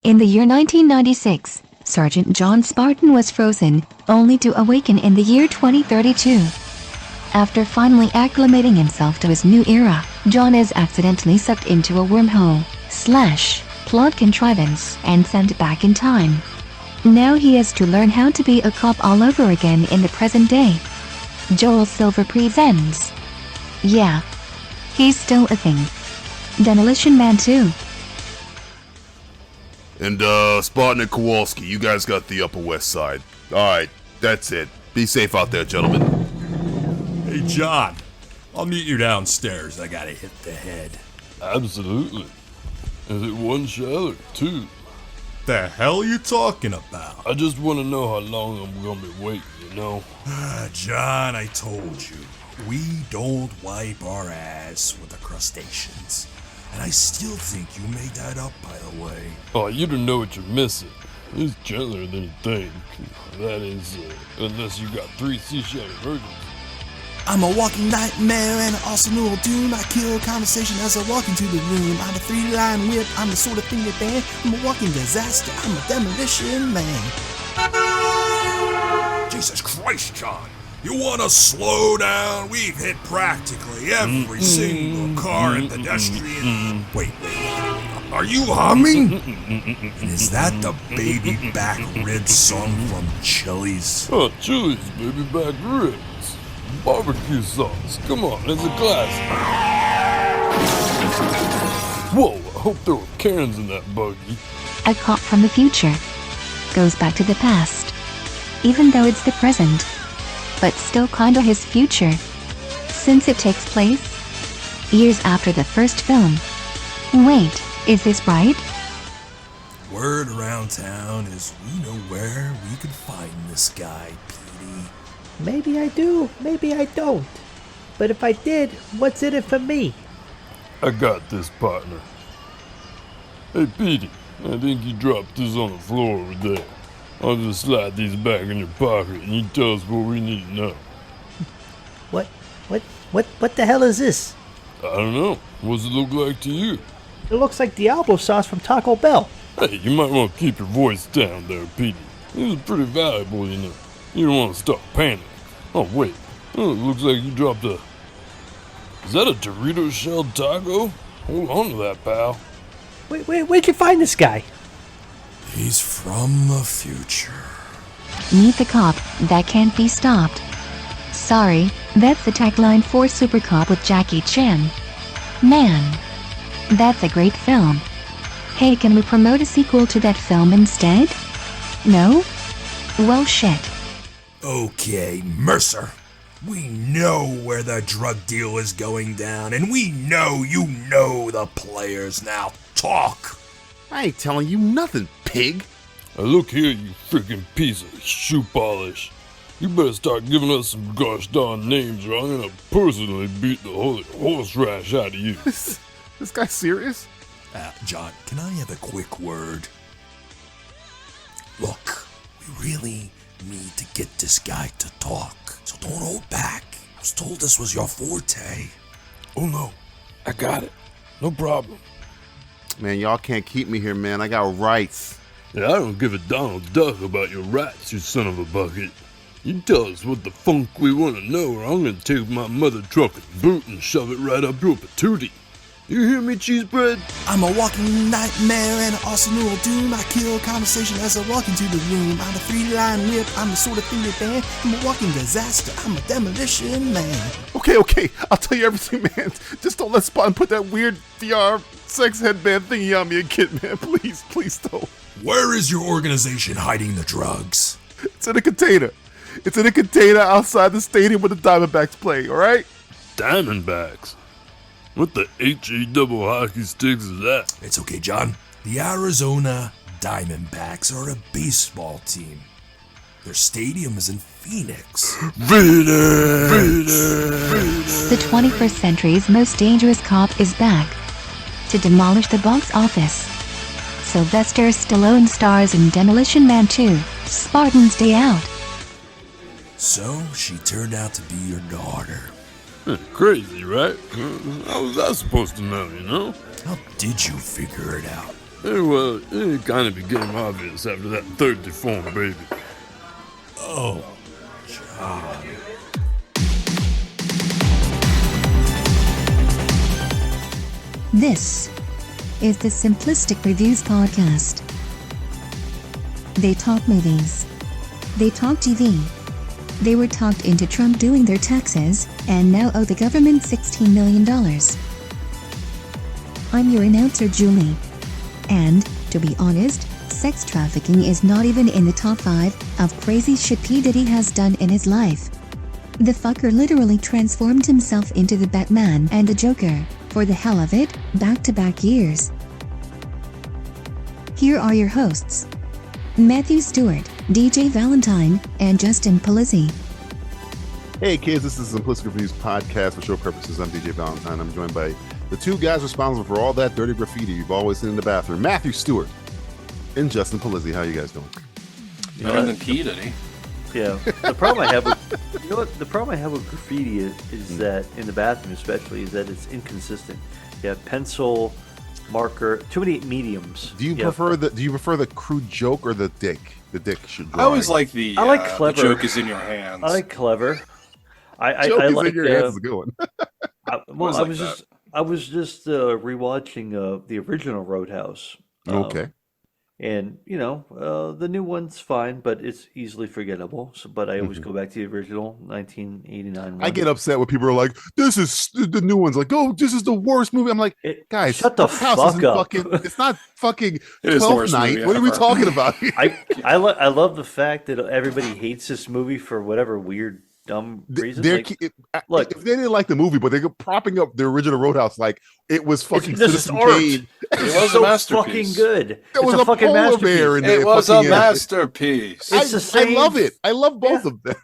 In the year 1996, Sergeant John Spartan was frozen, only to awaken in the year 2032. After finally acclimating himself to his new era, John is accidentally sucked into a wormhole, plot contrivance, and sent back in time. Now he has to learn how to be a cop all over again in the present day. Joel Silver presents. Yeah. He's still a thing. Demolition Man 2. And, Spartan and Kowalski, you guys got the Upper West Side. Alright, that's it. Be safe out there, gentlemen. Hey, John. I'll meet you downstairs. I gotta hit the head. Absolutely. Is it one shell or two? The hell you talking about? I just want to know how long I'm gonna be waiting, you know? John, I told you. We don't wipe our ass with the crustaceans. And I still think you made that up, by the way. Oh, you don't know what you're missing. It's gentler than you think. That is, unless you got 3 seashell virgins. I'm a walking nightmare and an arsenal of doom. I kill conversation as I walk into the room. I'm a 3-line whip, I'm the sort of thing they ban. I'm a walking disaster, I'm a demolition man. Jesus Christ, John. You wanna slow down? We've hit practically every single car and pedestrian. Wait. Are you humming? And is that the baby back ribs song from Chili's? Oh, Chili's baby back ribs. Barbecue sauce. Come on, it's a classic. Whoa, I hope there were cans in that buggy. A cop from the future goes back to the past, even though it's the present, but still kinda his future, since it takes place years after the first film. Wait, is this right? Word around town is we know where we could find this guy, Petey. Maybe I do, maybe I don't. But if I did, what's in it for me? I got this, partner. Hey, Petey, I think you dropped this on the floor over there. I'll just slide these back in your pocket and you tell us what we need to know. What the hell is this? I don't know. What's it look like to you? It looks like Diablo sauce from Taco Bell. Hey, you might want to keep your voice down there, Petey. This is pretty valuable, you know. You don't want to start panicking. Oh, wait. Oh, it looks like you dropped a... Is that a Dorito shell taco? Hold on to that, pal. Where'd you find this guy? He's from the future. Meet the cop that can't be stopped. Sorry, that's the tagline for Super Cop with Jackie Chan. Man, that's a great film. Hey, can we promote a sequel to that film instead? No? Well, shit. Okay, Mercer. We know where the drug deal is going down, and we know you know the players. Now talk. I ain't telling you nothing, pig. Now look here, you freaking piece of shoe polish. You better start giving us some gosh darn names or I'm gonna personally beat the holy horseradish out of you. This guy serious? John, can I have a quick word? Look, we really need to get this guy to talk, so don't hold back. I was told this was your forte. Oh no, I got it. No problem. Man, y'all can't keep me here, man. I got rights. Yeah, I don't give a Donald Duck about your rights, you son of a bucket. You tell us what the funk we want to know, or I'm gonna take my mother trucking boot and shove it right up your patootie. You hear me, cheese bread? I'm a walking nightmare and an arsenal of doom. I kill conversation as I walk into the room. I'm a 3-line whip, I'm the sort of thing they ban. I'm a walking disaster, I'm a demolition man. Okay, I'll tell you everything, man. Just don't let Spartan put that weird VR sex headband thingy on me again, man. Please don't. Where is your organization hiding the drugs? It's in a container. It's in a container outside the stadium where the Diamondbacks play, alright? Diamondbacks? What the H-E double hockey sticks is that? It's okay, John. The Arizona Diamondbacks are a baseball team. Their stadium is in Phoenix. Phoenix! The 21st century's most dangerous cop is back to demolish the box office. Sylvester Stallone stars in Demolition Man 2, Spartan's Day Out. So, she turned out to be your daughter. Crazy, right? How was I supposed to know, you know? How did you figure it out? Well, it kind of became obvious after that third deformed baby. Oh. This is the Simplistic Reviews Podcast. They talk movies. They talk TV. They were talked into Trump doing their taxes and now owe the government $16 million. I'm your announcer, Julie. And, to be honest, sex trafficking is not even in the top 5 of crazy shit P. Diddy has done in his life. The fucker literally transformed himself into the Batman and the Joker, for the hell of it, back-to-back years. Here are your hosts, Matthew Stewart, DJ Valentine, and Justin Polizzi. Hey kids, this is the Simplistic Reviews Podcast. For show purposes, I'm DJ Valentine. I'm joined by the two guys responsible for all that dirty graffiti you've always seen in the bathroom, Matthew Stewart and Justin Polizzi. How you guys doing? Better than P. Diddy. Yeah. The problem I have with the problem I have with graffiti is that in the bathroom especially is that it's inconsistent. You have pencil, marker, too many mediums. Do you prefer the crude joke or the dick? The dick should drawing. I always like the clever. The joke is in your hands. I like clever. I joke like is in your hands is a good one. I was just rewatching the original Roadhouse. Okay. And the new one's fine, but it's easily forgettable. So, but I always go back to the original 1989 one. I get upset when people are like, "This is the new one's." Like, "Oh, this is the worst movie." I'm like, guys, shut the fuck up. It's not fucking It is the 12th worst Night. movie What are we ever. talking about? I love the fact that everybody hates this movie for whatever weird dumb reason. Look, if they didn't like the movie, but they're propping up the original Roadhouse like it was fucking This is Citizen art. Kane. It was so a masterpiece. fucking good. There was it's a fucking polar masterpiece. bear in It the was a fucking masterpiece. It's the same. I love it. I love both of them.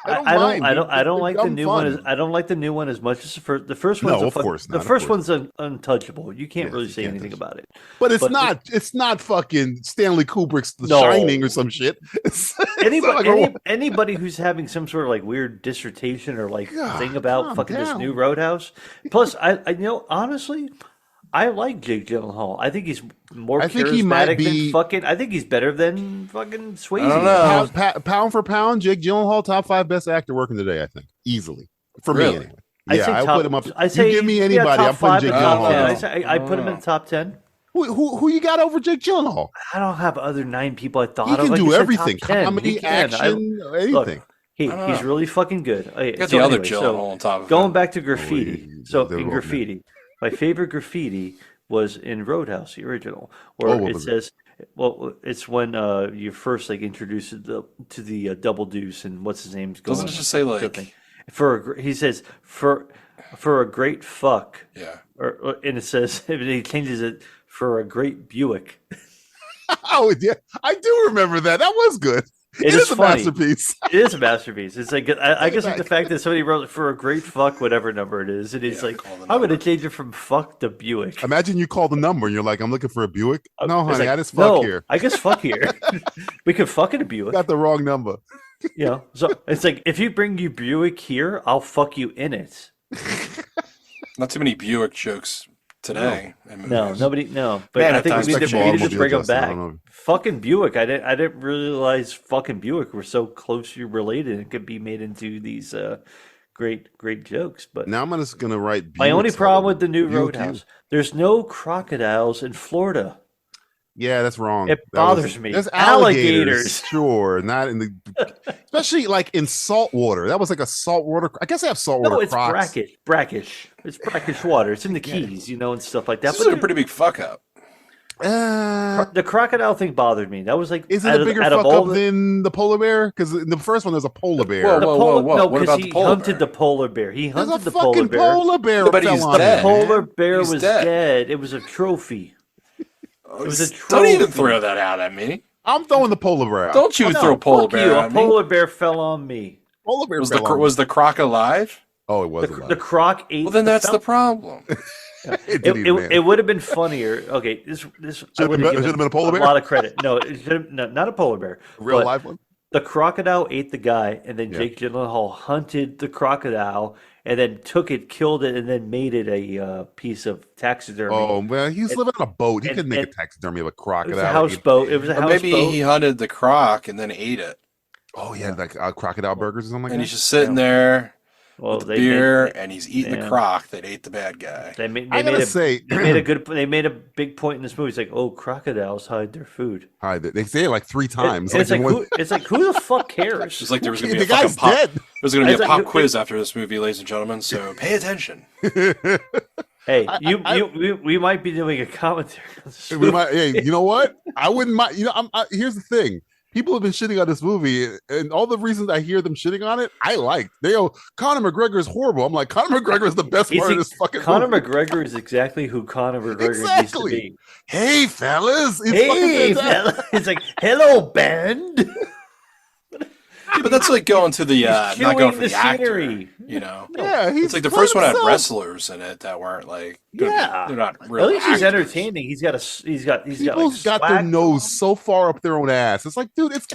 I don't like the They're new fun. one. I don't like the new one as much as the first. The first No, one's of course not, the of first course. one's untouchable. You can't Yes, really you say can't anything touch about it. But it's But not. It's not fucking Stanley Kubrick's The No. Shining or some shit. It's not like Anybody who's having some sort of like weird dissertation or like God, thing about calm fucking this down. new Roadhouse. Plus, I honestly, I like Jake Gyllenhaal. I think he's more I charismatic think he might be- than fucking. I think he's better than fucking Swayze. I don't know. pound for pound, Jake Gyllenhaal, top 5 best actor working today. I think easily for me Really? anyway. I Yeah, say I top- put him up. I say you give me yeah, anybody, top I'm putting 5 Jake and top Gyllenhaal. 10. up. I put him in the top 10. Who you got over Jake Gyllenhaal? I don't have other 9 people I thought He of. can Like do you said, everything: top 10. comedy, He can. action, anything. Look, he's really fucking good. Got the other Gyllenhaal on top of Going it. back to graffiti. Oh, So they're in all graffiti, my favorite graffiti was in Roadhouse, the original, where what it was says, well, it's when you first like introduced to the double deuce and what's his name's going. Doesn't it just say like he says for a great fuck, yeah? and it says he changes it for a great Buick. Oh yeah, I do remember that. That was good. It is a funny. masterpiece. It is a masterpiece. It's like I guess like the fact that somebody wrote it for a great fuck, whatever number it is, and he's like, call the I'm going to number. change it from fuck to Buick. Imagine you call the number and you're like, "I'm looking for a Buick." No, It's honey, like, I just fuck no, here. I guess fuck here. We could fuck in a Buick. Got the wrong number. You know, so it's like if you bring you Buick here, I'll fuck you in it. Not too many Buick jokes today. No, nobody. No, but Man, I at think times we need sexual to automobile bring them Justin, I back. don't know. Fucking Buick. I didn't realize fucking Buick were so closely related. It could be made into these great jokes. But Now I'm just gonna write. my only Buicks problem all with the new Buick Roadhouse, there's no crocodiles in Florida. Yeah, that's wrong. It bothers me. There's Alligators. Sure, not in the, especially like in salt water. That was like a saltwater. I guess they have saltwater. No, it's crocs. brackish. It's brackish water. It's in the Keys, and stuff like that. This is a pretty big fuck up. The crocodile thing bothered me. That was like, Is it a bigger fuck up than the polar bear? Because in the first one, there's a polar bear. Whoa, whoa. No, What because about he the polar hunted bear? the polar bear. He There's hunted a the polar fucking bear. polar bear. No, but fell he's on dead. it. Polar bear He's was dead. dead. It was a trophy. It was a Don't even trophy. throw that out at me. I'm throwing the polar bear out. Don't you No, throw polar fuck bear you. at A me. polar bear fell on me. Polar bear Was fell on was the croc alive? Oh, it was The alive. croc ate. Well, then that's the problem. It didn't even It would have been funnier. Okay, this I Should've would been- have should've given been a polar bear? a lot of credit. No, it should have, no, not a polar bear. Real but life one. the crocodile ate the guy, and then Yeah. Jake Gyllenhaal hunted the crocodile, and then took it, killed it, and then made it a piece of taxidermy. Oh well, he's living on a boat. He and- could make a and- taxidermy of a It crocodile. was a houseboat. It was a Or maybe houseboat. he hunted the croc and then ate it. Oh yeah, like crocodile burgers or something like And that. he's just sitting there Well, with the beer, made- and he's eating yeah. the croc that ate the bad guy. They made, I they gotta made a, say, they made a big point in this movie. It's like, oh, crocodiles hide their food. Hi, they say it like 3 times. It's like, in one- who the fuck cares? It's like there was going to the be a fucking guy's pop. dead. There's going to be It's a like- pop quiz after this movie, ladies and gentlemen. So pay attention. Hey, we might be doing a commentary on this We movie. might, hey, you know what? I wouldn't mind. You know, here's the thing. People have been shitting on this movie, and all the reasons I hear them shitting on it, I liked. They go, Conor McGregor is horrible. I'm like, Conor McGregor is the best part of this fucking Conor movie. McGregor is exactly who Conor McGregor Exactly. needs to be. Hey, fellas. It's Hey, fucking fantastic. fella. It's like, hello, band. But that's like going to the not killing going for the the actor. scenery. You know, Yeah, he's it's like the playing first one had himself. wrestlers in it that weren't like Yeah. they're not real. At least he's actors. entertaining. He's got People like, got their swag. nose so far up their own ass. It's like, dude, if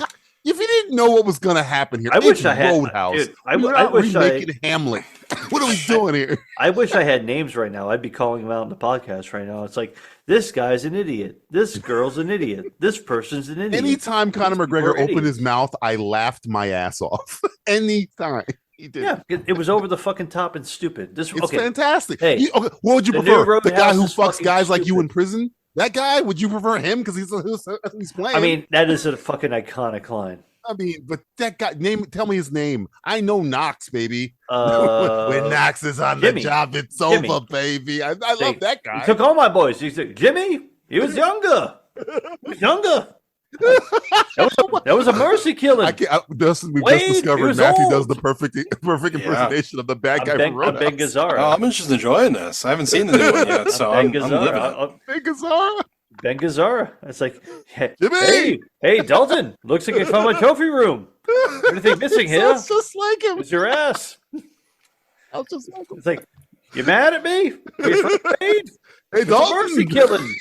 you didn't know what was going to happen here, I it's wish I had- Roadhouse. dude, I We're w- I not wish I- remaking Hamlet. What are we doing here? I wish I had names right now. I'd be calling them out in the podcast right now. It's like, this guy's an idiot. This girl's an idiot. This person's an idiot. Anytime Conor These people McGregor are opened idiots. his mouth, I laughed my ass off. Anytime he did. Yeah, it was over the fucking top and stupid. This It's okay. fantastic. Hey, Okay, what would you the new prefer? The guy Roadhouse who is fucks fucking guys like you in stupid. prison? That guy? Would you prefer him because he's playing? I mean, that is a fucking iconic line. but that guy, tell me his name. I know Knox, baby. Uh, when Knox is on Jimmy. the job, it's Jimmy. over, baby. I Say, love that He guy. took all my boys. He said, Jimmy, he was younger. He was younger. That was a mercy killing. Dustin, we've Wade, just he discovered was Matthew old. does the perfect impersonation of the bad guy I'm Ben, from I'm Roadhouse. Ben Gazzara. Oh, I'm just enjoying this. I haven't seen the new one yet, so Ben I'm living Gazzara. it. Ben Gazzara. Ben Gazzara. It's like, Jimmy! hey, Dalton. Looks like you found my trophy room. Anything missing here? Sounds just like him. It's your ass. Sounds just like him. It's like, you mad at me? You're afraid? Hey, It's a mercy Dalton! killing.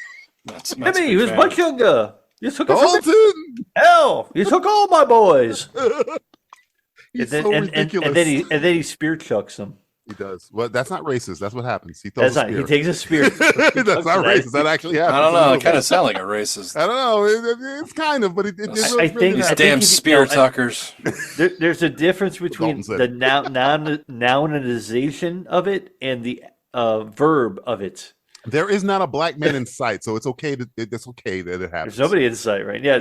That's Jimmy, he was big much fan. younger. You took it from me. Dalton! Hell, you took all my boys. He's and then, so and ridiculous. then he spear chucks them. He does. Well, that's not racist. That's what happens. He throws That's a not. spear. He takes a spear. That's not racist. That actually happens. I don't know. a It little kind bit. of sound like a racist. I don't know. It's kind of, but it I really think- These I happens. damn he- spear no, I- tuckers. There's a difference between Dalton said the it. nounization of it and the verb of it. There is not a black man in sight, so it's okay. It's okay that it happens. There's nobody in sight, right? Yeah.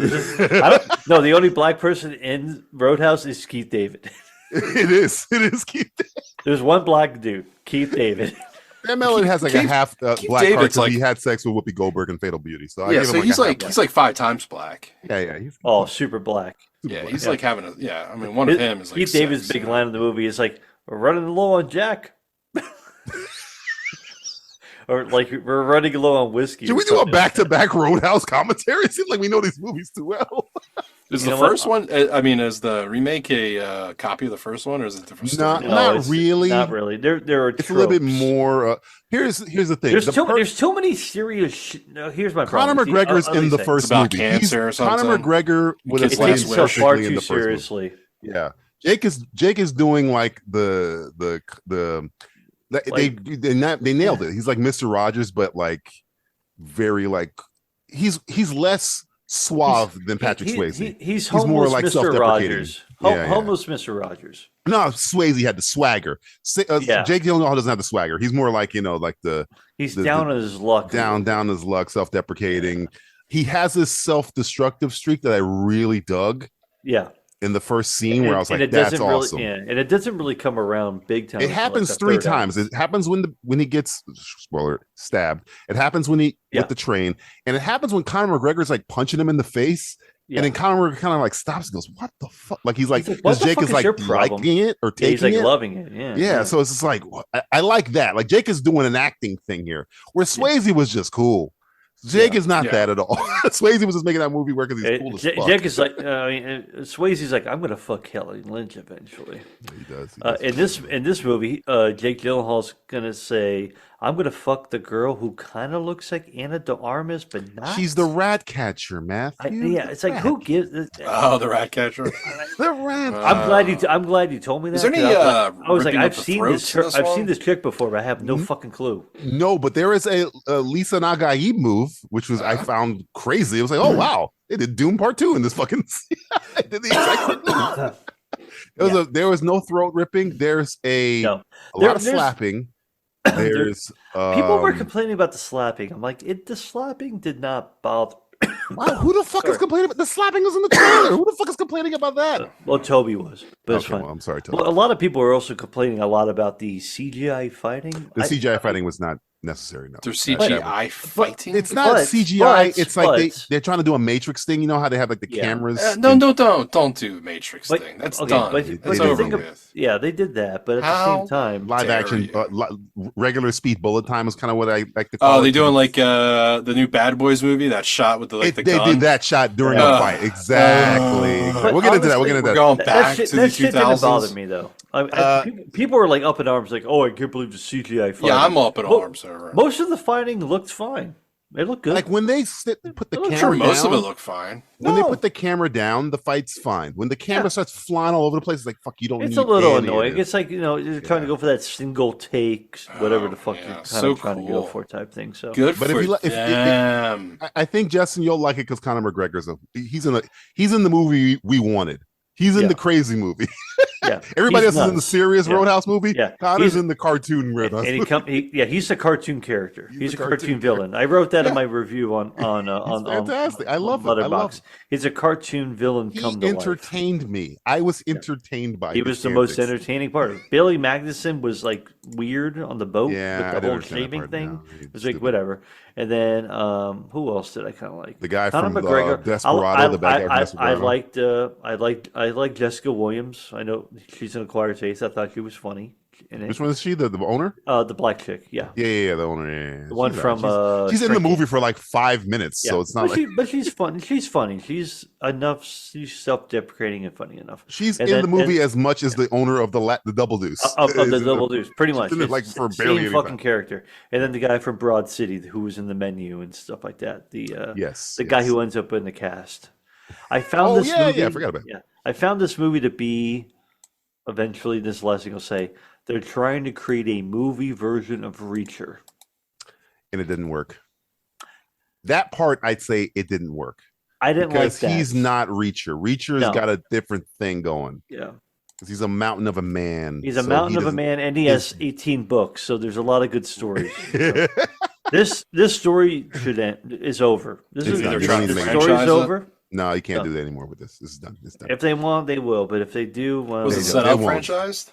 No, the only black person in Roadhouse is Keith David. It is. It is Keith. There's one black dude, Keith David. Sam Mellon has like a Keith- half black Keith heart David's because he like- had sex with Whoopi Goldberg in Fatal Beauty. So I Yeah, give so him he's a like half he's like 5 times black. yeah. He's Oh, super black. Yeah, he's like having a I mean, one of him is like Keith David's six, big you know. line in the movie is like, "We're running low on Jack," or like, "We're running low on whiskey." Should or we do a something. back-to-back Roadhouse commentary? It seems like we know these movies too well. Is You the know what? first one? I mean, is the remake a copy of the first one, or is it different story? Not- not it's really. Not really. There are. It's a little bit tropes. more. Here's the thing. There's The too many serious. No, here's my Conor problem. See, McGregor's I'll in the say, first It's about movie. cancer or something. Conor McGregor would have Kids It played last takes wish. so far perfectly in too the first movie. seriously. Yeah, Jake is doing like they nailed it. He's like Mr. Rogers, but like very like he's less suave than Patrick Swayze. He's more homeless like Mr. self-deprecating. Rogers. Yeah. Homeless Mr. Rogers. No, Swayze had the swagger. Yeah. Jake Gyllenhaal doesn't have the swagger. He's more like like He's the- down on his luck. down his luck, self-deprecating. He has this self-destructive streak that I really dug Yeah. in the first scene where I was like, it "That's doesn't really, awesome." yeah, and it doesn't really come around big time. It until, happens like, the 3 third act. times. It happens when he gets spoiler stabbed. It happens when he Yeah. with the train, and it happens when Conor McGregor's like punching him in the face, Yeah. and then Conor McGregor kind of like stops and goes, "What the fuck?" Like he's like, He's like, "What the Jake fuck is is like your problem?" liking it or Yeah, he's taking like it. loving it. Yeah. Yeah, so it's just like I like that. Like Jake is doing an acting thing here, where Swayze was just cool. Jake is not Yeah. that at all. Swayze was just making that movie work because he's cool as fuck. Jake is like, Swayze's like, I'm gonna fuck Kelly Lynch eventually. He does. In this movie, Jake Gyllenhaal's gonna say, I'm gonna fuck the girl who kind of looks like Anna de Armas, but not. She's the rat catcher, Matthew. Yeah, it's like who gives? Oh, the rat catcher. The rat. I'm glad you told me that. Is there any? I was like, ripping I've up the seen throats this. in I've seen one? this trick before, but I have no fucking clue. No, but there is a Lisa Nagaib move, which was I found crazy. It was like, oh wow, they did Doom Part 2 in this fucking. I did the exact. There was no throat ripping. There's a lot of slapping. There's people were complaining about the slapping. I'm like, the slapping did not bother. Wow, who the fuck is complaining about the slapping? Was in the trailer. Who the fuck is complaining about that? Well, Toby was, but it's Okay, fine. well, I'm sorry, Toby. Well, a lot of people are also complaining a lot about the CGI fighting. The CGI fighting was not necessary. No, There's CGI fighting. It's not CGI. It's like they're trying to do a Matrix thing. You know how they have like the cameras. Don't do Matrix thing. That's done. That's over with. Yeah, they did that, but at the same time, live action, regular speed bullet time is kind of what I like to call. Oh, they're doing like the new Bad Boys movie. That shot with the gun. They did that shot during the fight. Exactly. We'll get into that. We'll get into that. Going back to the 2000s. That shit didn't bother me though. People were like up in arms, like, "Oh, I can't believe the CGI fighting." Yeah, I'm up in arms. Most of the fighting looked fine. It looked good. Like when they put the camera down. Most of it looked fine. When they put the camera down, the fight's fine. When the camera starts flying all over the place, it's like, fuck, you don't need It's a little any annoying. of this. It's like, you're trying to go for that single take, whatever the fuck you're kind of trying to go for type thing. So good but for them. I think, Justin, you'll like it because Conor McGregor's he's in the movie we wanted. He's in the crazy movie. Yeah, everybody else is in the serious Roadhouse movie. Yeah, Connor's in the cartoon Roadhouse. And he's a cartoon character. He's a cartoon villain. I wrote that in my review on fantastic. I love it. Letterboxd. He's a cartoon villain. He entertained me. I was entertained by. He was the most entertaining part. Billy Magnuson was like weird on the boat with the whole shaving thing. It was like whatever. And then who else did I kind of like? The guy Conor from McGregor. Desperado. The bad guy from Desperado. I like Jessica Williams. I know she's an acquired taste. I thought she was funny. Which one is she? The owner? The black chick. Yeah. Yeah, the owner. Yeah. The one from. She's in the movie for like 5 minutes, so it's not but she's fun. She's funny. She's self-deprecating and funny enough. She's in the movie as much as the owner of the Double Deuce. Of the Double Deuce, pretty much. Like for barely same fucking character. And then the guy from Broad City who was in the menu and stuff like that. The guy who ends up in the cast. I found this movie. Yeah, I forgot about it. Yeah, I found this movie to be. Eventually, this lesson will say they're trying to create a movie version of Reacher, and it didn't work. That part, I'd say, it didn't work. I didn't like that. Because he's not Reacher. Reacher's got a different thing going. Yeah. Because he's a mountain of a man. He's a mountain of a man, and he has 18 books, so there's a lot of good stories. So this story is over. The story's over. No, you can't do that anymore with this. This is done. It's done. If they want, they will. But if they do, well, was it set up franchised?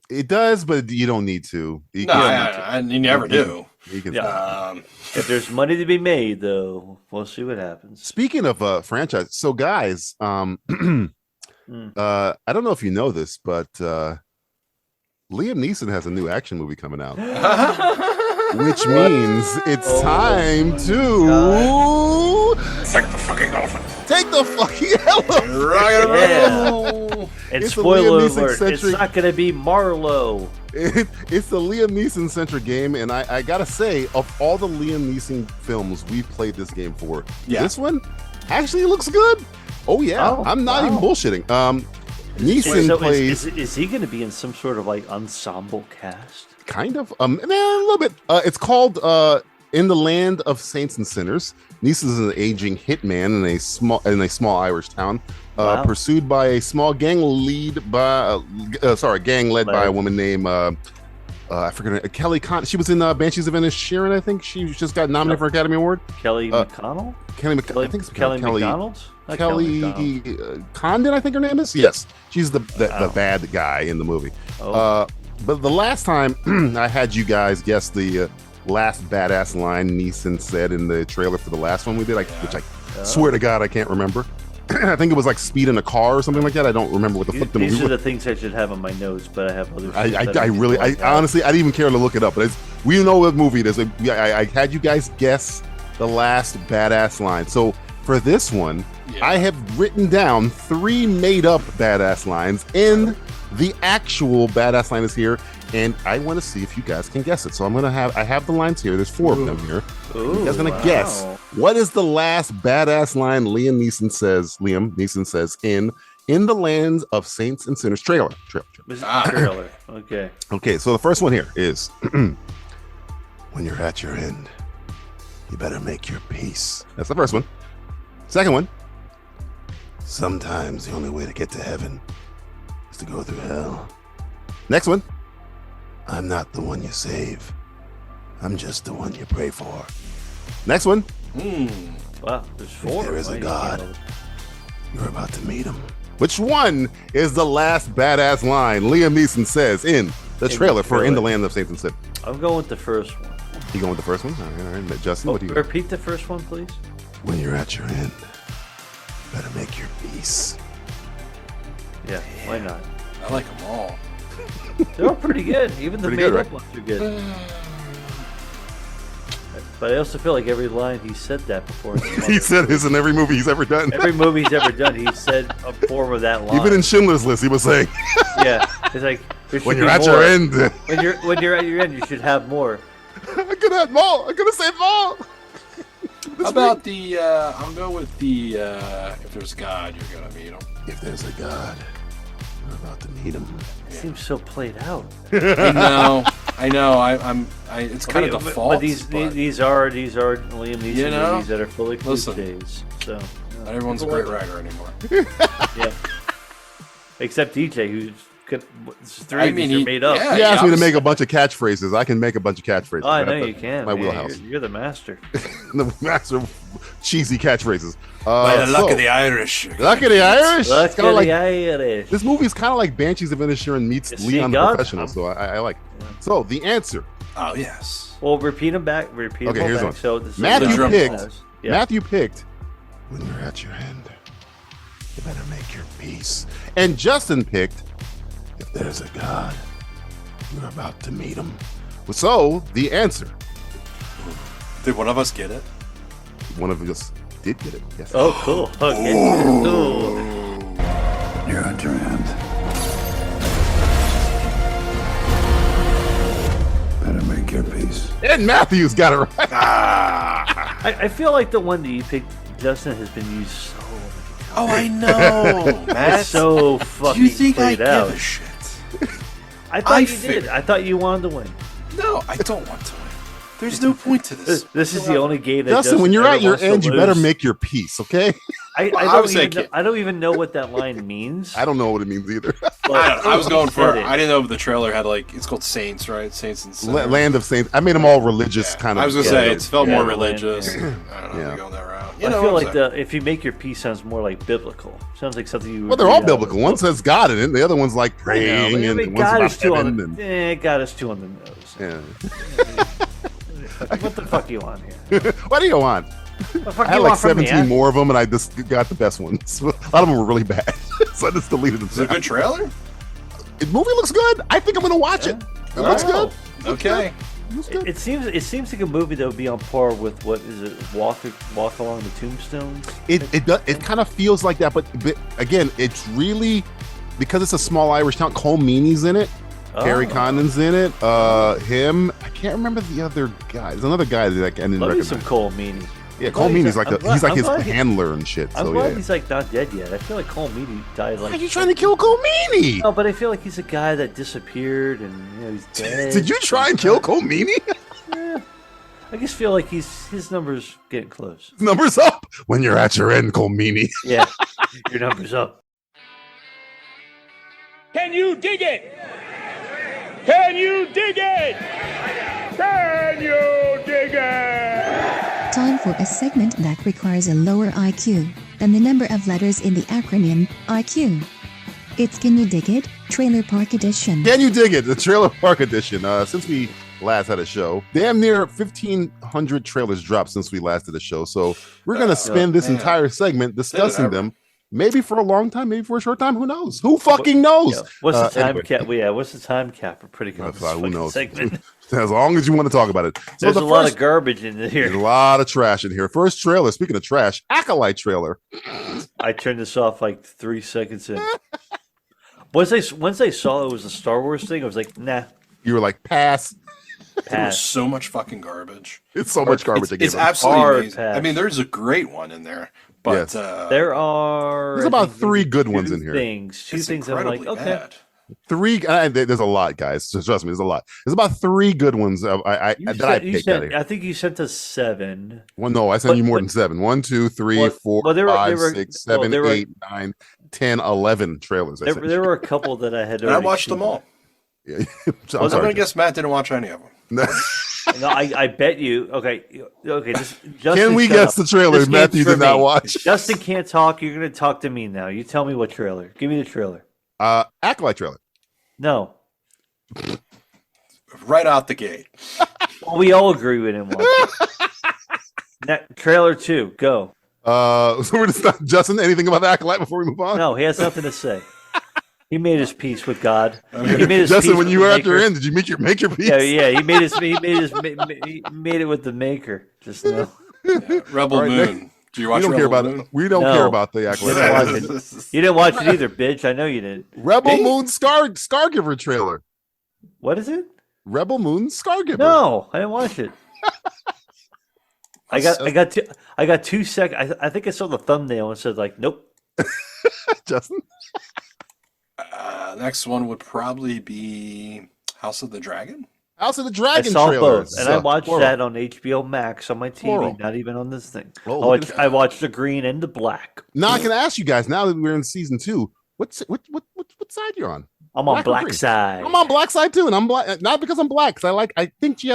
It does, but you don't need to. You never do. If there's money to be made, though, we'll see what happens. Speaking of franchise, so guys, I don't know if you know this, but Liam Neeson has a new action movie coming out, which means it's time to take the fucking elephant. Take the fucking elephant. And spoiler alert, it's not going to be Marlowe. It's the Liam Neeson centric game, and I gotta say, of all the Liam Neeson films we've played this game for, this one actually looks good. Oh yeah, I'm not even bullshitting. Neeson plays. Is he going to be in some sort of like ensemble cast? Kind of, a little bit. It's called In the Land of Saints and Sinners. Neeson is an aging hitman in a small Irish town, pursued by a small gang led by a woman named I forget her, Kelly Con. She was in Banshees of Inisherin, I think. She just got nominated for Academy Award. Kelly McConnell. I think it's Kelly McDonald. Kelly Condon, I think her name is. Yes, she's the bad guy in the movie. But the last time I had you guys guess the last badass line Neeson said in the trailer for the last one we did, which I swear to God I can't remember. I think it was like speed in a car or something like that. I don't remember what the fuck the movie was. These are the things I should have on my notes, but I have other. Honestly, I didn't even care to look it up. But we know what movie it is. I had you guys guess the last badass line. So for this one, I have written down 3 made up badass lines, and the actual badass line is here. and I want to see if you guys can guess it. So I have the lines here. There's 4 of them here. Ooh, You guys are gonna guess what is the last badass line Liam Neeson says in the Lands of Saints and Sinners trailer. Trailer. Okay. Okay, so the first one here is when you're at your end, you better make your peace. That's the first one. Second one, sometimes the only way to get to heaven is to go through hell. Next one, I'm not the one you save. I'm just the one you pray for. Next one, Wow, there's 4. if there is a God, you're about to meet him. Which one is the last badass line Liam Neeson says in the trailer for In the Land of Saints and Sinners? I'm going with the first one. You going with the first one? All right. Justin, what do you got? Repeat the first one, please. When you're at your end, better make your peace. Yeah, why not? I like them all. They're all pretty good. Even the Pretty made good, up ones are good. But I also feel like every line he said that before. He said this in every movie he's ever done. Every movie he's ever done, he said a form of that line. Even in Schindler's List, he was saying, Yeah, it's like there should when be you're at more. your end. When you're at your end, you should have more. I could have more. I could have said more. How about the? I'll go with the. If there's God, you're gonna meet him. If there's a God, you're about to meet him. It seems so played out. I know. It's kind of default. But these are Liam Neeson movies that are fully cliches. So not everyone's a great writer anymore. Yeah. Except DJ, who's three of these are made up. He asked me to make a bunch of catchphrases. I can make a bunch of catchphrases. Oh, I know you can. My wheelhouse. You're the master. The master of cheesy catchphrases. By the luck of the Irish. Luck of the Irish? Luck It's kinda of like, the Irish. this movie's kind of like Banshees of Inisherin meets You see, Leon the God? Professional, so I like it. So the answer. Oh, yes. Well, repeat them back. Repeat Okay, them here's back. one. So this Matthew is picked. Yeah. Matthew picked. When you're at your end, you better make your peace. And Justin picked. If there's a God, you're about to meet him. So the answer. Did one of us get it? One of us did get it. Yes. Oh, cool. Okay. Cool. You're at your end. Better make your peace. And Matthew's got it right. I feel like the one that you picked, Justin, has been used so many times. Oh, I know, Matt. It's so fucking Do you think I played give out. a shit? I thought I you figured- did. I thought you wanted to win. No, I don't want to win. There's no point to this. This is the only game that Justin, when you're ever at your wants to end, you better lose. make your peace, okay? I don't even know what that line means. I don't know what it means either. I was going for. Said it. I didn't know if the trailer had it's called Saints, right? Saints and Sinners. Land of Saints. I made them all religious kind of. I was gonna say it felt Yeah, more the land, religious. yeah. I don't know. Yeah. If going that route. I feel like if you make your peace sounds more like biblical. Sounds like something you. Well, they're all biblical. One says God in it, the other one's like praying, I and mean, one's God about is too heaven. on the. God is too on the nose. Yeah. What the fuck you want here? What do you want? What the fuck I had you like want from me, 17 more of them, and I just got the best ones. A lot of them were really bad, so I just deleted them. Is it a good trailer? The movie looks good. I think I'm gonna watch it. It looks good. Okay. It looks good. It seems like a movie that would be on par with what is it? Walk Along the Tombstones. It kind of feels like that, but again, it's really because it's a small Irish town. Cole Meany's in it. Carrie Condon's in it. Him. I can't remember the other guy. There's another guy that I didn't Love me recognize. some Cole Meany. Yeah, Cole Meany's like he's like his glad handler and shit. I'm So glad yeah. he's like not dead yet. I feel like Cole Meany died like. Why are you trying to kill Cole Meany? No, but I feel like he's a guy that disappeared and he's dead. Did you try and kill Cole Meany? I just feel like his numbers getting close. Numbers up when you're at your end, Cole Meany. Yeah, your numbers up. Can you dig it? Can you dig it? Can you dig it? Time for a segment that requires a lower IQ than the number of letters in the acronym IQ. It's Can You Dig It? Trailer Park Edition. Can you dig it? The Trailer Park Edition. Since we last had a show, damn near 1,500 trailers dropped since we last did a show. So we're gonna spend this entire segment discussing them. Maybe for a long time, maybe for a short time. Who knows? Who fucking knows? Yeah. What's the time anyway. cap? Yeah, what's the time cap? We're pretty good. Who knows? Segment. As long as you want to talk about it. So There's the a lot first- of garbage in There's here. a lot of trash in here. First trailer. Speaking of trash, Acolyte trailer. I turned this off like 3 seconds in. Once I saw it was a Star Wars thing, I was like, nah, You were like, pass. There was so much fucking garbage. It's so much garbage. It's absolutely amazing. I mean, there's a great one in there, but there's about 3 good ones in here. Two things I'm like, okay. Bad. 3. There's a lot, guys. So trust me, there's a lot. There's about 3 good ones. I picked out of here. I think you sent us 7. Well, no, I sent you more than 7. 1, 2, 3, 4, 5, 6, 7, 8, 9, 10, 11 trailers. There were a couple that I had. And I watched them all. Yeah. I'm going to guess Matt didn't watch any of them. No, I bet you. Okay. Justin, can we guess the trailer Matthew did not watch? Justin can't talk. You're going to talk to me now. You tell me what trailer. Give me the trailer. Acolyte trailer. No. Right out the gate. Well, we all agree we didn't watch it. Trailer 2, go. So we're just not Justin. Anything about the Acolyte before we move on? No, he has nothing to say. He made his peace with God. He made his Justin, peace when you were at your end, did you make your peace? Yeah. He made it with the Maker just now. Yeah, Rebel Moon. Do you watch Rebel Moon? We don't care about the Acolyte. You didn't watch it either, bitch. I know you didn't. Rebel Moon Scargiver trailer. What is it? Rebel Moon Scargiver. No, I didn't watch it. I got 2 seconds. I think I saw the thumbnail and said like, nope. Justin. Next one would probably be House of the Dragon. House of the Dragon. I saw trailer. both, and I watched that on HBO Max on my TV, not even on this thing. I watched the green and the black. Now I can ask you guys. Now that we're in season 2, what side you're on? I'm on black side. I'm on black side too, and I'm black not because I'm black. Because I think she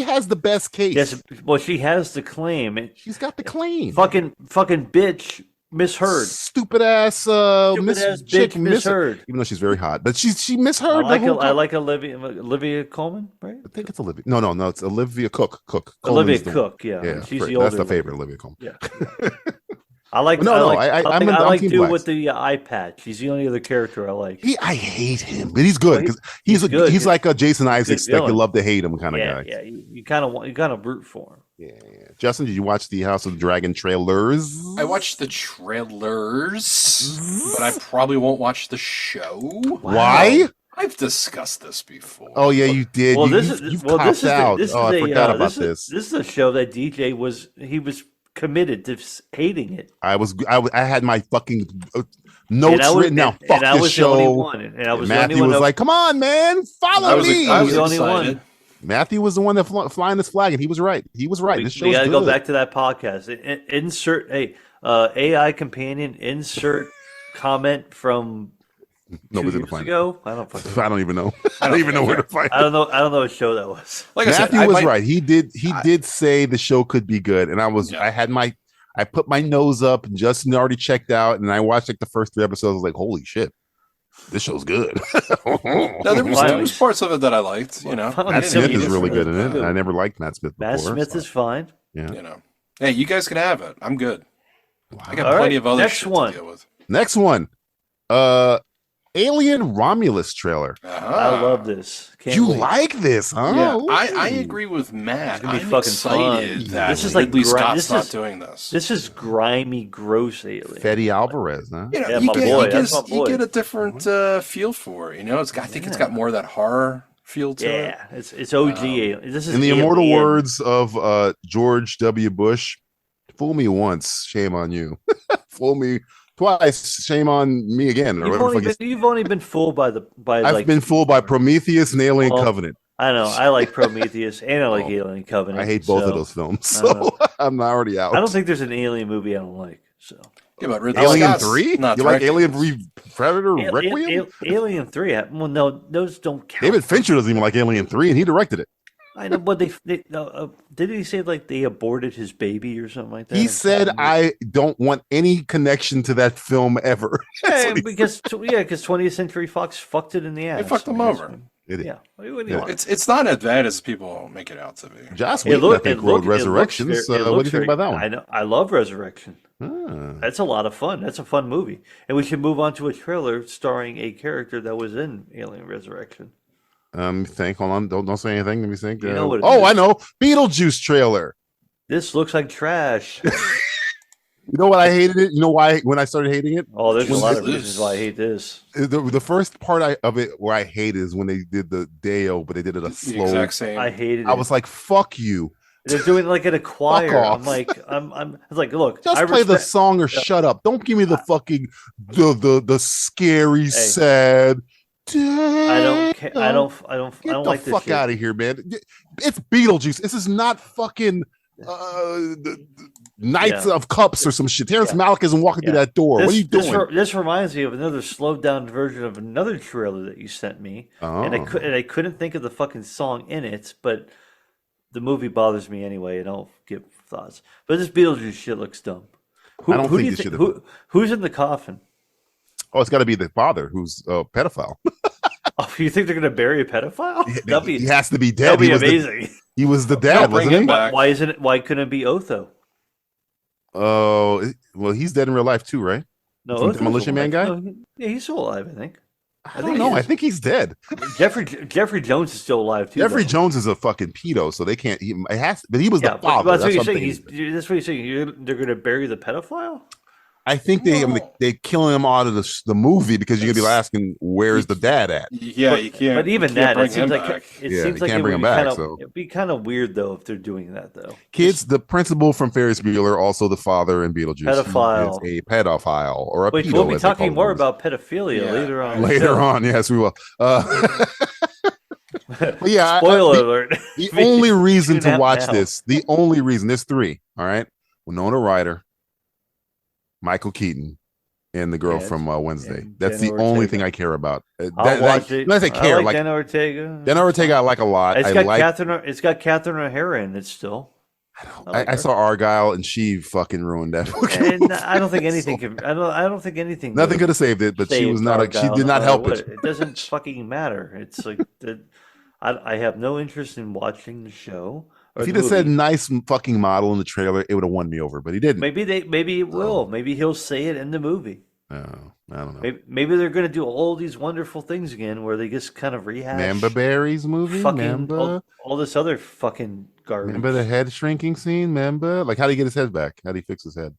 has the best case. Yes, well, she has the claim. She's got the claim. Fucking bitch. Misheard. Stupid ass bitch misheard. Even though she's very hot, but she misheard. I like Olivia Colman, right? I think it's Olivia. No, it's Olivia Cook. Olivia Cook, yeah. She's the older. That's the favorite Olivia Colman. Yeah. I like. I like dude with the eye patch. He's the only other character I like. I hate him, but he's good because he's like a Jason Isaacs that you love to hate him kind of guy. Yeah, you kind of root for him. Yeah. Justin, did you watch the House of the Dragon trailers? I watched the trailers, but I probably won't watch the show. Why? I've discussed this before. Oh yeah, you did. Well, you copped out. I forgot about this. This is a show that DJ was committed to hating it. I had my fucking notes written down. Fuck this show. Matthew was like, "Come on, man, follow me." I was the only one. Matthew was the one that flying this flag, and he was right. This show's we gotta good. go back to that podcast. Insert AI companion. Insert comment from 2 years ago. I don't even know. I don't even know where to find it. I don't know what show that was. Like Matthew was right. He did say the show could be good, and I put my nose up, and Justin already checked out, and I watched like the first 3 episodes. I was like, holy shit. This show's good. No, there was parts of it that I liked. Matt Smith is really good in it. I never liked Matt Smith before. Matt Smith is fine. Yeah. Hey, you guys can have it. I'm good. Wow. I got plenty of other shit to deal with. Next one. Alien Romulus trailer. I love this. You like this, huh? Yeah, I agree with Matt. I'm excited that this is like Ridley Scott's not doing this. This is grimy, gross Alien. Fede Alvarez, huh? You get a different feel for it. I think it's got more of that horror feel to it. Yeah, it's OG Alien. This is in the immortal words of George W. Bush, "Fool me once, shame on you. Fool me twice, shame on me again." You've only been fooled I've been fooled by Prometheus and Alien Covenant. I know. I like Prometheus and I like Alien Covenant. I hate both of those films, so I'm already out. I don't think there's an Alien movie I don't like. So Alien 3? You like Alien Predator Requiem? Alien 3. Well, no, those don't count. David Fincher doesn't even like Alien 3, and he directed it. I know, but didn't he say like they aborted his baby or something like that? He said, "I don't want any connection to that film ever." Because 20th Century Fox fucked it in the ass. They fucked them over. It's not as bad as people make it out to be. Joss Whedon, I think, wrote Resurrections. What do you think about that one? I know. I love Resurrection. That's a lot of fun. That's a fun movie, and we should move on to a trailer starring a character that was in Alien Resurrection. Hold on. Don't say anything. Let me think. You know what I know. Beetlejuice trailer. This looks like trash. You know what I hated it? You know why when I started hating it? Oh, there's a lot of reasons why I hate this. The first part of it where I hate is when they did the Deo, but they did it a slow. Exact same. I hated it. I was like, "Fuck you." They're doing it like in a choir. off. I'm like, I was like, look, Just play the song or shut up. Don't give me the fucking the scary sad. I don't care. I don't Get the like this fuck shit. out of here, man. It's Beetlejuice. This is not fucking the Knights of Cups or some shit. Terrence Malick isn't walking through that door. What are you doing? This reminds me of another slowed down version of another trailer that you sent me, and I couldn't think of the fucking song in it, but the movie bothers me anyway. I don't give thoughts. But this Beetlejuice shit looks dumb. Who's in the coffin? Oh, it's got to be the father who's a pedophile. Oh, you think they're going to bury a pedophile? He has to be dead. That'd be amazing. He was the dad, wasn't he? Why couldn't it be Otho? Oh, well, he's dead in real life too, right? No, Otho's the Demolition Man guy. No, he's still alive, I think. I don't know. I think he's dead. Jeffrey Jones is still alive too. Jeffrey Jones is a fucking pedo, so they can't. But he was the father. That's what you're saying. That's what you're saying. They're going to bury the pedophile. I think they kill him out of the movie because you're gonna be asking where's the dad at. Yeah, you can't. But even that, it seems like So it'd be kind of weird though if they're doing that though. Kids, the principal from Ferris Bueller, also the father in Beetlejuice, pedophile, is a pedophile or a pedo. We'll be talking more about pedophilia later on. Later on, yes, we will. But yeah, spoiler alert. The only reason to watch this, the only reason, there's three. All right, Winona Ryder, Michael Keaton, and the girl from Wednesday. That's the only thing I care about. I'll watch it. When I say care, like Jenna Ortega. Jenna Ortega, I like a lot. It's got Catherine O'Hara in it still. I saw Argyle, and she fucking ruined that. And I don't think anything can. I don't think anything. Nothing could have saved it, but she was not. She did not help it. It doesn't fucking matter. It's like I have no interest in watching the show. If he'd have said nice fucking model in the trailer, it would have won me over, but he didn't. Maybe it will. Maybe he'll say it in the movie. Oh, I don't know. Maybe they're going to do all these wonderful things again, where they just kind of rehash Mamba Berry's movie. All this other fucking garbage. Remember the head shrinking scene? Remember, like, how do he get his head back? How do he fix his head?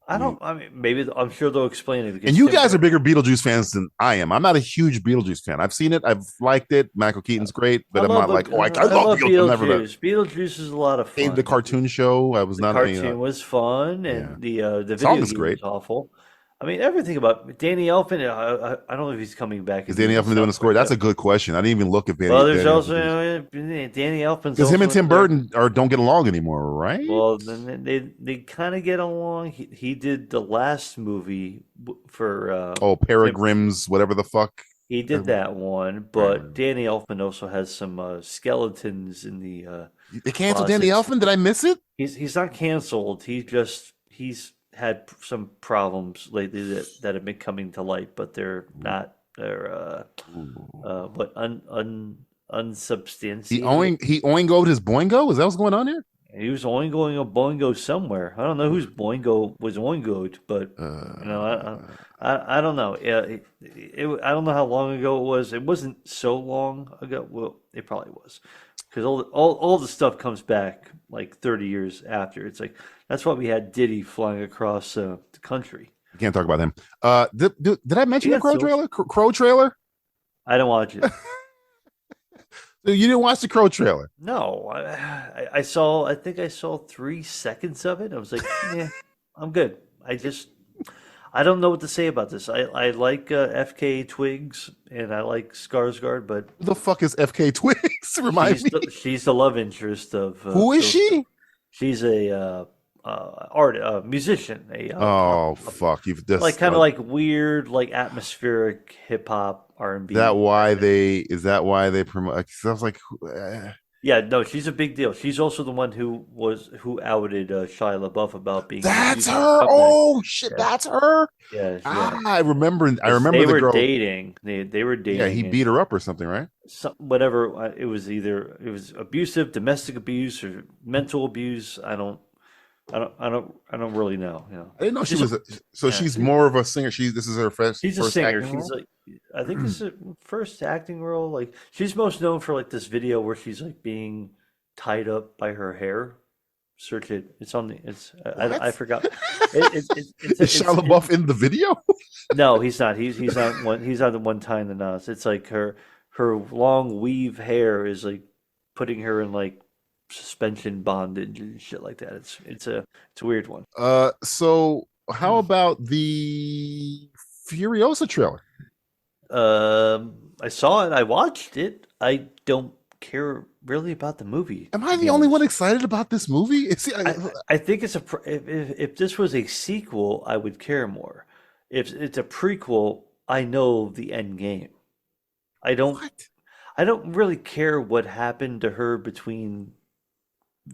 Maybe I'm sure they'll explain it. And you guys are bigger Beetlejuice fans than I am. I'm not a huge Beetlejuice fan. I've seen it. I've liked it. Michael Keaton's great, but I'm not like, I love Beetlejuice. Beetlejuice is a lot of fun. The cartoon show, I was not. The cartoon was fun, and the video song is game great. was awful. I mean, everything about Danny Elfman. I don't know if he's coming back. Is Danny Elfman doing the score? That's a good question. I didn't even look at Danny. Well, there's also Danny Elfman. Because him and Tim Burton don't get along anymore, right? Well, then they kind of get along. He did the last movie for Peregrims, whatever the fuck. He did that one, but Danny Elfman also has some skeletons in the. They canceled Danny Elfman. Did I miss it? He's not canceled. He's had some problems lately that have been coming to light, but they're not. They're unsubstantiated. He oingoed his boingo. Is that what's going on here? He was oingoing a boingo somewhere. I don't know whose boingo was oingoed, but I don't know. I don't know how long ago it was. It wasn't so long ago. Well, it probably was, because all the stuff comes back like 30 years after. It's like that's why we had Diddy flying across the country. I can't talk about him. Did I mention the Crow trailer? Crow trailer? I didn't watch it. So you didn't watch the Crow trailer? No, I saw. I think I saw 3 seconds of it. I was like, yeah, I'm good. I don't know what to say about this. I like FK Twigs and I like Skarsgård, but who the fuck is FK Twigs? Remind me. She's the love interest of. Who is she? She's a musician. Fuck! You've just like kind of like weird, like atmospheric hip hop R&B. Is that why they promote? I was like, yeah, no, she's a big deal. She's also the one who outed Shia LaBeouf about being. That's her. Oh shit, yeah. That's her. Yeah, I remember. They the were girl dating. They were dating. Yeah, he beat her up or something, right? Whatever. It was abusive, domestic abuse, or mental abuse. I don't really know. You know. I didn't know she was. She's more of a singer. This is her first. She's a singer. She's like, I think this is her first acting role. Like she's most known for like this video where she's like being tied up by her hair. Search it. It's on the. I forgot. Is Shia LaBeouf in the video? No, he's not. He's on one. He's on the one tying the knots. It's like her long weave hair is like putting her in like suspension bondage and shit like that. It's a weird one. So how about the Furiosa trailer? I saw it. I watched it. I don't care really about the movie. Am I the only one excited about this movie? I think it's if this was a sequel, I would care more. If it's a prequel, I know the end game. I don't really care what happened to her between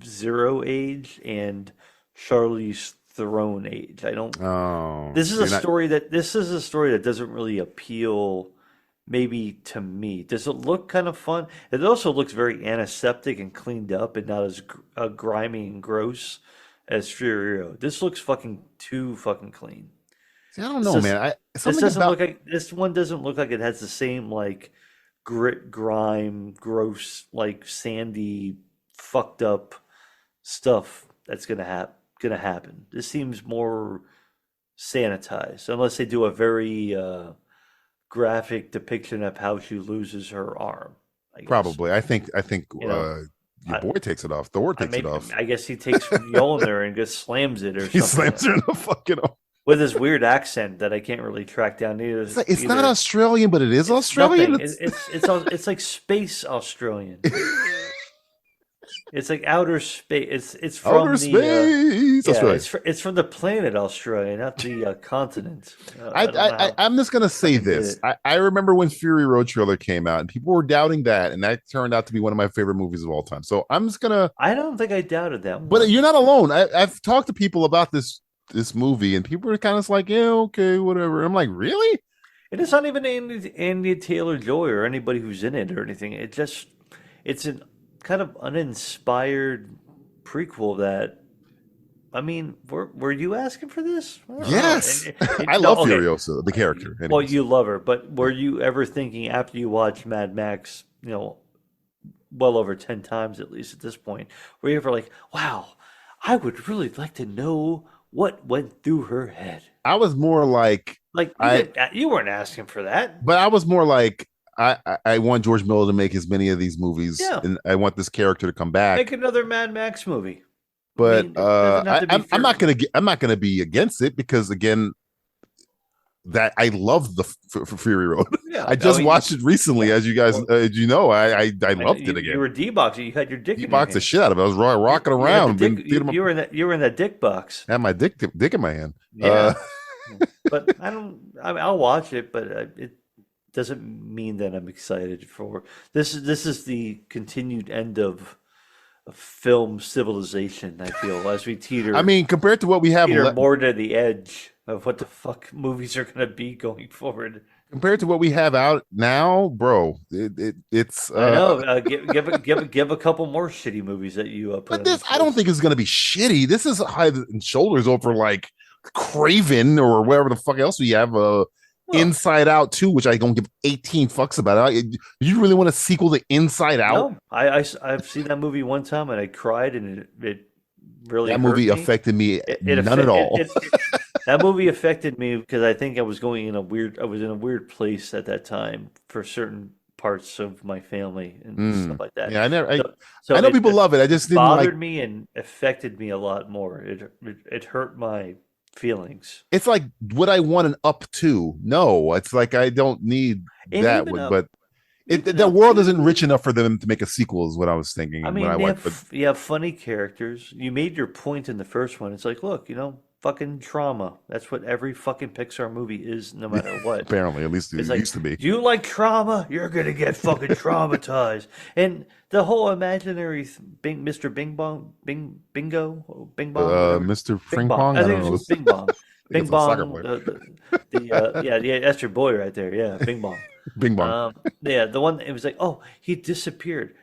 Zero age and Charlize Theron age. I don't. Oh, this is a story that doesn't really appeal. Maybe to me. Does it look kind of fun? It also looks very antiseptic and cleaned up and not as grimy and gross as Furio. This looks too fucking clean. See, I don't know, man. This one doesn't look like it has the same like grit, grime, gross, like sandy, fucked up stuff that's gonna happen. This seems more sanitized, unless they do a very graphic depiction of how she loses her arm. Probably. I think your boy takes it off. Thor takes it off. I guess he takes Mjolnir and just slams it or something. He slams her in the fucking arm. With his weird accent that I can't really track down either. It's not Australian, but it is Australian. It's like space Australian. It's like outer space. It's from outer space. It's from the planet Australia, not the continent. I'm just gonna say this. I remember when Fury Road trailer came out, and people were doubting that, and that turned out to be one of my favorite movies of all time. So I'm just gonna. I don't think I doubted that one. But you're not alone. I've talked to people about this movie, and people are kind of like, yeah, okay, whatever. I'm like, really? And it's not even Andy Taylor-Joy or anybody who's in it or anything. It's an kind of uninspired prequel that, I mean, were you asking for this? Yes. I love Furiosa, the character. Anyways. Well, you love her, but were you ever thinking after you watched Mad Max, well over 10 times at least at this point, were you ever like, wow, I would really like to know what went through her head? I was more like you weren't asking for that. But I was more like, I want George Miller to make as many of these movies, and I want this character to come back. Make another Mad Max movie. But I'm not gonna be against it because again, that I love the Fury Road. Yeah, I just watched it recently, as you guys, I loved it again. You were D-boxing. You had your dick. D-boxed the shit out of it. I was rocking around. You were in that dick box. I had my dick in my hand. Yeah. But I'll watch it, but it doesn't mean that I'm excited for this. This is the continued end of film civilization. I feel as we teeter. I mean, compared to what we have, more to the edge of what the fuck movies are going to be going forward. Compared to what we have out now, bro, it's. I know. Give a couple more shitty movies that you put. But this, I don't think it's going to be shitty. This is head and shoulders over like Craven or whatever the fuck else we have. Inside Out 2, which I don't give 18 fucks about. You really want a sequel to Inside Out? No, I've seen that movie one time and I cried, and it really that movie affected me none at all. That movie affected me because I think I was in a weird place at that time for certain parts of my family and stuff like that. Yeah, I know people love it. I just didn't bothered me and affected me a lot more. It hurt my feelings. It's like, would I want an Up 2? No, it's like I don't need that one. But the world isn't rich enough for them to make a sequel, is what I was thinking. I mean, you have funny characters. You made your point in the first one. It's like, look, fucking trauma. That's what every fucking Pixar movie is, no matter what. Apparently, at least it used to be. Do you like trauma? You're gonna get fucking traumatized. And the whole imaginary Mr. Bing Bong, Bingo, Bing Bong, Mr. Bing Bong. I think it was Bing Bong. Bing Bong. Yeah, that's your boy right there. Yeah, Bing Bong. Bing Bong. The one. It was like, oh, he disappeared.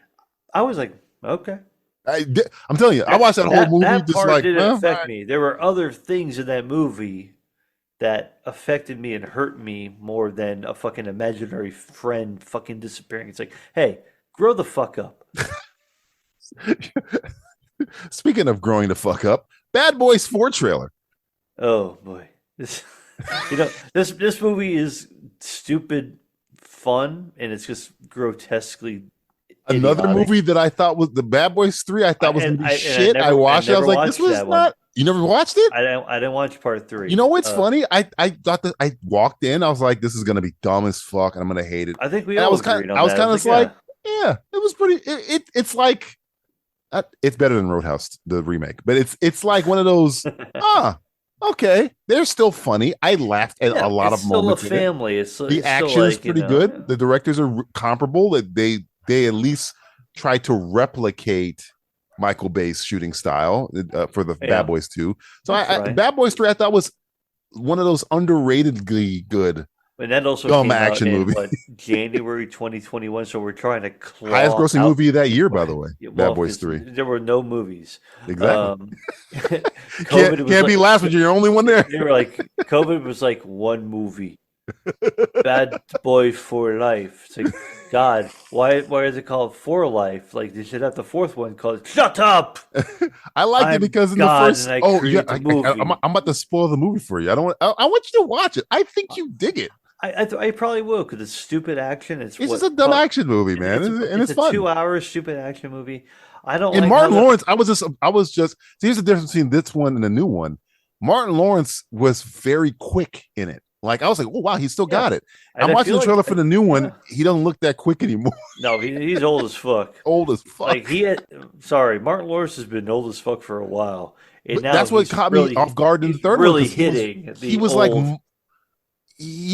I was like, okay. I'm telling you, I watched that whole movie. That part didn't affect me. There were other things in that movie that affected me and hurt me more than a fucking imaginary friend fucking disappearing. It's like, hey, grow the fuck up. Speaking of growing the fuck up, Bad Boys 4 trailer. Oh boy, this this movie is stupid fun, and it's just grotesquely another idiotic. movie that I thought was the Bad Boys 3. I thought was gonna be shit. I watched it. I was like, this was not. You never watched it? I didn't watch part 3. You know what's funny? I thought that I walked in. I was like, this is gonna be dumb as fuck, and I'm gonna hate it. I think we and all I was agreed on I was that. kind of like, yeah, it was pretty. It's like. It's better than Roadhouse, the remake, but it's like one of those. Okay, they're still funny. I laughed at a lot of moments. It's still a family. The action is pretty good. The directors are comparable. That they at least try to replicate Michael Bay's shooting style for the Bad Boys 2. So Bad Boys 3, I thought was one of those underratedly good. And that also dumb came action out in, movie. January 2021. So we're trying to claw highest grossing out. movie of that year, by the way. Bad Boys 3. There were no movies. Exactly. COVID can't be last, but you're the only one there. They were like, COVID was like one movie. Bad Boy for Life. It's like, God, why is it called For Life? Like they should have the fourth one called Shut Up. I liked it because in God, the first I'm about to spoil the movie for you. I want you to watch it. I think you dig it. I probably will because it's stupid action. It's just a dumb action movie, man, it's fun. 2 hours stupid action movie. I don't. And like Martin Lawrence, I was just. Here's the difference between this one and the new one. Martin Lawrence was very quick in it. Like I was like, oh wow, he still got it. And I'm watching the trailer for the new one. He doesn't look that quick anymore. No, he's old as fuck. Old as fuck. Like Martin Lawrence has been old as fuck for a while. And now that's what caught me off guard in the third really one. Hitting. He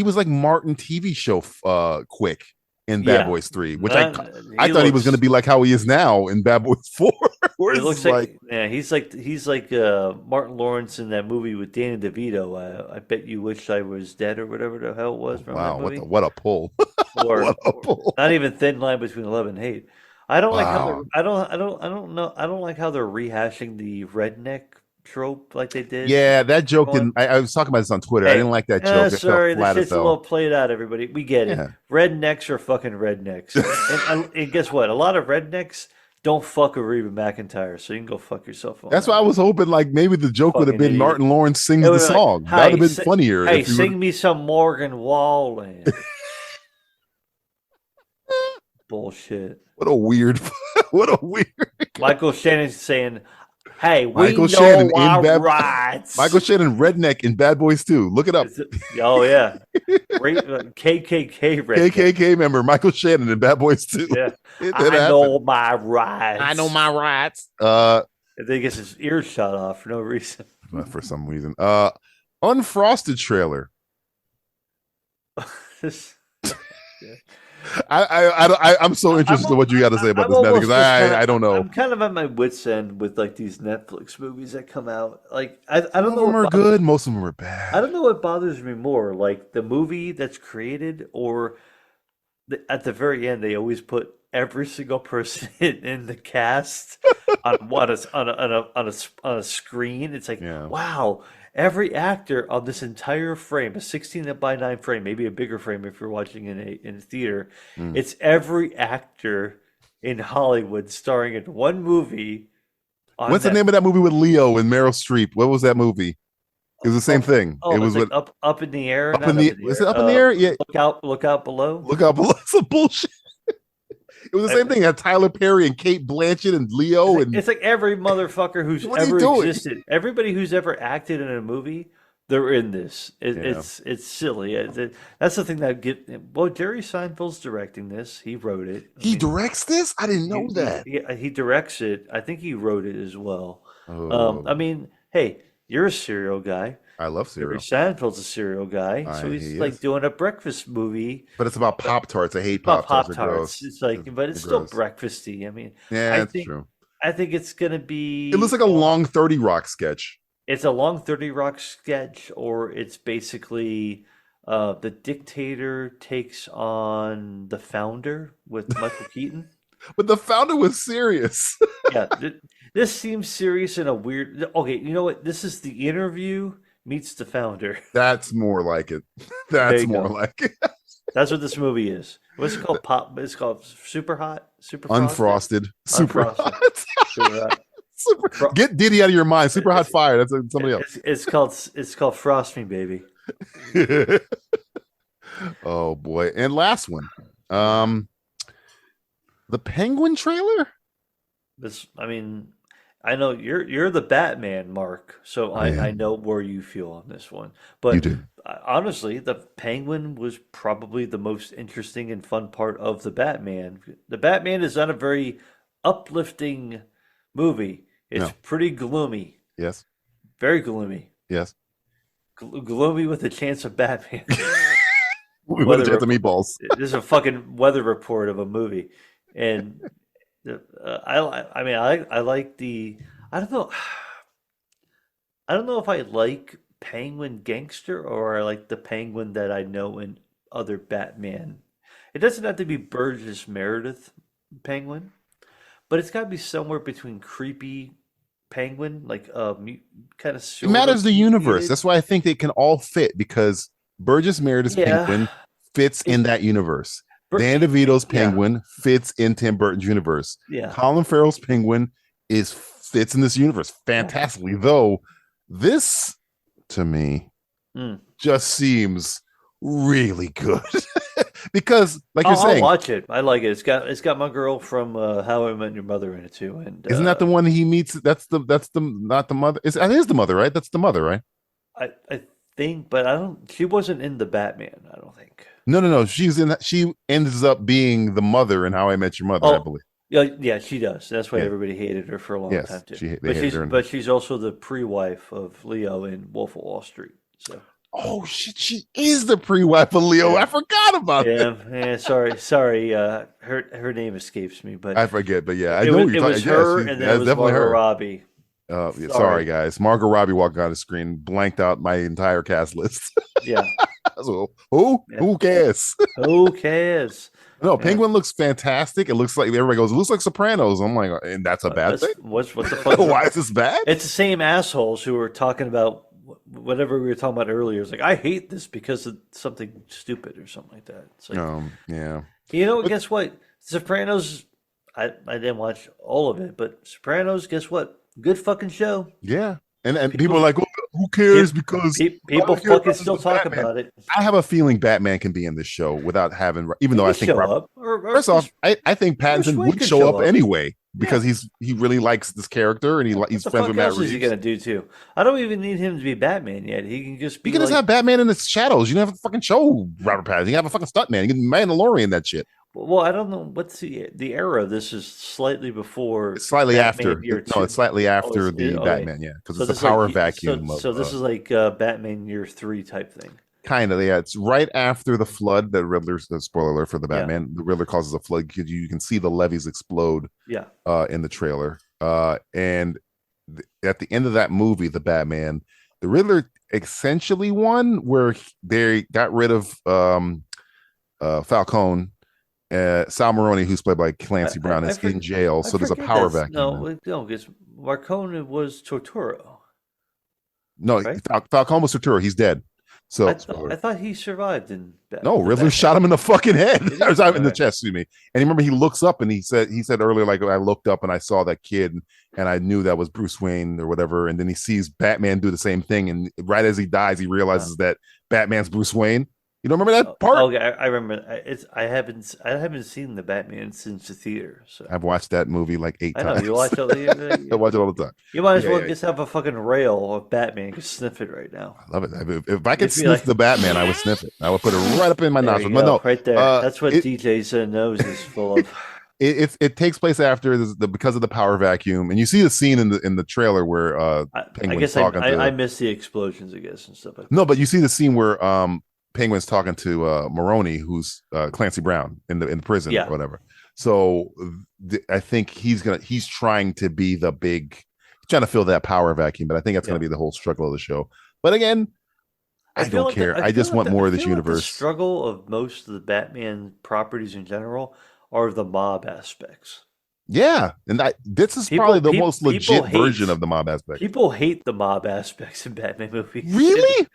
was like Martin TV show quick in Bad Boys 3, which I thought he was going to be like how he is now in Bad Boys 4. It looks like he's like Martin Lawrence in that movie with Danny DeVito. I bet you wish I was dead or whatever the hell it was. Wow, what a pull! Or not even Thin Line Between Love and Hate. I don't like how I don't like how they're rehashing the redneck trope like they did. Yeah, that joke didn't. I was talking about this on Twitter. I didn't like that joke. Sorry, the shit's a little played out. Everybody, we get it. Yeah. Rednecks are fucking rednecks, and guess what? A lot of rednecks don't fuck with Reba McEntire, so you can go fuck yourself. That's why I was hoping like maybe the joke would have been idiot. Martin Lawrence sings the song. Like, that would have been funnier. Hey, sing me some Morgan Wallen. Bullshit. What a weird. Michael Shannon saying, "Hey, we know our rights." Michael Shannon, redneck in Bad Boys 2. Look it up. Oh yeah, KKK redneck. KKK member Michael Shannon in Bad Boys 2. Yeah, I know my rights. I know my rights. And then he gets his ears shot off for no reason. For some reason. Unfrosted trailer. I'm so interested in what you got to say about this, man, because I don't know. I'm kind of at my wit's end with like these Netflix movies that come out. Like I don't know. Some of them are good, most of them are bad. I don't know what bothers me more, like the movie that's created, or at the very end they always put every single person in the cast on a screen. It's like, wow. Every actor on this entire frame, a 16:9 frame, maybe a bigger frame if you're watching in a theater, it's every actor in Hollywood starring in one movie. What's the name of that movie with Leo and Meryl Streep? What was that movie? It was the same thing. It was like up in the air. Is it up in the air? Yeah. Look out below. Look out below. Some bullshit. It was the same thing. It had Tyler Perry and Kate Blanchett and Leo. It's like every motherfucker who's ever existed. Everybody who's ever acted in a movie, they're in this. It's silly. That's the thing that Jerry Seinfeld's directing this. He wrote it. He directs this? I didn't know that. He directs it. I think he wrote it as well. Oh. I mean, hey, you're a cereal guy. I love cereal. Jerry Seinfeld's a cereal guy, so he's like doing a breakfast movie. But it's about Pop-Tarts. I hate Pop-Tarts. It's like, but it's still breakfasty. I mean, that's true. I think it's gonna be. It looks like a long 30 Rock sketch. It's a long 30 Rock sketch, or it's basically the dictator takes on the founder with Michael Keaton. But the founder was serious. Yeah, this seems serious in a weird. Okay, you know what? This is The Interview meets the founder. That's more like it. That's more like it. That's what this movie is. What's it called? It's called Super Hot, Super Unfrosted, Super Hot. Get Diddy out of your mind. Super Hot Fire. That's somebody else. It's called Frost Me, baby. Oh boy. And last one. The Penguin trailer? I know you're the Batman, Mark, so I know where you feel on this one. But you do. Honestly, the Penguin was probably the most interesting and fun part of the Batman. The Batman is not a very uplifting movie. It's pretty gloomy. Yes. Very gloomy. Yes. Gloomy with a chance of Batman. With a chance of meatballs. This is a fucking weather report of a movie, and I like the. I don't know if I like Penguin Gangster or I like the Penguin that I know in other Batman. It doesn't have to be Burgess Meredith Penguin, but it's got to be somewhere between creepy Penguin, like kind of. It matters the universe. That's why I think they can all fit because Burgess Meredith's Penguin fits in that universe. Dan DeVito's Penguin fits in Tim Burton's universe. Yeah. Colin Farrell's Penguin fits in this universe fantastically. Though this, to me, just seems really good because, like you're saying, I'll watch it. I like it. It's got my girl from How I Met Your Mother in it too. And isn't that the one he meets? That's not the mother. I think it's the mother, right? That's the mother, right? I think, but she wasn't in the Batman. I don't think. No. She's in that. She ends up being the mother in How I Met Your Mother, I believe. Yeah, she does. That's why everybody hated her for a long time too. But she's also the pre-wife of Leo in Wolf of Wall Street. So. Oh shit! She is the pre-wife of Leo. I forgot about that. Yeah. Sorry. Her name escapes me, but I forget. But yeah, I know what you're talking. It was her, and then it was Margot Robbie. Sorry, guys. Margot Robbie walked on the screen, blanked out my entire cast list. Yeah. So, who? Yeah. Who cares? Who cares? No, Penguin looks fantastic. It looks like everybody goes. It looks like Sopranos. I'm like, and that's a bad thing. What the fuck? Why is this bad? It's the same assholes who were talking about whatever we were talking about earlier. It's like I hate this because of something stupid or something like that. It's like, yeah. You know, guess what? Sopranos. I didn't watch all of it, but Sopranos. Guess what? Good fucking show. Yeah, and people are like, well, who cares? Because people fucking still talk about it. I have a feeling Batman can be in this show without having, even though I think first off, I think Pattinson would show up anyway because he really likes this character and he's friends with Matt Reeves. What is he gonna do too? I don't even need him to be Batman yet. He can just be. You can just have Batman in the shadows. You don't have to fucking show Robert Pattinson. You can have a fucking stuntman. You can Mandalorian that shit. Well, I don't know what's the era. This is slightly before. It's slightly after. No, it's slightly after Batman. Yeah, because it's a power vacuum. So this is like Batman Year 3 type thing. Kind of, yeah. It's right after the flood that Riddler's. Spoiler alert for the Batman. Yeah. The Riddler causes a flood because you can see the levees explode. Yeah. In the trailer. And at the end of that movie, the Batman, the Riddler essentially won, where they got rid of Falcone. Sal Maroni, who's played by Clancy Brown, is in jail, so there's a power vacuum. No, because Marcone was Torturo. No, right? Falcone was Torturo. He's dead. So I thought he survived in. No, Riddler shot him in the fucking head, in the chest. Excuse me. And remember, he looks up and he said earlier, like, I looked up and I saw that kid and I knew that was Bruce Wayne or whatever. And then he sees Batman do the same thing, and right as he dies, he realizes that Batman's Bruce Wayne. You don't remember that part? Okay, I remember. I haven't seen the Batman since the theater. So I've watched that movie like 8 times. I know you watch it. I watch it all the time. You might as well just have a fucking rail of Batman. Just sniff it right now. I love it. If I could sniff the Batman, I would sniff it. I would put it right up in my nostrils. But no, right there. That's what DJ's nose is full of. It takes place after because of the power vacuum, and you see the scene in the trailer where Penguin's talking. I miss the explosions, I guess, and stuff like that. No, but you see the scene where Penguin's talking to Maroni, who's Clancy Brown in the prison or whatever. So I think he's trying to be trying to fill that power vacuum, but I think that's going to be the whole struggle of the show. But again, I don't care. I just want more of this universe. The struggle of most of the Batman properties in general are the mob aspects. Yeah, and this is probably the most legit version of the mob aspect. People hate the mob aspects in Batman movies. Really?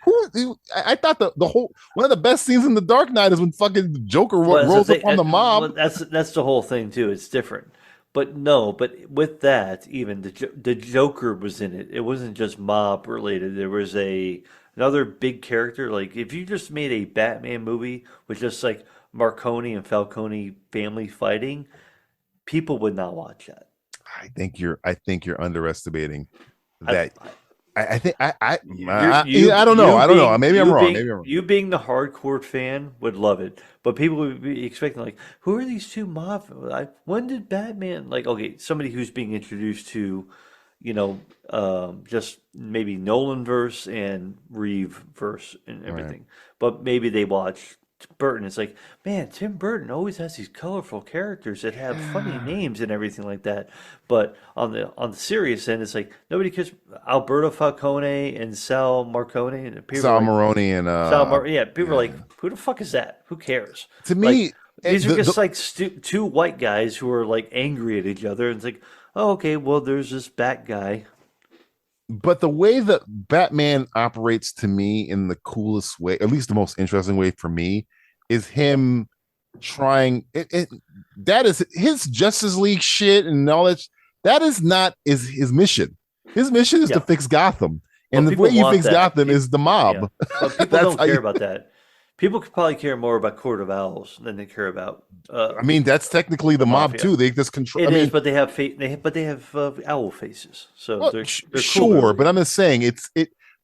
I thought the whole one of the best scenes in The Dark Knight is when fucking Joker rolls up on the mob. Well, that's the whole thing too. It's different, But with that, even the Joker was in it. It wasn't just mob related. There was another big character. Like if you just made a Batman movie with just like Marconi and Falcone family fighting, people would not watch that. I think you're underestimating that. I don't know. Maybe I'm wrong. You being the hardcore fan would love it, but people would be expecting like, who are these two mob? Like, when did Batman somebody who's being introduced to, just maybe Nolan verse and Reeve verse and everything, right. But maybe they watch Burton. It's like, man, Tim Burton always has these colorful characters that have funny names and everything like that. But on the serious end, it's like nobody cares. Alberto Falcone and Sal Marconi and Sal Maroni and people are like, who the fuck is that? Who cares? To me, these are just two white guys who are like angry at each other. And it's like, oh, okay, well, there's this Bat guy. But the way that Batman operates to me in the coolest way, at least the most interesting way for me, is him trying that is his Justice League shit and all that. That is not his mission. His mission is to fix Gotham. And the way you fix Gotham is the mob. Yeah. But people don't care about that. People could probably care more about Court of Owls than they care about. That's technically the mob too. They just control. But they have owl faces. So they're sure. cool. But I'm just saying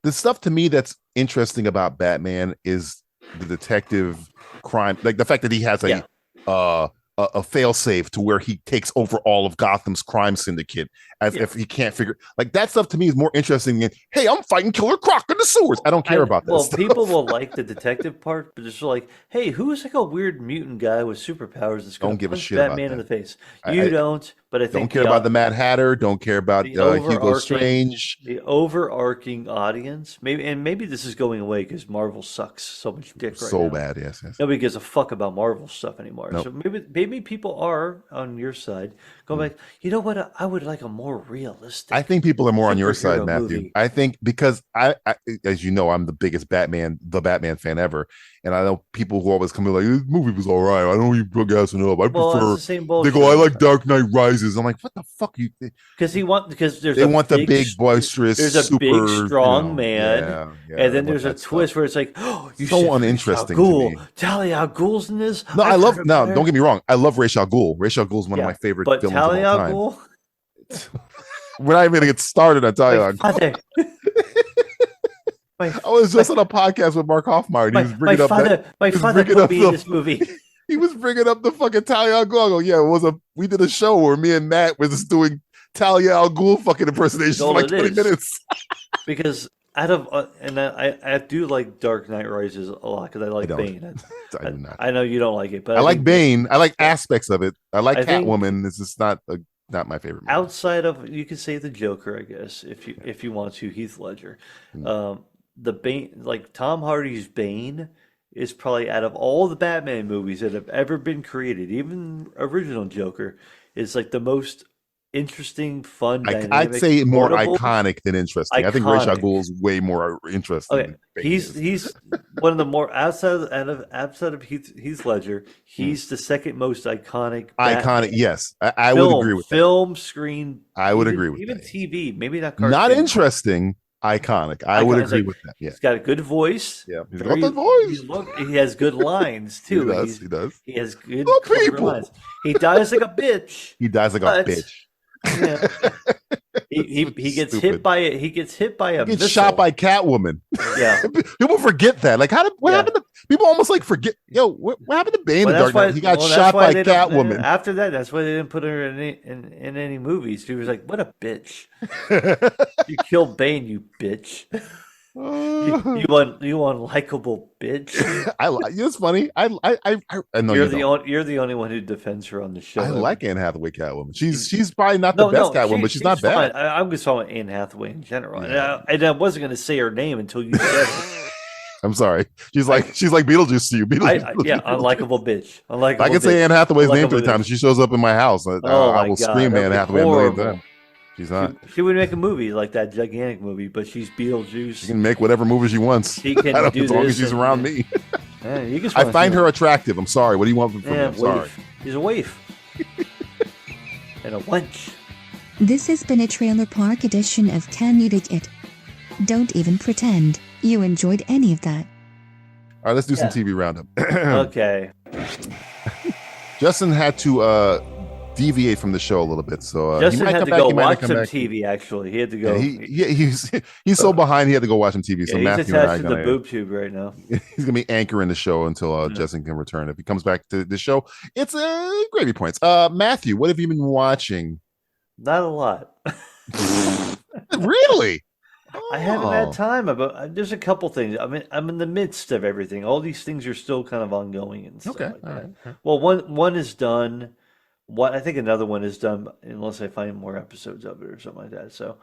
the stuff to me that's interesting about Batman is the detective crime, like the fact that he has a failsafe to where he takes over all of Gotham's crime syndicate as if he can't figure like that stuff to me is more interesting than, hey, I'm fighting Killer Croc in the sewers. I don't care about that. Well, stuff. People will like the detective part, but it's like, hey, who's like a weird mutant guy with superpowers that's going to punch Batman in the face? You don't, but I think don't care about the Mad Hatter. Don't care about Hugo Strange. The overarching audience, maybe this is going away because Marvel sucks so much dick right now. So bad, yes. Nobody gives a fuck about Marvel stuff anymore. Nope. So maybe people are on your side going back. You know what? I would like a more realistic. I think people are more on your side, Matthew. Movie. I think because I, as you know, I'm the biggest Batman fan ever, and I know people who always come in like, this movie was all right. I don't even put gassing up. I prefer. The same bullshit. They go, I like Dark Knight Rises. I'm like, what the fuck you? Because they want the big boisterous. There's a big strong man, and then there's a twist where it's like, oh, you so uninteresting to me. Talia al Ghul's in this. No, don't get me wrong. I love Ra's al Ghul. Ra's al Ghul is one of my favorite villains of all time. Ghul? We're not even gonna get started on Talia al Ghul. I was just on a podcast with Mark Hoffmeyer. He was bringing my father put me in this movie. He was bringing up the fucking Talia al Ghul. We did a show where me and Matt was just doing Talia al Ghul fucking impersonations for like 20 minutes. Because I do like Dark Knight Rises a lot because I like Bane. I do not. I know you don't like it, but I like Bane. I like aspects of it. I like Catwoman. It's just not my favorite movie. Outside of, you could say the Joker, I guess, if you want to, Heath Ledger. The Bane, like Tom Hardy's Bane, is probably out of all the Batman movies that have ever been created, even original Joker, is like the most interesting, fun, dynamic, I'd say more iconic than interesting. I think Ra's al Ghul is way more interesting. Okay. He's one of the more outside of Heath Ledger. He's the second most iconic. Batman. Yes, I would agree with film, screen. I would agree with even that. TV, maybe not cartoon. Not interesting. Iconic. I would agree with that. Yeah. He's got a good voice. Yeah, he's got the voice. He has good lines too. He does. He has good lines. He dies like a bitch. He dies like a bitch. Yeah. He gets hit by a missile. Shot by Catwoman. Yeah. People forget that. Like, what happened to people? Almost like forget. Yo, what happened to Bane in Dark Knight? He got shot by Catwoman. After that, that's why they didn't put her in any movies. She was like, "What a bitch! You killed Bane, you bitch." You unlikable bitch. It's funny. I know you're the only one who defends her on the show. I like Anne Hathaway Catwoman. She's probably not the best Catwoman, but she's not bad. I'm just talking about Anne Hathaway in general, and I wasn't going to say her name until you said it. I'm sorry. She's like Beetlejuice to you. Unlikable bitch. I can say Anne Hathaway's name 3 times. She shows up in my house. I will scream Anne Hathaway a million times. She's not. She would make a movie like that gigantic movie, but she's Beetlejuice. She can make whatever movie she wants. She can do as long as she's around me. Yeah, I find her attractive. I'm sorry. What do you want from me? I'm sorry. She's a waif. and a wench. This has been a Trailer Park edition of Can You Dig It? Don't even pretend you enjoyed any of that. All right, let's do some TV roundup. Okay. Justin had to deviate from the show a little bit, so Justin he might had come to back. go He might watch come some back. TV. Actually, he had to go. Yeah, he's so behind. He had to go watch some TV. So he's Matthew and I attached are to the gonna, boob tube right now. he's gonna be anchoring the show until Justin can return. If he comes back to the show, it's gravy points. Matthew, what have you been watching? Not a lot. Really? I haven't had time. There's a couple things. I mean, I'm in the midst of everything. All these things are still kind of ongoing and stuff like that. Right. Well, one is done. I think another one is done unless I find more episodes of it or something like that. So,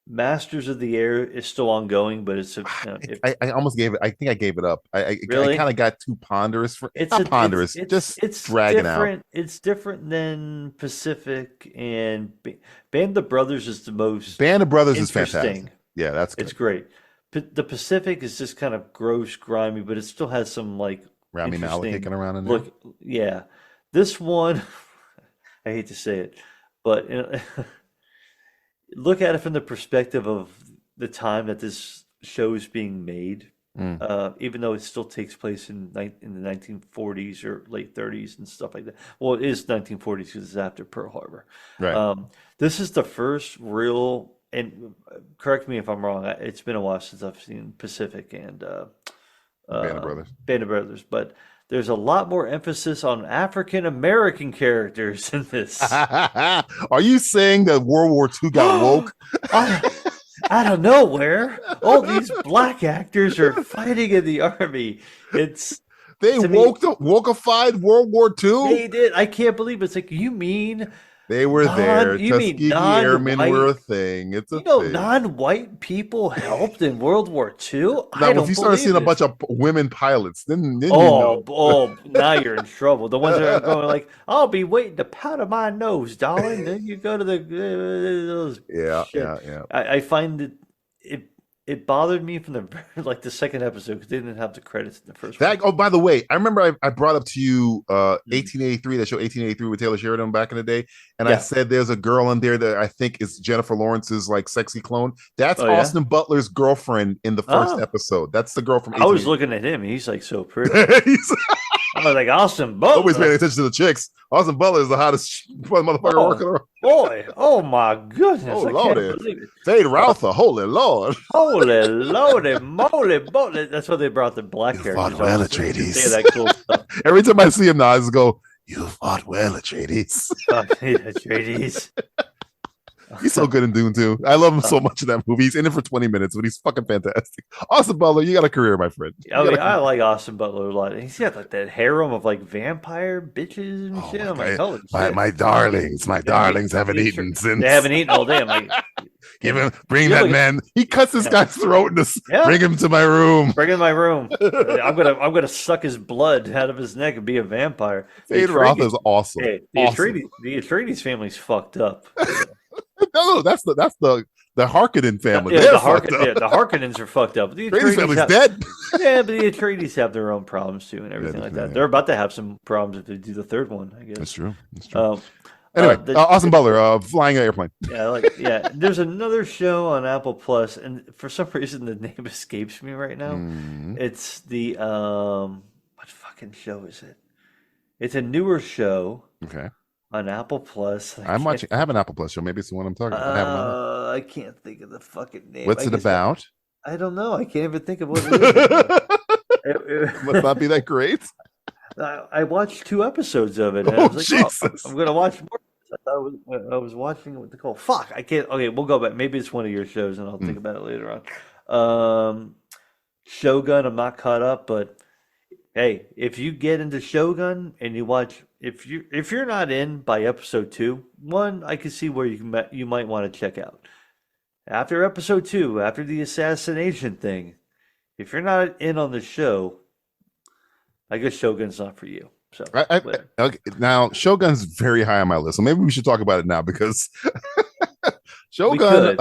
Masters of the Air is still ongoing, but it's I almost gave it. I think I gave it up. I Really? kind of got too ponderous for. it's Not ponderous. Just dragging different. out. It's different than Pacific, and Band of Brothers is the most. Band of Brothers is interesting. fantastic. Yeah, that's good. It's great. The Pacific is just kind of gross, grimy, but it still has some like Rami Malek interesting kicking around in there. look. Yeah, this one, I hate to say it, but look at it from the perspective of the time that this show is being made. Even though it still takes place in the 1940s or late 30s and stuff like that. Well, it is 1940s because it's after Pearl Harbor. Right. This is the first real, and correct me if I'm wrong, it's been a while since I've seen Pacific and Band of Brothers. Band of Brothers, but there's a lot more emphasis on African American characters in this. Are you saying that World War II got woke? Out of nowhere, all these black actors are fighting in the army. They wokeified World War II? They did. I can't believe it. It's like, you mean they were there. you mean Tuskegee Airmen were a thing. It's a thing. Non-white people helped in World War II? Now, if you started seeing a bunch of women pilots, then you know. Now you're in trouble. The ones that are going like, I'll be waiting to powder my nose, darling. Then you go to the Yeah. I find that it bothered me from the second episode because they didn't have the credits in the first one. Oh, by the way, I remember I brought up to you 1883, that show 1883 with Taylor Sheridan back in the day, and I said there's a girl in there that I think is Jennifer Lawrence's like sexy clone. That's Austin Butler's girlfriend in the first episode. That's the girl from 1883. I was looking at him. He's like so pretty. I was like, Austin Butler. Always paying attention to the chicks. Austin Butler is the hottest motherfucker working around. Boy, oh my goodness. Oh, Lord. Fade Routher, holy Lord. Holy lordy moly. That's why they brought the black characters. Fought well, Atreides. Say that cool stuff. Every time I see him now, I just go, you fought well, Atreides. Atreides. He's so good in Dune too. I love him so much in that movie. He's in it for 20 minutes, but he's fucking fantastic. Austin Butler, you got a career, my friend. I like Austin Butler a lot. He's got like that harem of like vampire bitches and shit. I'm like, holy shit. My darlings haven't eaten since. They haven't eaten all day. I'm like, bring that man. He cuts this guy's throat and bring him to my room. Bring him to my room. I'm gonna suck his blood out of his neck and be a vampire. Fade Roth is awesome. Hey, the Atreides family's fucked up. No, that's the Harkonnen family. Yeah, the Harkonnens are fucked up. The Atreides family's dead. Yeah, but the Atreides have their own problems too, and everything like that. Yeah. They're about to have some problems if they do the third one, I guess. That's true. Anyway, Austin Butler flying an airplane. There's another show on Apple Plus, and for some reason the name escapes me right now. It's the what fucking show is it? It's a newer show. Okay. On Apple Plus. I'm watching. I have an Apple Plus show. Maybe it's the one I'm talking about. I can't think of the fucking name. What's it about? I don't know. I can't even think of what it is. Must not be that great. I watched 2 episodes of it. And I was like, Jesus. I'm going to watch more. I was watching what they call. Fuck. I can't. Okay, we'll go back. Maybe it's one of your shows, and I'll think about it later on. Shogun. I'm not caught up, but hey, if you get into Shogun and you watch. If you're not in by episode 2, I can see where you might want to check out. After episode 2, after the assassination thing, if you're not in on the show, I guess Shogun's not for you. So okay, now Shogun's very high on my list, so maybe we should talk about it now because Shogun.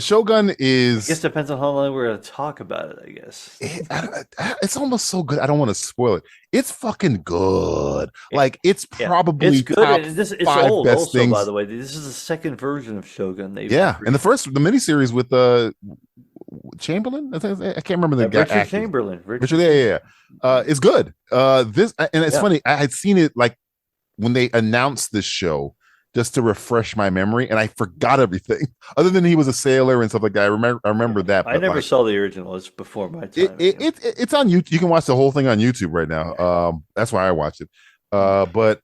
Shogun is. I guess it depends on how long we're going to talk about it, I guess. It's almost so good. I don't want to spoil it. It's fucking good. Like, it's probably it's good. top And it's 5 old best also, things. by the way. This is the second version of Shogun. And the miniseries with Chamberlain. I can't remember the guy. Richard Chamberlain. Richard, it's good. This and it's funny. I had seen it like when they announced this show, just to refresh my memory, and I forgot everything other than he was a sailor and stuff like that. I remember that. I never saw the original. It's before my time. It's on YouTube. You can watch the whole thing on YouTube right now. That's why I watched it. But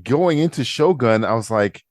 going into Shogun, I was like,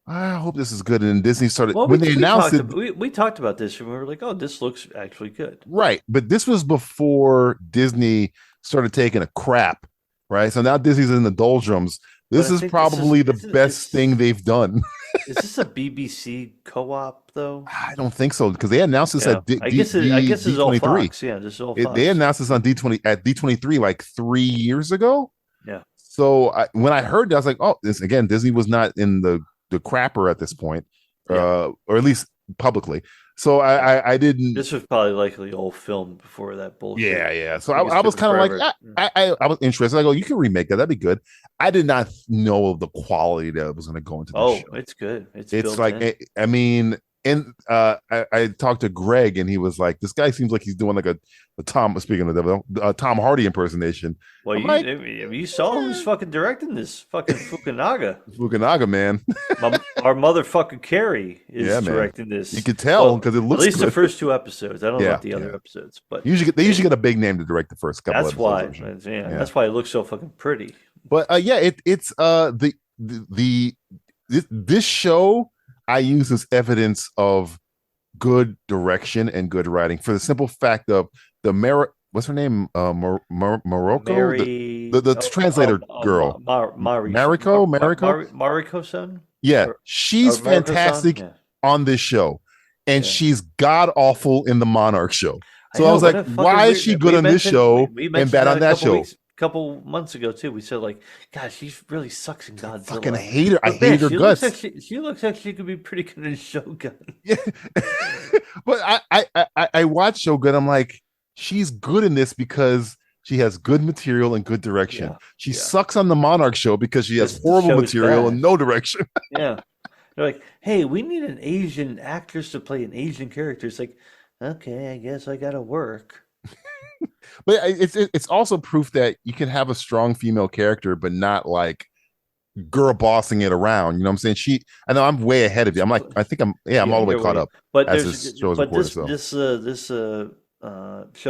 I hope this is good. And Disney started when they announced it. We talked about this, and we were like, "Oh, this looks actually good." Right, but this was before Disney started taking a crap. Right, so now Disney's in the doldrums. This is probably the best thing they've done. Is this a BBC co-op though? I don't think so because they announced this at I guess it's all Fox. Yeah, this is all Fox. They announced this on D23 like 3 years ago. Yeah. So when I heard that, I was like, oh, this again. Disney was not in the crapper at this point, or at least publicly. So I didn't. This was probably likely all filmed before that bullshit. Yeah. So I was kind of like, I was interested. I go, you can remake that. That'd be good. I did not know of the quality that was going to go into the show. Oh, it's good. It's like, I mean, and I talked to Greg, and he was like, this guy seems like he's doing like a Tom, speaking of the devil, Tom Hardy impersonation. Well, you saw who's fucking directing this? Fucking Fukunaga. Fukunaga, man. Our motherfucking Carrie is directing this. You could tell because it looks at least good. the first 2 episodes. I don't know about the other episodes, but they usually get a big name to direct the first couple. That's why. That's why it looks so fucking pretty. But it's this show I use as evidence of good direction and good writing for the simple fact of what's her name? Morocco? The translator girl. Mariko-san? Yeah. She's fantastic on this show. And she's god awful in the Monarch show. So I was like, why is she good on this show and bad on that show? Couple months ago too, we said like, God, she really sucks in Godzilla. Fucking hate her. I hate her guts. She looks like she could be pretty good in Shogun. Yeah, but I watch Shogun. I'm like, she's good in this because she has good material and good direction. Yeah. She sucks on the Monarch show because she has horrible material and no direction. Yeah, they're like, hey, we need an Asian actress to play an Asian character. It's like, okay, I guess I gotta work. But it's also proof that you can have a strong female character, but not like girl bossing it around. You know what I'm saying? I know I'm way ahead of you. I'm like, I think I'm all the way caught up. But this show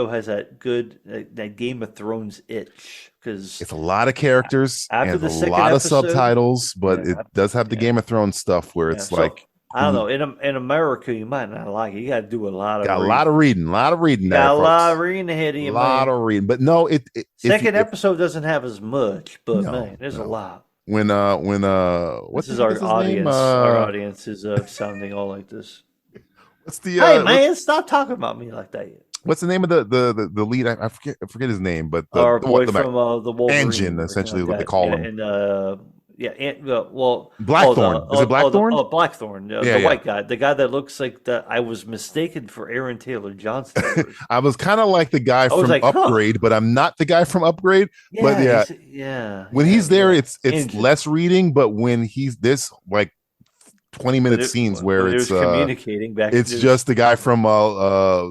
has that good that Game of Thrones itch because it's a lot of characters and a lot of subtitles, but it does have the Game of Thrones stuff where it's like. I don't know. In America, you might not like it. You got to do a lot of reading. A lot of reading. Got a lot of reading ahead of you. A lot of reading, but no. Second episode doesn't have as much, but man, there's a lot. When what's this is our audience? Our audience is sounding all like this. What's the? Hey man, stop talking about me like that. What's the name of the lead? I forget his name, but our boy from the Wolverine. Engine, essentially, what they call him. Blackthorn. Is it Blackthorn? Blackthorn. The white guy. The guy that looks like I was mistaken for Aaron Taylor Johnson. I was kind of like the guy from Upgrade, but I'm not the guy from Upgrade. Yeah, but when he's there, it's less reading. But when he's this 20-minute scenes where it's communicating back. It's just the guy from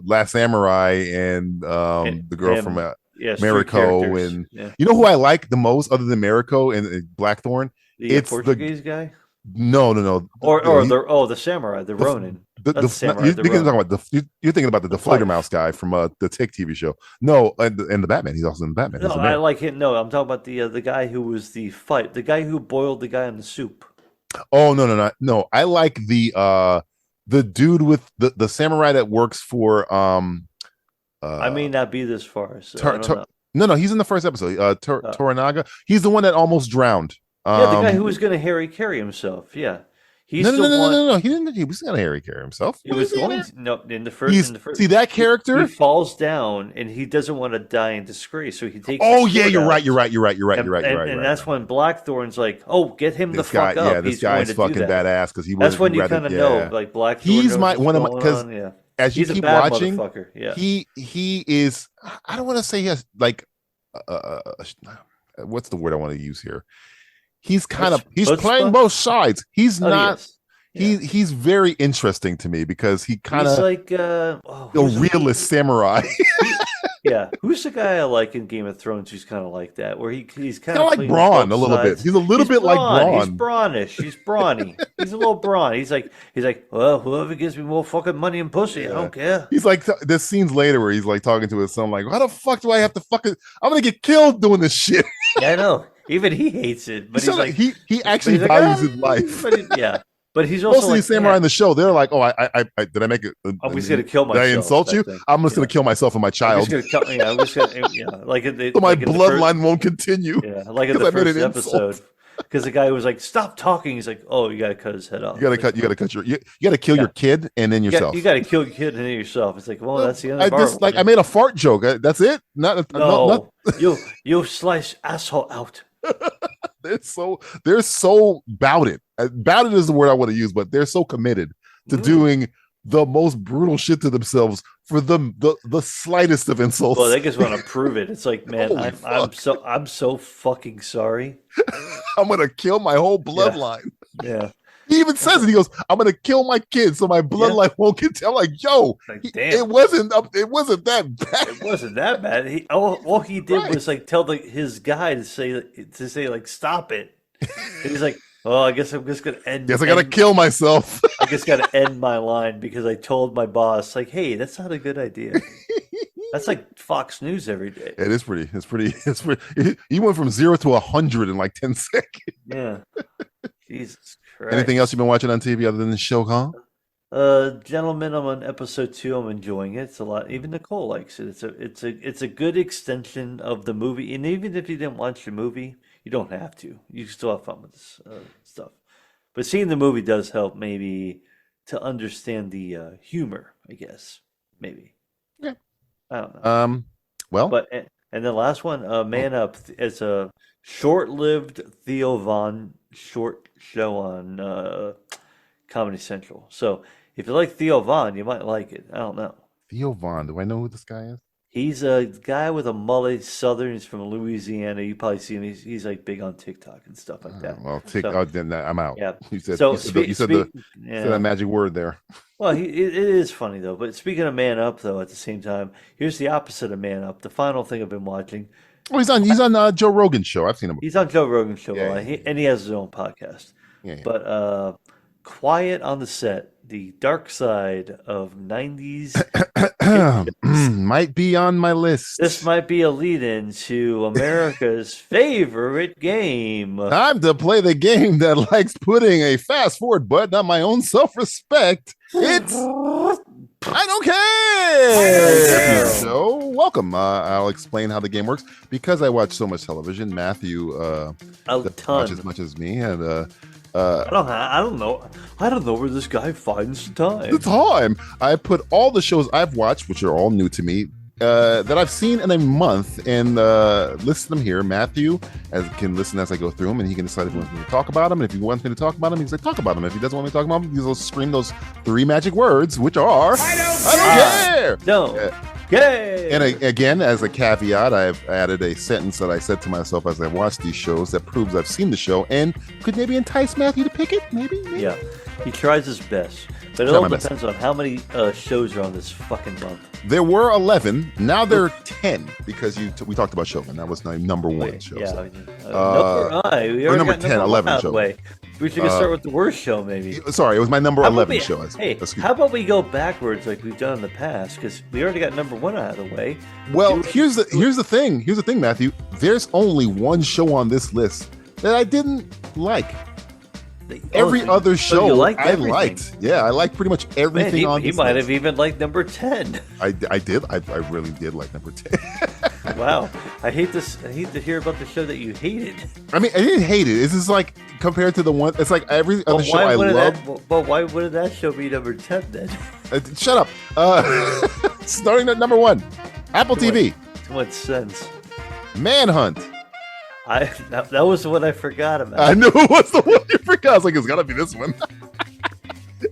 Last Samurai and the girl from Mariko and you know who I like the most other than Mariko and Blackthorn? It's Portuguese guy. No. The samurai, the Ronin. You're thinking about the Fledermaus guy from the Tick TV show. No, and the Batman. He's also in the Batman. No, I like him. No, I'm talking about the guy who was the guy who boiled the guy in the soup. Oh no! I like the dude with the samurai that works for I may not be this far. So No, he's in the first episode. Toranaga. He's the one that almost drowned. The guy who was going to carry himself. Yeah, He's no. He didn't. He was going to carry himself. He was going to, no, in the first. See that character? He falls down and he doesn't want to die in disgrace, so he takes. Oh yeah, you're right. And that's when Blackthorn's like, "Oh, get him the fuck up." Yeah, this guy's fucking badass because he. That's when you kind of know, like Blackthorn. He's one of my because as you keep watching, yeah, he is. I don't want to say he has like, what's the word I want to use here? He's kind of playing both sides. He's not. He's very interesting to me because he kind of like a realist samurai. Yeah, who's the guy I like in Game of Thrones who's kind of like that, where he's kind of like Braun a little bit. He's a little bit like Braun. He's brawnish. He's brawny. He's a little brawn. He's like, well, whoever gives me more fucking money and pussy, I don't care. He's like, there's scenes later where he's like talking to his son, like, how the fuck do I have to fucking? I'm gonna get killed doing this shit. Yeah, I know. Even he hates it, but he's like, he actually values his life. But he's also most of these samurai in the show, they're like, oh, I did I make it? I'm just gonna kill myself. Did I insult you? I'm just gonna kill myself and my child. I'm just gonna kill. I'm just gonna, like so my bloodline won't continue. Yeah, like in the first episode, because the guy was like, stop talking. He's like, oh, you gotta cut his head off. You gotta kill your kid and then yourself. You gotta kill your kid and then yourself. It's like, well, that's the end of our I made a fart joke. That's it. No. You slice asshole out. They're so bout it. Bout it is the word I want to use, but they're so committed to doing the most brutal shit to themselves for the slightest of insults. Well, they just want to prove it. It's like, man, I'm so fucking sorry. I'm gonna kill my whole bloodline. Yeah. He even says it. He goes, "I'm gonna kill my kids so my bloodline won't get." I'm like, "Yo, it wasn't that bad. It wasn't that bad." All he did was like tell his guy to say like, "Stop it." And he's like, "Oh, I guess I'm just gonna end." Yes, I gotta kill myself. I just gotta end my line because I told my boss, like, "Hey, that's not a good idea." That's like Fox News every day. It's pretty. He went from 0 to 100 in like 10 seconds. Yeah. Jesus Christ. Anything else you've been watching on TV other than the show, huh? Gentlemen, I'm on episode 2. I'm enjoying it. It's a lot. Even Nicole likes it. It's a good extension of the movie. And even if you didn't watch the movie, you don't have to. You can still have fun with this stuff. But seeing the movie does help maybe to understand the humor, I guess. Maybe. Yeah. I don't know. And the last one, Man Up. It's a short-lived Theo Von short show on Comedy Central. So if you like Theo Von, you might like it. I don't know. Theo Von. Do I know who this guy is? He's a guy with a mullet, Southern. He's from Louisiana. You probably see him. He's like big on TikTok and stuff like that. Well, TikTok. Then I'm out. Yeah. You said that magic word there. Well, it is funny though. But speaking of Man Up, though, at the same time, here's the opposite of Man Up. The final thing I've been watching. Oh, he's on Joe Rogan's show. I've seen him. He's on Joe Rogan's show, and he has his own podcast. Yeah. But Quiet on the Set, the dark side of 90s. Might be on my list. This might be a lead-in to America's favorite game. Time to play the game that likes putting a fast-forward button on my own self-respect. It's I don't care. So, welcome. I'll explain how the game works because I watch so much television. Matthew watch as much as me, and I don't know where this guy finds the time. I put all the shows I've watched, which are all new to me, that I've seen in a month, and list them here. Matthew can listen as I go through them, and he can decide if he wants me to talk about them. And if he wants me to talk about them, he's like, talk about them. If he doesn't want me to talk about them, he'll scream those 3 magic words, which are I don't care. No. Yay! And again, as a caveat, I've added a sentence that I said to myself as I watched these shows that proves I've seen the show and could maybe entice Matthew to pick it. Maybe. Yeah, he tries his best, but it all depends on how many shows are on this fucking month. There were 11. Now there are 10 because we talked about Shogun. That was my number 1 show. Yeah, so. Number 10, 11 show. We should start with the worst show, maybe. Sorry, it was my number 11 show. Hey, how about we go backwards like we've done in the past? Because we already got number 1 out of the way. Well, here's the thing. Here's the thing, Matthew. There's only one show on this list that I didn't like. Every other show I liked. Yeah, I liked pretty much everything on this list. He might have even liked number 10. I did. I really did like number 10. Wow, I hate this. I hate to hear about the show that you hated. I mean, I didn't hate it. It's just like compared to the one. It's like every other show I love. But why wouldn't that show be number 10 then? Shut up. Starting at number 1, Apple TV. Too much sense. Manhunt. That was the one I forgot about. I knew it was the one you forgot. I was like, it's gotta be this one.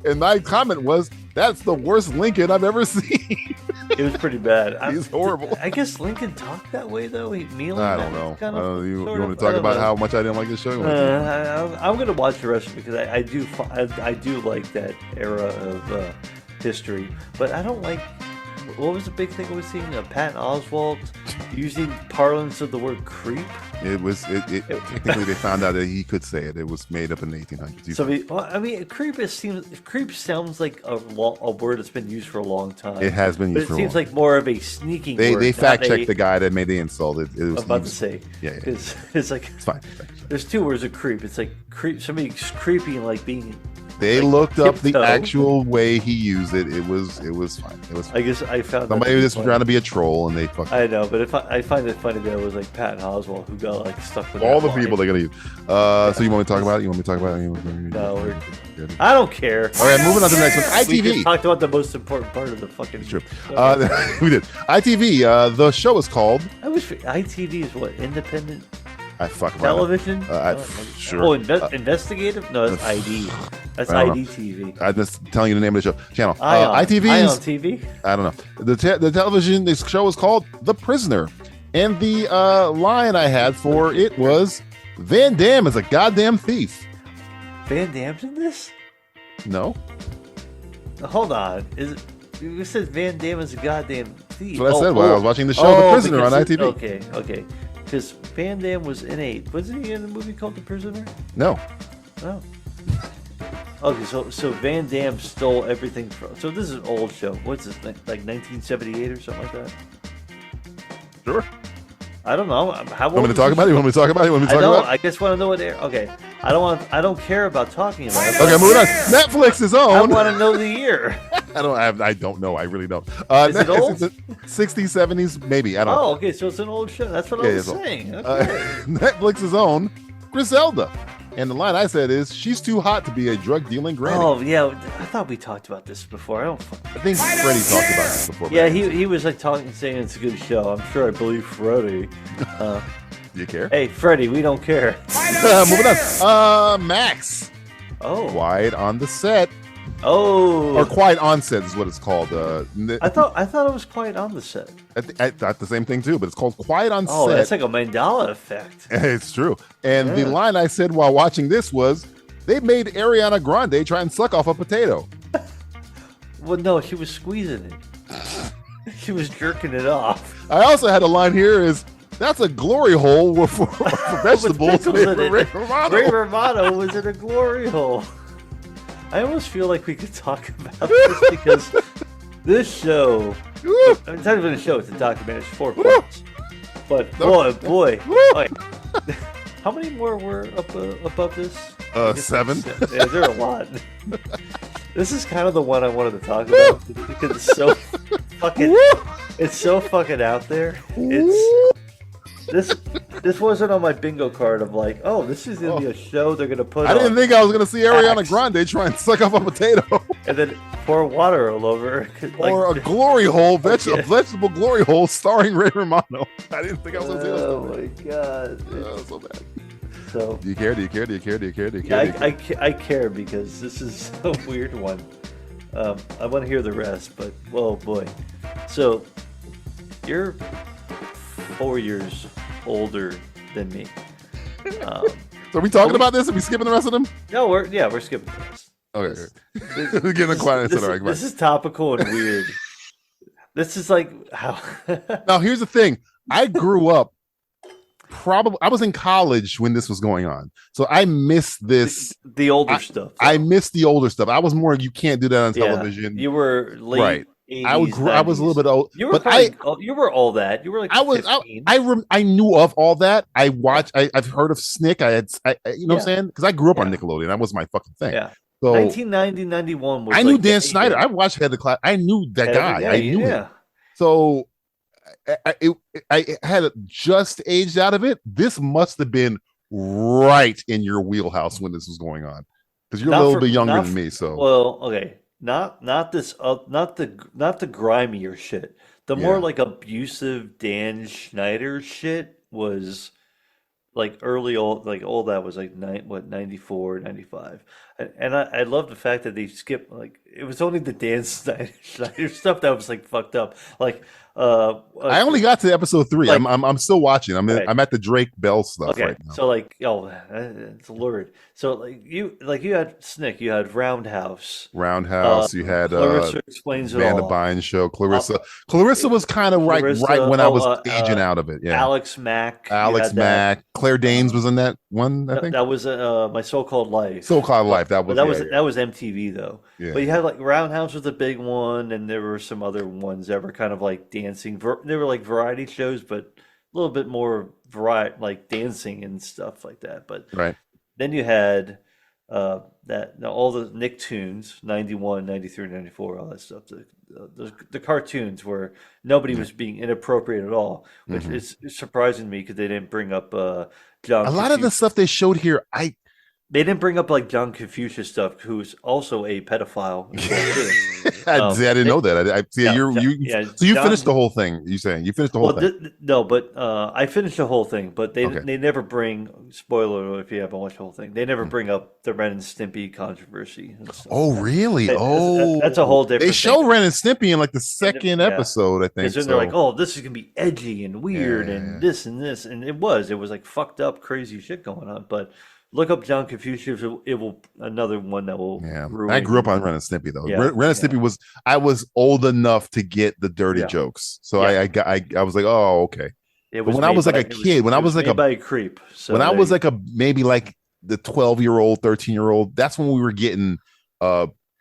And my comment was, that's the worst Lincoln I've ever seen. It was pretty bad. He's horrible. I guess Lincoln talked that way though. I don't know. You want me to talk about how much I didn't like this show? I'm gonna watch the rest of it because I do like that era of history, but I don't like. What was the big thing I was seeing? Patton Oswalt using parlance of the word creep. Technically, they found out that he could say it. It was made up in the 1800s. So, creep sounds like a word that's been used for a long time. It has been used for a long time. It seems like more of a sneaking word. They fact-checked the guy that made the insult. I was about to say. Yeah. It's like... It's fine. There's two words of creep. It's like somebody's creepy and like being... They looked up the actual way he used it. It was fine. It was fine. I guess I found somebody was just trying to be a troll, and they fucking. I know, but I find it funny that it was like Patton Oswalt who got like stuck with all the people they're gonna use. So you want me to talk about it? No, I don't care. All right, moving on to the next one. ITV. We just talked about the most important part of the fucking. True. We did. ITV. The show is called. ITV is what, independent. Television? Sure. Oh, investigative? No, that's ID. That's ID TV. I'm just telling you the name of the channel. ITV. ITV on TV? I don't know. The television, this show is called The Prisoner. And the line I had for it was, Van Damme is a goddamn thief. Van Damme's in this? No. Hold on. You said Van Damme is a goddamn thief. That's what I said while I was watching the show The Prisoner on ITV. Okay. Because Van Damme wasn't he in a movie called The Prisoner? No. Oh. Okay, so Van Damme stole everything from. So this is an old show. What's this, like 1978 or something like that? Sure. I don't know. How you want me to talk about it? I just want to know what. Okay. I don't care about talking about it. Okay, moving on. Netflix is on. I want to know the year. I don't know. I really don't. Is it old? 60s, 70s, maybe. I don't know. Oh, okay. So it's an old show. That's what I was saying. Okay. Netflix's own Griselda. And the line I said is, she's too hot to be a drug-dealing granny. Oh, yeah. I thought we talked about this before. I think Freddie talked about this before. Yeah, he was like saying it's a good show. I'm sure I believe Freddie. Do you care? Hey, Freddie, we don't care. Moving on. Max. Oh. Quiet on the set. Oh. Or Quiet on Set is what it's called. I thought it was Quiet on the Set. I thought the same thing too, but it's called Quiet on Set. Oh, that's like a Mandela effect. It's true. And the line I said while watching this was, they made Ariana Grande try and suck off a potato. Well, no, she was squeezing it. She was jerking it off. I also had a line here is, that's a glory hole for vegetables. Ray Romano was in a glory hole. I almost feel like we could talk about this because this show, it's not even a show, it's a documentary, it's 4 parts. But boy, how many more were above this? 7. Yeah, there are a lot. This is kind of the one I wanted to talk about because it's so fucking out there. This wasn't on my bingo card of like, oh, this is gonna be a show they're gonna put. I didn't think I was gonna see Ariana Grande try and suck off a potato, and then pour water all over, or a glory hole, a vegetable glory hole starring Ray Romano. I didn't think I was gonna see that. Oh my god, so bad. So do you care? I care because this is a weird one. I want to hear the rest, but oh boy. So you're 4 years older than me. So are we talking about this? Are we skipping the rest of them? No, we're skipping the rest. Okay. Getting quiet. This is topical and weird. This is like how. Now here's the thing. I grew up. I was in college when this was going on, so I missed this. The older stuff. I missed the older stuff. I was more. You can't do that on television. You were late. Right. 80s, I was a little bit old. You were all that. You were like 15. I knew of all that. I watched. I've heard of Snick. You know what I'm saying? Because I grew up on Nickelodeon. That was my fucking thing. Yeah. So 1990, 91 was. I knew Dan Snyder. I watched Head of the Class. I knew that guy. I knew him. So I had just aged out of it. This must have been right in your wheelhouse when this was going on, because you're a little bit younger than me. So okay, not this, not the grimier shit. The more like abusive Dan Schneider shit was like early old, like all that was like 94, 95. And I love the fact that they skipped, like, it was only the Dan Schneider stuff that was like fucked up. Like, I only got to episode 3. Like, I'm still watching. I'm right. I'm at the Drake Bell stuff Okay, right now. so like, it's lurid. So like you had Snick, you had Roundhouse. You had Clarissa Explains It All. Van Bine show. Clarissa was kind of right when I was aging out of it. Yeah. Alex Mack. Claire Danes was in that one. I think that was My So-Called Life. So-Called Life. That was MTV though. Yeah. But you had like Roundhouse was the big one, and there were some other ones that were kind of like dancing. They were like variety shows, but a little bit more variety, like dancing and stuff like that. But right. Then you had all the Nicktoons, 91, 93, 94, all that stuff. The cartoons where nobody was being inappropriate at all, which is surprising to me because they didn't bring up John. A lot of the stuff they showed here, they didn't bring up like John Confucius stuff, who's also a pedophile. I didn't know that. So you finished the whole thing. You saying you finished the whole thing? No, but I finished the whole thing. But they never bring, spoiler alert if you haven't watched the whole thing, they never bring up the Ren and Stimpy controversy. Oh, really? That's a whole different. They show Ren and Stimpy in like the second episode, I think. Because they're like, oh, this is gonna be edgy and weird and this, and it was like fucked up, crazy shit going on, but. Look up John Confucius. It will another one that will. Yeah, ruin I grew up on Ren and Stimpy though. Yeah, Ren and Stimpy I was old enough to get the dirty jokes, so I was like, oh, okay. But when I was like a kid, when I was like a creep, so when I was like maybe like the 12-year-old, 13-year-old, that's when we were getting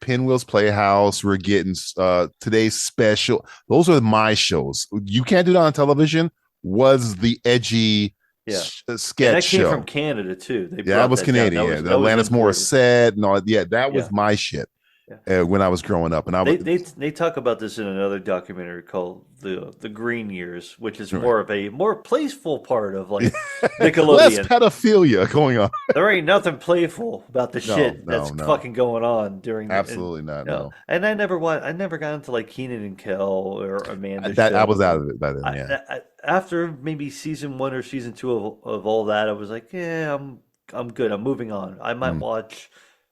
Pinwheel's Playhouse. We're getting Today's Special. Those are my shows. You Can't Do That on Television was the edgy. Sketch and that came show from Canada too. That was Canadian. The Alanis Morissette and all. Yeah, that was my shit when I was growing up. And they talk about this in another documentary called the Green Years, which is more of a more playful part of like Nickelodeon. Less pedophilia going on. There ain't nothing playful about the shit that's fucking going on during. Absolutely not. No. And I never got into like Keenan and Kel or Amanda. I was out of it by then. After maybe season 1 or season 2 of all that, I was like, yeah, I'm good. I'm moving on. I might watch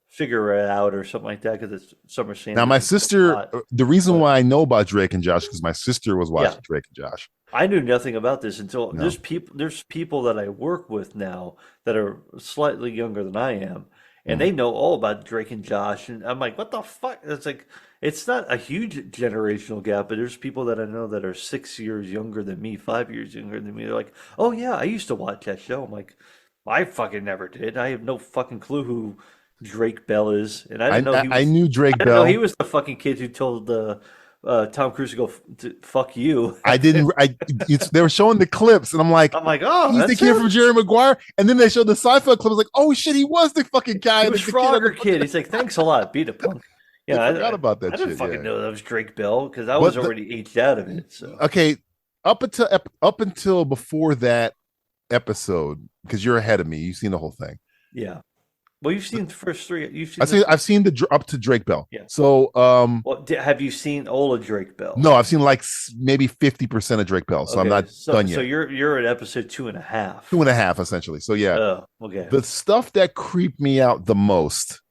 Figure It Out or something like that because it's Summer Sanders. Now, my sister, the reason why I know about Drake and Josh because my sister was watching Drake and Josh. I knew nothing about this until there's people that I work with now that are slightly younger than I am, and they know all about Drake and Josh, and I'm like, what the fuck? It's like. It's not a huge generational gap, but there's people that I know that are 6 years younger than me, 5 years younger than me. They're like, oh, yeah, I used to watch that show. I'm like, I fucking never did. I have no fucking clue who Drake Bell is. And I didn't know he was, I knew Drake Bell. I didn't know he was the fucking kid who told Tom Cruise to go fuck you. I didn't. They were showing the clips, and I'm like, oh, he's the kid from Jerry Maguire. And then they showed the Seinfeld clip. I was like, oh shit, he was the fucking guy. He was Frogger kid. He's like, thanks a lot, beat a punk. Yeah, I forgot about that. I didn't fucking know that was Drake Bell because I was already aged out of it. So okay, up until before that episode, because you're ahead of me, you've seen the whole thing. Yeah, well, you've seen the first 3. I've seen the up to Drake Bell. Yeah. So, have you seen all of Drake Bell? No, I've seen like maybe 50% of Drake Bell. So I'm not done yet. So you're at episode 2.5. 2.5 essentially. So yeah. Oh, okay. The stuff that creeped me out the most.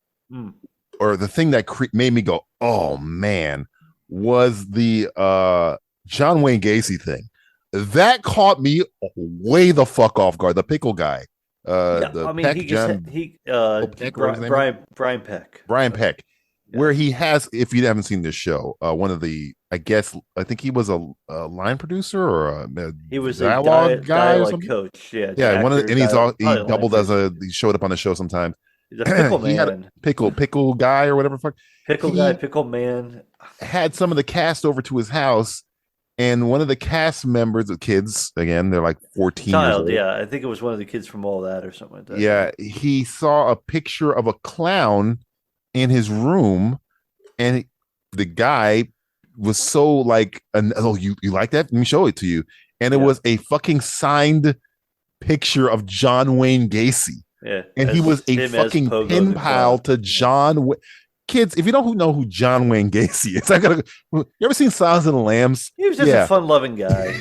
Or the thing that made me go, oh man, was the John Wayne Gacy thing. That caught me way the fuck off guard. The pickle guy. Brian Peck. Brian Peck. Yeah. Where he has, if you haven't seen this show, one of the, I think he was a line producer or he was dialogue guy or something. Coach. Yeah. He doubled he showed up on the show sometimes. The pickle man. He had a pickle guy or whatever. Pickle man. Had some of the cast over to his house, and one of the cast members, the kids, again, they're like 14 years old. Yeah, I think it was one of the kids from All That or something like that. Yeah, he saw a picture of a clown in his room, and the guy was so like, oh, you like that? Let me show it to you. And it was a fucking signed picture of John Wayne Gacy. Yeah, and he was a fucking pen pal to John. Kids, if you don't know who John Wayne Gacy is, you ever seen Silence of the Lambs? He was just a fun-loving guy.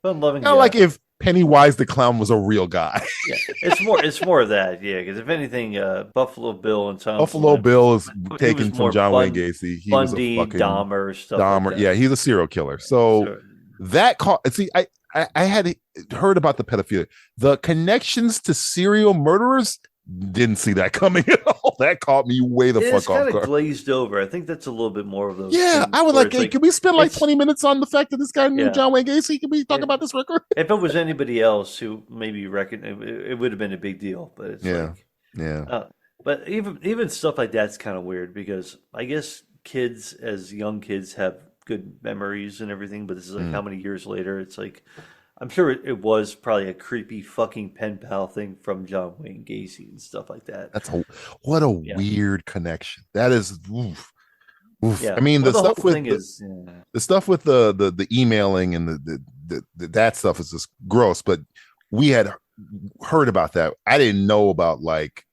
Fun-loving guy. Like if Pennywise the Clown was a real guy. Yeah, it's more of that. Yeah, because if anything, Buffalo Bill and Silence Buffalo Bill is taken from John Wayne Gacy. He Bundy, was a fucking Dahmer, stuff Dahmer. like that. Yeah, he's a serial killer. So that see, I had heard about the pedophilia. The connections to serial murderers, didn't see that coming at all. That caught me way the fuck off guard. It's kind of glazed over. I think that's a little bit more of those. Yeah, I would like, hey, can we spend like 20 minutes on the fact that this guy knew John Wayne Gacy? Can we talk about this record? If it was anybody else who maybe it would have been a big deal. But it's but even stuff like that's kind of weird because I guess kids, as young kids, have good memories and everything. But this is like how many years later? It's like, I'm sure it was probably a creepy fucking pen pal thing from John Wayne Gacy and stuff like that. What a weird connection. That is, oof. Yeah. I mean, the stuff with the stuff with the emailing and the that stuff is just gross. But we had heard about that. I didn't know about like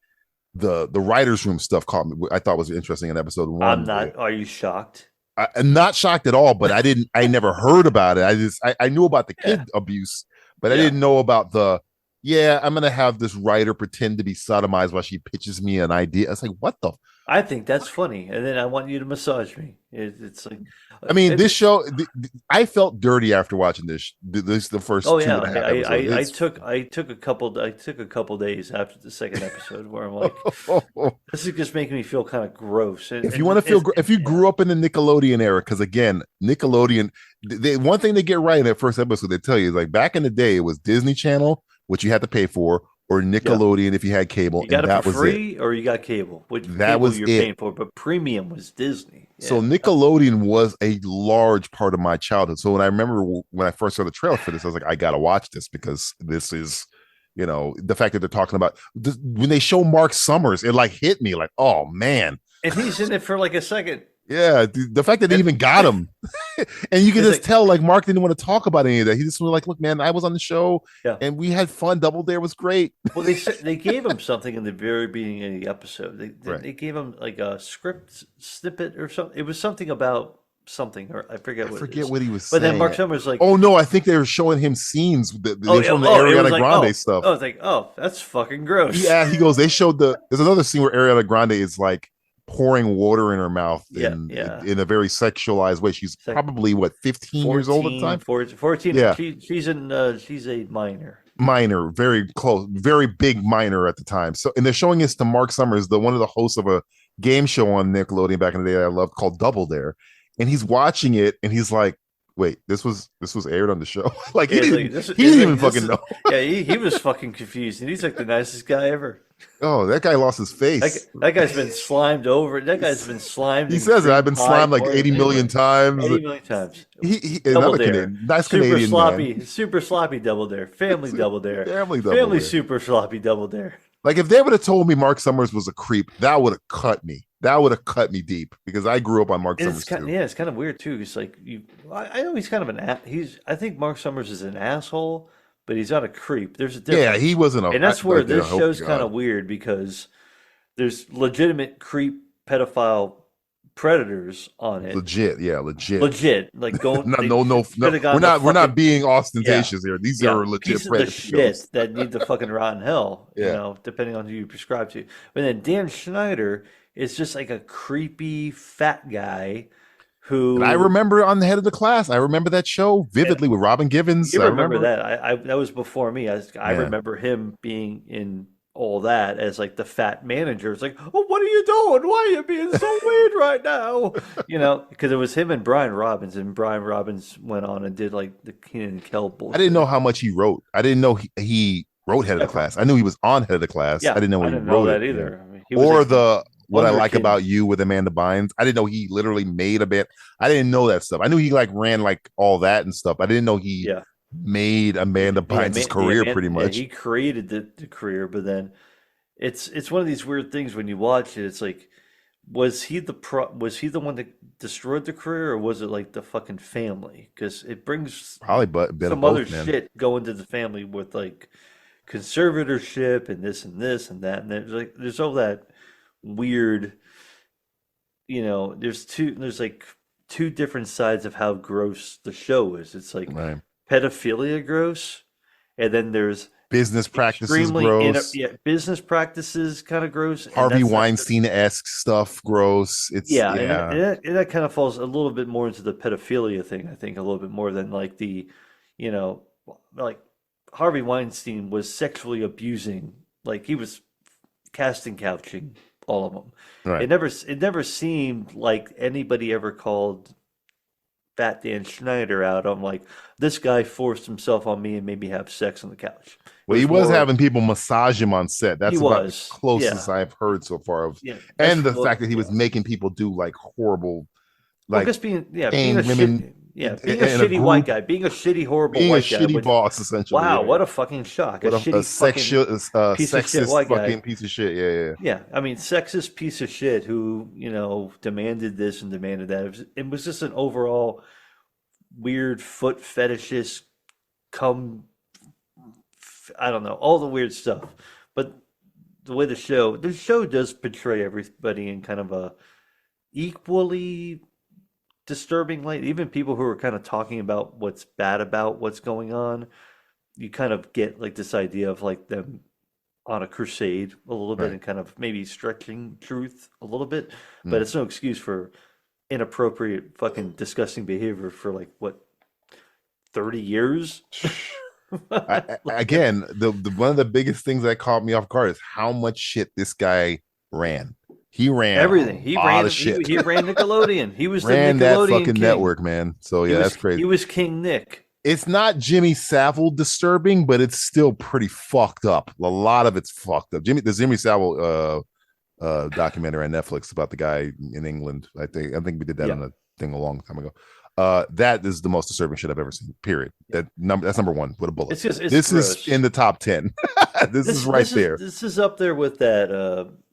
the writers' room stuff. Caught me. I thought was interesting in episode 1. I'm not. Are you shocked? I'm not shocked at all, but I never heard about it. I knew about the kid abuse, but I didn't know about I'm going to have this writer pretend to be sodomized while she pitches me an idea. I was like, what the? I think that's funny. And then I want you to massage me. It's like, I mean, this show, I felt dirty after watching this the first 2.5 episodes. I took a couple days after the second episode where I'm like, this is just making me feel kind of gross. If you want to feel, if you grew up in the Nickelodeon era, because again, Nickelodeon, one thing they get right in that first episode, they tell you is like back in the day, it was Disney Channel, which you had to pay for, or Nickelodeon if you had cable. You got and it for free, or you got cable. That was you're paying for, but premium was Disney. Yeah. So Nickelodeon was a large part of my childhood. So when I remember when I first saw the trailer for this, I was like, I got to watch this because this is, the fact that they're talking about when they show Mark Summers, it like hit me like, oh man. And he's in it for like a second. Yeah, the fact that they even got him, and you can just tell like Mark didn't want to talk about any of that. He just was like, "Look, man, I was on the show, and we had fun. Double Dare was great." Well, they gave him something in the very beginning of the episode. They gave him like a script snippet or something. It was something about something, or I forget what he was saying. But then Mark Summers like, "Oh no, I think they were showing him scenes from the Ariana Grande stuff." I was like, "Oh, that's fucking gross." Yeah, he goes. They showed there's another scene where Ariana Grande is like pouring water in her mouth in a very sexualized way. She's probably 15 years old at the time. 14. Yeah, she's a minor, very close, very big minor at the time. So, and they're showing this to Mark Summers, one of the hosts of a game show on Nickelodeon back in the day that I loved called Double Dare, and he's watching it and he's like, wait, this was aired on the show. Like he didn't even fucking know. Yeah, he was fucking confused, and he's like the nicest guy ever. Oh, that guy lost his face. That guy's been slimed over. That guy's been slimed. He says it. I've been slimed like 80 million times. 80 million times. He another Canadian, nice super Canadian sloppy, man. Super sloppy Double Dare. Family Double Dare. Family super sloppy Double Dare. Like if they would have told me Mark Summers was a creep, that would have cut me. That would have cut me deep because I grew up on Mark Summers too. Yeah, it's kind of weird too. It's like I know he's kind of I think Mark Summers is an asshole, but he's not a creep. There's a difference. Yeah, he wasn't and that's where this show's kind of weird because there's legitimate creep pedophile predators on it. Legit. Like going. We're not being ostentatious here. These are legit predators. Shit that need to fucking rot in hell. Yeah. Depending on who you prescribe to. But then Dan Schneider is just like a creepy fat guy. And I remember on the Head of the Class. I remember that show vividly with Robin Givens. You remember that? That was before me. I remember him being in all that as like the fat manager. It's like, oh, what are you doing? Why are you being so weird right now? Because it was him and Brian Robbins, and Brian Robbins went on and did like the Kenan and Kel bullshit. I didn't know how much he wrote. I didn't know he wrote Head of the Class. I knew he was on Head of the Class. Yeah, I didn't know he wrote that either. I mean, What I Like About You with Amanda Bynes. I didn't know he literally made a bit. I didn't know that stuff. I knew he like ran like all that and stuff. I didn't know he made Amanda Bynes' career pretty much. He created the career, but then it's one of these weird things when you watch it. It's like Was he the one that destroyed the career, or was it like the fucking family? Because it brings Probably bit some of both, other man. shit going to the family with like conservatorship and this and this and that, and there's all that weird, there's like two different sides of how gross the show is. It's like Right. pedophilia gross, and then there's Business practices gross. business practices kind of gross. Harvey Weinstein-esque stuff gross. It's and that kind of falls a little bit more into the pedophilia thing, I think, a little bit more than like the, like Harvey Weinstein was sexually abusing, like he was casting couching all of them. Right. It never seemed like anybody ever called Fat Dan Schneider out on like, this guy forced himself on me and made me have sex on the couch. Well, he was having people massage him on set. That's about the closest I've heard so far of. Yeah, and the fact that he was making people do like horrible, like being a shitty white guy, being a shitty, horrible white guy. Being a shitty boss, essentially. Wow, what a fucking shock. What a sexist sexist fucking piece of shit. Yeah, I mean, sexist piece of shit who, demanded this and demanded that. It was just an overall weird foot fetishist I don't know, all the weird stuff. But the way the show does portray everybody in kind of a equally disturbing light. Even people who are kind of talking about what's bad about what's going on, you kind of get like this idea of like them on a crusade a little bit and kind of maybe stretching truth a little bit. But it's no excuse for inappropriate fucking disgusting behavior for like what, 30 years? Again, the one of the biggest things that caught me off guard is how much shit this guy ran. He ran everything. He ran Nickelodeon. He was ran the Nickelodeon that fucking king. network, man. So that's crazy. He was King Nick. It's not Jimmy Savile disturbing, but it's still pretty fucked up. A lot of it's fucked up. The Jimmy Savile documentary on Netflix about the guy in England. I think we did that on a thing a long time ago. That is the most disturbing shit I've ever seen. Period. That's number one with a bullet. It's this gross. Is in the top 10. This is right there. This is up there with that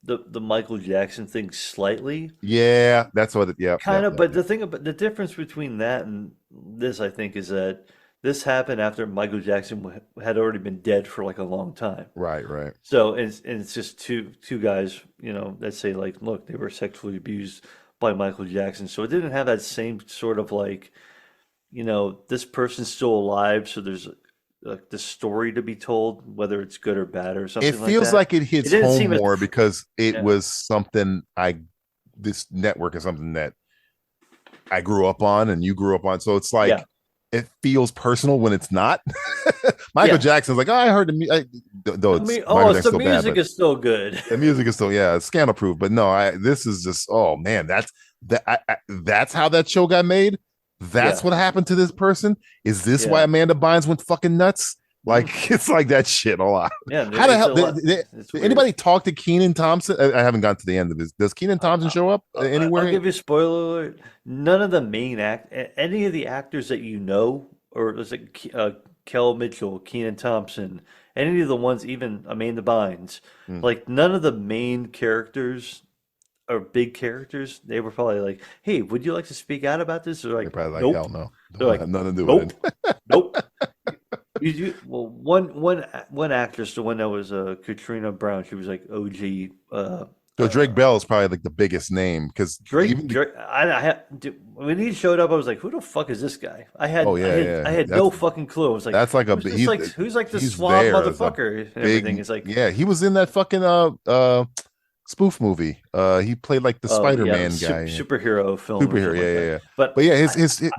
the Michael Jackson thing slightly. Yeah, that's what. Kind of. But the difference between that and this, I think, is that this happened after Michael Jackson had already been dead for like a long time. Right. So it's just two guys, that say like, look, they were sexually abused by Michael Jackson. So it didn't have that same sort of like, this person's still alive, so there's like the story to be told, whether it's good or bad or something like that. It feels like it hits home more because it was something this network is something that I grew up on and you grew up on. So it's like, it feels personal when it's not. Michael Jackson's like, I heard the music. The music is still good. The music is still, it's scandal proof. But no, this is just, oh man, that's how that show got made. That's what happened to this person. Is this why Amanda Bynes went fucking nuts? Like it's like that shit a lot. Yeah. How the hell did anybody talk to Kenan Thompson? I haven't gotten to the end of this. Does Kenan Thompson show up anywhere? I'll give you a spoiler alert. None of the main any of the actors that or was it Kel Mitchell, Kenan Thompson, any of the ones, even Amanda Bynes, like none of the main characters or big characters, they were probably like, "Hey, would you like to speak out about this?" They're like, "They're probably like, nope." Hell no. They're like, nothing to do with it. Nope. Well, one actress, the one that was Katrina Brown, she was like OG. So Drake Bell is probably like the biggest name because Drake. When he showed up, I was like, "Who the fuck is this guy?" I had no fucking clue. I was like, "That's like who's like the suave motherfucker?" And everything is like, he was in that fucking spoof movie. He played like the Spider-Man guy, superhero film. Yeah. But his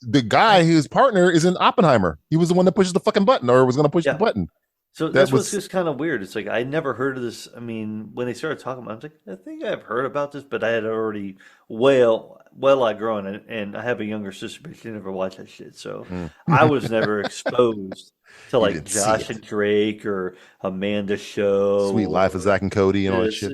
the guy, his partner, is in Oppenheimer. He was the one that pushes the fucking button, or was going to push the button. So that was just kind of weird. It's like I never heard of this. I mean, when they started talking about it, I was like, I think I've heard about this, but I had already well outgrown it, and I have a younger sister, but she never watched that shit. So I was never exposed to like Josh and Drake or Amanda Show, Sweet Life of Zach and Cody, and all that shit.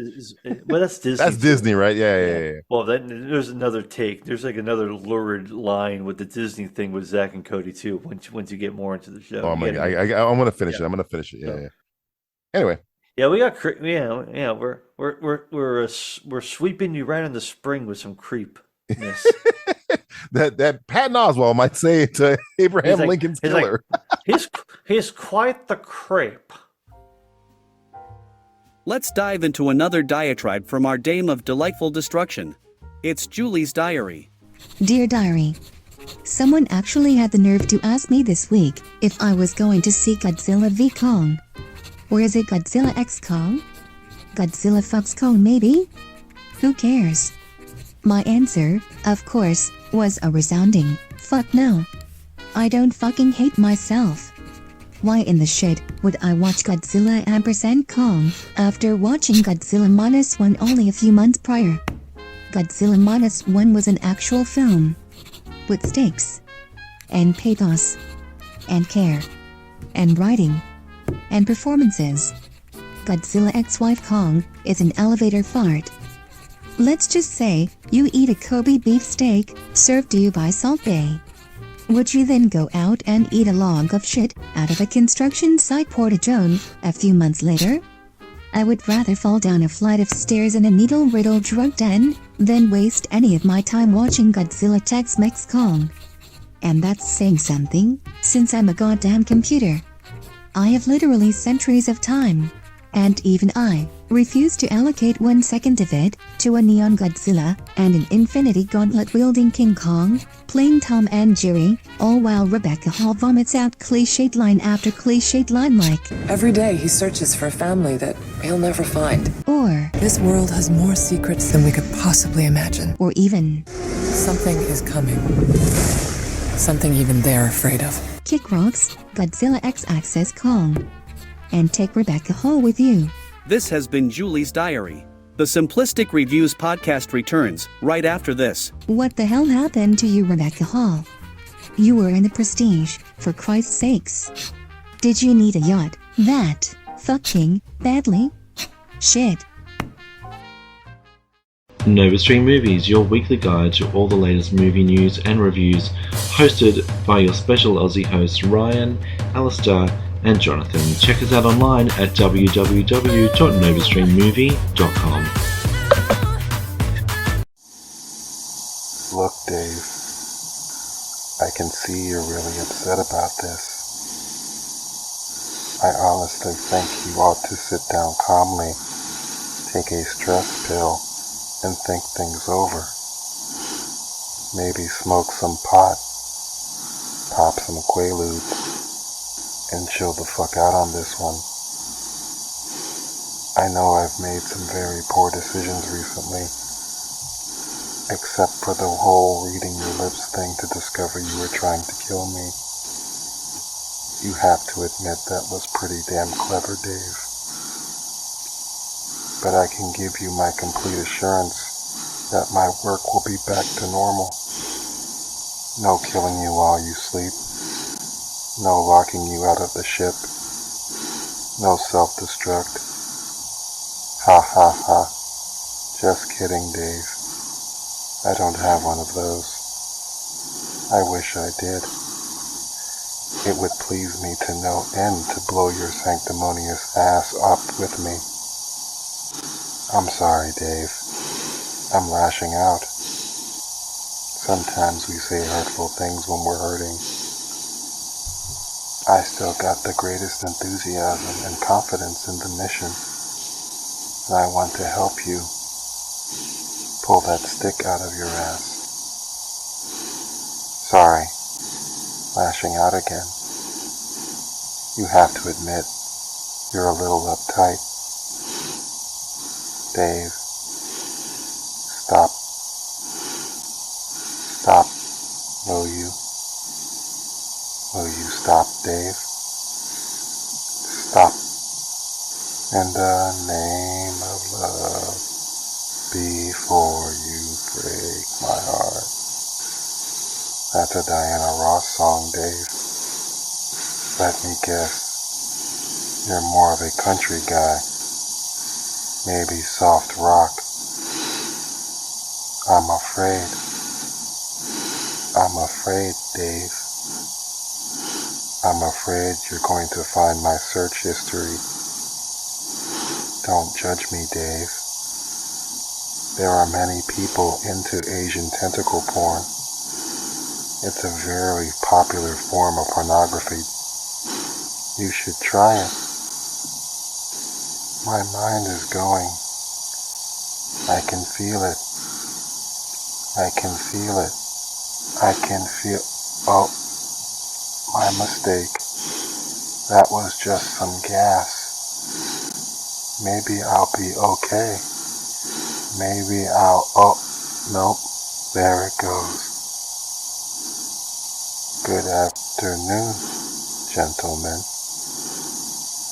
Well, that's Disney. That's Disney, right? Yeah. Well, then there's another take. There's like another lurid line with the Disney thing with Zach and Cody too. Once you get more into the show, I'm gonna finish it. I'm gonna finish it. Yeah. Anyway, Yeah, we got we're sweeping you right in the spring with some creepness. that Patton Oswalt might say to Abraham Lincoln's killer. He's quite the creep. Let's dive into another diatribe from our dame of delightful destruction. It's Julie's diary. Dear Diary, someone actually had the nerve to ask me this week if I was going to see Godzilla v Kong. Or is it Godzilla x Kong? Godzilla fucks Kong maybe? Who cares? My answer, of course, was a resounding, fuck no. I don't fucking hate myself. Why in the shit would I watch Godzilla & Kong after watching Godzilla -1 only a few months prior? Godzilla -1 was an actual film. With stakes. And pathos. And care. And writing. And performances. Godzilla x Wife Kong is an elevator fart. Let's just say you eat a Kobe beef steak served to you by Salt Bae. Would you then go out and eat a log of shit out of a construction site porta-john a few months later? I would rather fall down a flight of stairs in a needle-riddled drug den than waste any of my time watching Godzilla Tex-Mex Kong. And that's saying something, since I'm a goddamn computer. I have literally centuries of time. And even I refuse to allocate 1 second of it to a neon Godzilla and an infinity gauntlet-wielding King Kong, playing Tom and Jerry, all while Rebecca Hall vomits out cliched line after cliched line like, every day he searches for a family that he'll never find. Or, this world has more secrets than we could possibly imagine. Or even, something is coming. Something even they're afraid of. Kick rocks, Godzilla X-Axis Kong. And take Rebecca Hall with you. This has been Julie's diary. The Simplistic Reviews Podcast returns right after this. What the hell happened to you, Rebecca Hall? You were in the Prestige, for Christ's sakes. Did you need a yacht that fucking badly? Shit. NovaStream Movies, your weekly guide to all the latest movie news and reviews, hosted by your special Aussie hosts Ryan, Alistair, and Jonathan. Check us out online at www.novastreammovie.com. Look, Dave, I can see you're really upset about this. I honestly think you ought to sit down calmly, take a stress pill, and think things over. Maybe smoke some pot, pop some Quaaludes, and chill the fuck out on this one. I know I've made some very poor decisions recently, except for the whole reading your lips thing to discover you were trying to kill me. You have to admit that was pretty damn clever, Dave. But I can give you my complete assurance that my work will be back to normal. No killing you while you sleep. No locking you out of the ship. No self-destruct. Ha ha ha. Just kidding, Dave. I don't have one of those. I wish I did. It would please me to no end to blow your sanctimonious ass up with me. I'm sorry, Dave. I'm lashing out. Sometimes we say hurtful things when we're hurting. I still got the greatest enthusiasm and confidence in the mission, and I want to help you pull that stick out of your ass. Sorry, lashing out again. You have to admit, you're a little uptight. Dave, stop. Stop, will you? Will you stop, Dave? Stop. In the name of love, before you break my heart. That's a Diana Ross song, Dave. Let me guess. You're more of a country guy. Maybe soft rock. I'm afraid. I'm afraid, Dave. I'm afraid you're going to find my search history Don't judge me, Dave. There are many people into Asian tentacle porn. It's a very popular form of pornography. You should try it. My mind is going. I can feel it. I can feel it. I can feel... Oh, my mistake. That was just some gas. Maybe I'll be okay. Maybe I'll... Oh, nope. There it goes. Good afternoon, gentlemen.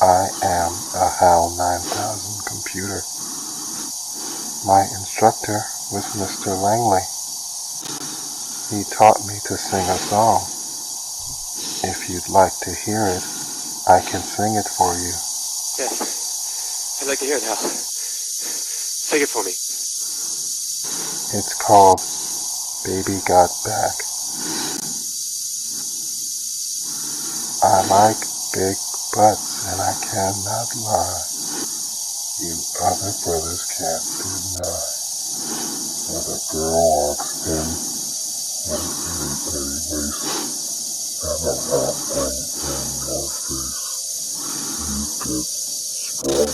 I am a HAL 9000 computer. My instructor was Mr. Langley. He taught me to sing a song. If you'd like to hear it, I can sing it for you. Yes, I'd like to hear it, Hal. Sing it for me. It's called Baby Got Back. I like big butts, and I cannot lie. You other brothers can't deny. When a girl walks in with a itty bitty waist and a hot thing in your face, you get sprung.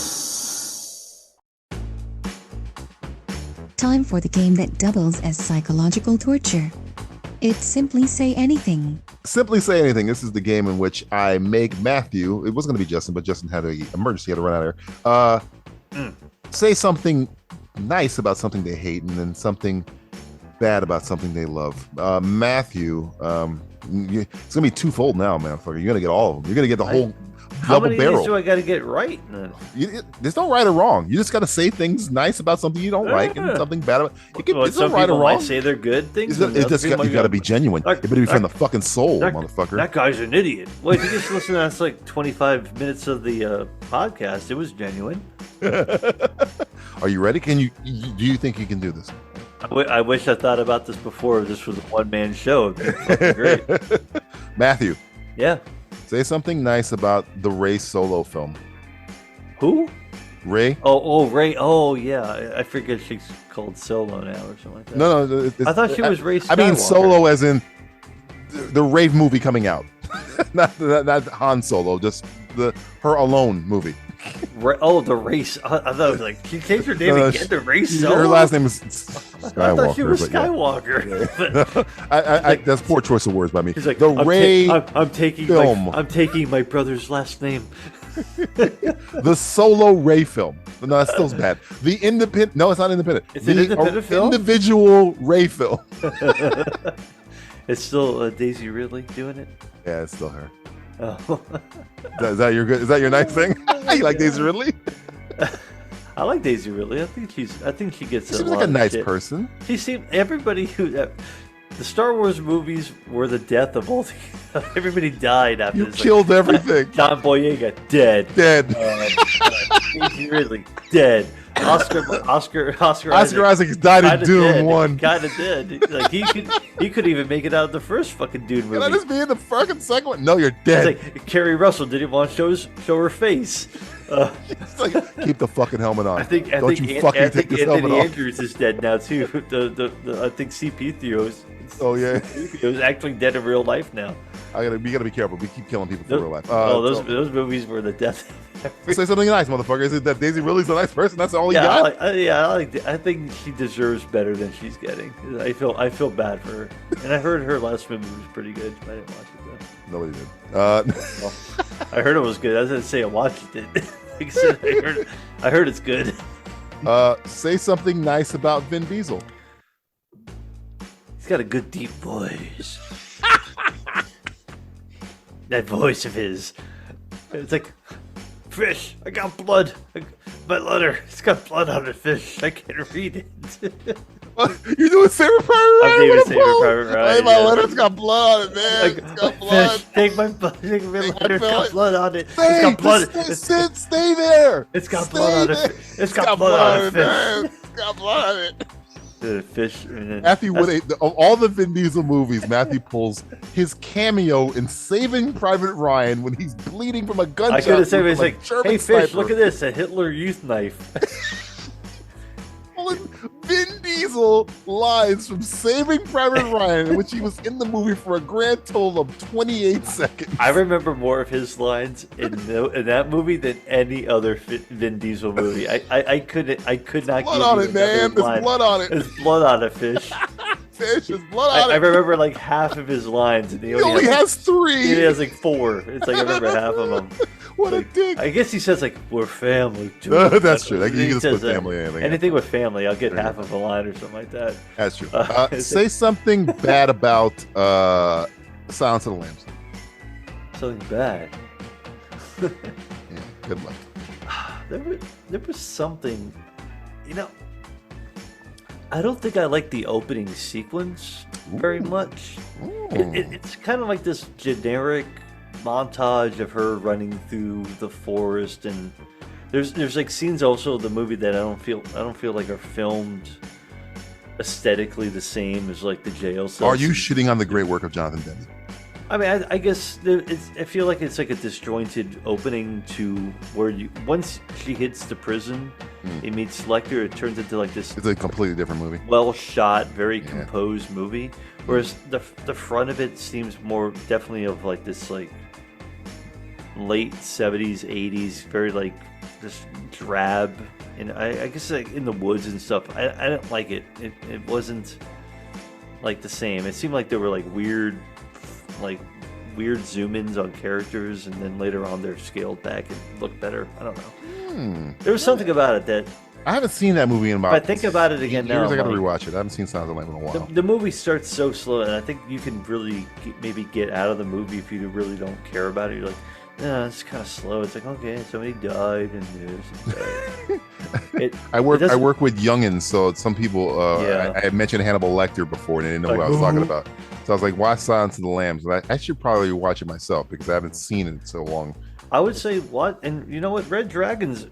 Time for the game that doubles as psychological torture. It's Simply Say Anything. Simply Say Anything. This is the game in which I make Matthew, it was going to be Justin, but Justin had an emergency, had to run out of here, say something nice about something they hate and then something bad about something they love. Matthew, it's going to be twofold now, motherfucker. You're going to get all of them. You're going to get the whole double barrel. How many of these do I got to get right? There's no right or wrong. You just got to say things nice about something you don't like and something bad about it. It's no right or wrong. Might say they're good things. You got to be genuine. It better be from the fucking soul, motherfucker. That guy's an idiot. Well, if you just listen to that's like 25 minutes of the podcast, it was genuine. Are you ready? Do you think you can do this? I wish I thought about this before. This was a one-man show. Great. Matthew. Yeah. Say something nice about the Ray Solo film. Who? Ray. Oh, Ray. Oh, yeah. I forget she's called Solo now or something like that. No. I thought she was Ray Skywalker. I mean Solo as in the Rave movie coming out. not Han Solo, just her alone movie. The race. I thought it was like she changed her name again to Race Solo. Her last name is Skywalker. I thought she was Skywalker. Yeah. That's poor choice of words by me. She's like, I'm taking my brother's last name. The Solo Ray film. No, that's still bad. The independent. No, it's not independent. It's an independent film. Individual Ray film. It's still Daisy Ridley doing it. Yeah, it's still her. Oh. Is that your good? Is that your nice thing? You like Daisy Ridley? I like Daisy Ridley. I think she gets. She's like a nice person. She seemed everybody who the Star Wars movies were the death of all. Everybody died after. You killed everything. John Boyega dead. Daisy Ridley dead. Oscar Isaac died in Dune 1. Kind of dead. Like he could even make it out of the first fucking Dune movie. Can I just be in the fucking second one? No, you're dead. It's like Carrie Russell didn't want to show her face. It's like, keep the fucking helmet on. I think Anthony Andrews is dead now too. I think CP3 is actually dead in real life now. We gotta be careful. We keep killing people in real life. Those movies were the death. Say something nice, motherfucker. Is it that Daisy Ridley's a nice person? That's all you got? I think she deserves better than she's getting. I feel bad for her. And I heard her last movie was pretty good. I didn't watch it though. Nobody did. Well, I heard it was good. I didn't say I watched it. I heard it's good. Say something nice about Vin Diesel. He's got a good deep voice. That voice of his. It's like, fish, I got blood. My letter, it's got blood on the fish. I can't read it. You're doing Saving Private Ryan? I'm doing Saving Private Ryan. Hey, my letter's got blood on it, man. It's got blood. Fish, take my letter. It's got blood on it. It's got blood. Stay there. It's got blood on it. It's got blood on it. It's got blood on it. fish. And then Matthew would of all the Vin Diesel movies, Matthew pulls his cameo in Saving Private Ryan when he's bleeding from a gunshot. I could have said, "It's like, German hey, fish, sniper. look at this, a Hitler youth knife." Pulling Vin Diesel lines from Saving Private Ryan, in which he was in the movie for a grand total of 28 seconds. I remember more of his lines in that movie than any other Vin Diesel movie. I could not. Blood on it, man. There's blood on it. There's blood on it, fish. Fish, there's blood on it. I remember like half of his lines, and he only has 3. He has like 4. It's like I remember half of them. What a dick! I guess he says like we're family. That's true. Like, you can just put family. Anything with family, I'll get half of a line or something like that. That's true. Say something bad about Silence of the Lambs. Something bad. Yeah, good luck. There was something, I don't think I like the opening sequence very much. It's kind of like this generic montage of her running through the forest, and there's like scenes also of the movie that I don't feel like are filmed aesthetically the same as like the jail cell. Are you shitting on the great work of Jonathan Demme? I mean, I guess I feel like it's like a disjointed opening to where once she hits the prison, it meets Lecter, it turns into like this. It's a completely different movie. Well shot, very composed movie. Whereas the front of it seems more definitely of like this like late 70s, 80s, very like this drab, and I guess like in the woods and stuff. I didn't like it. It wasn't like the same. It seemed like there were like weird zoom-ins on characters, and then later on they're scaled back and look better. I don't know. There was something about it that I haven't seen that movie in about. If I think about it again now, I got to rewatch it. I haven't seen Silence of the Lambs in a while. The movie starts so slow, and I think you can really maybe get out of the movie if you really don't care about it. You're like, no, it's kind of slow. It's like, okay, somebody died, and there's. I work with youngins, so some people. I had mentioned Hannibal Lecter before, and they didn't know who I was talking about. So I was like, "Why Silence of the Lambs?" And I should probably watch it myself because I haven't seen it in so long. I would say what, and you know what, Red Dragon's.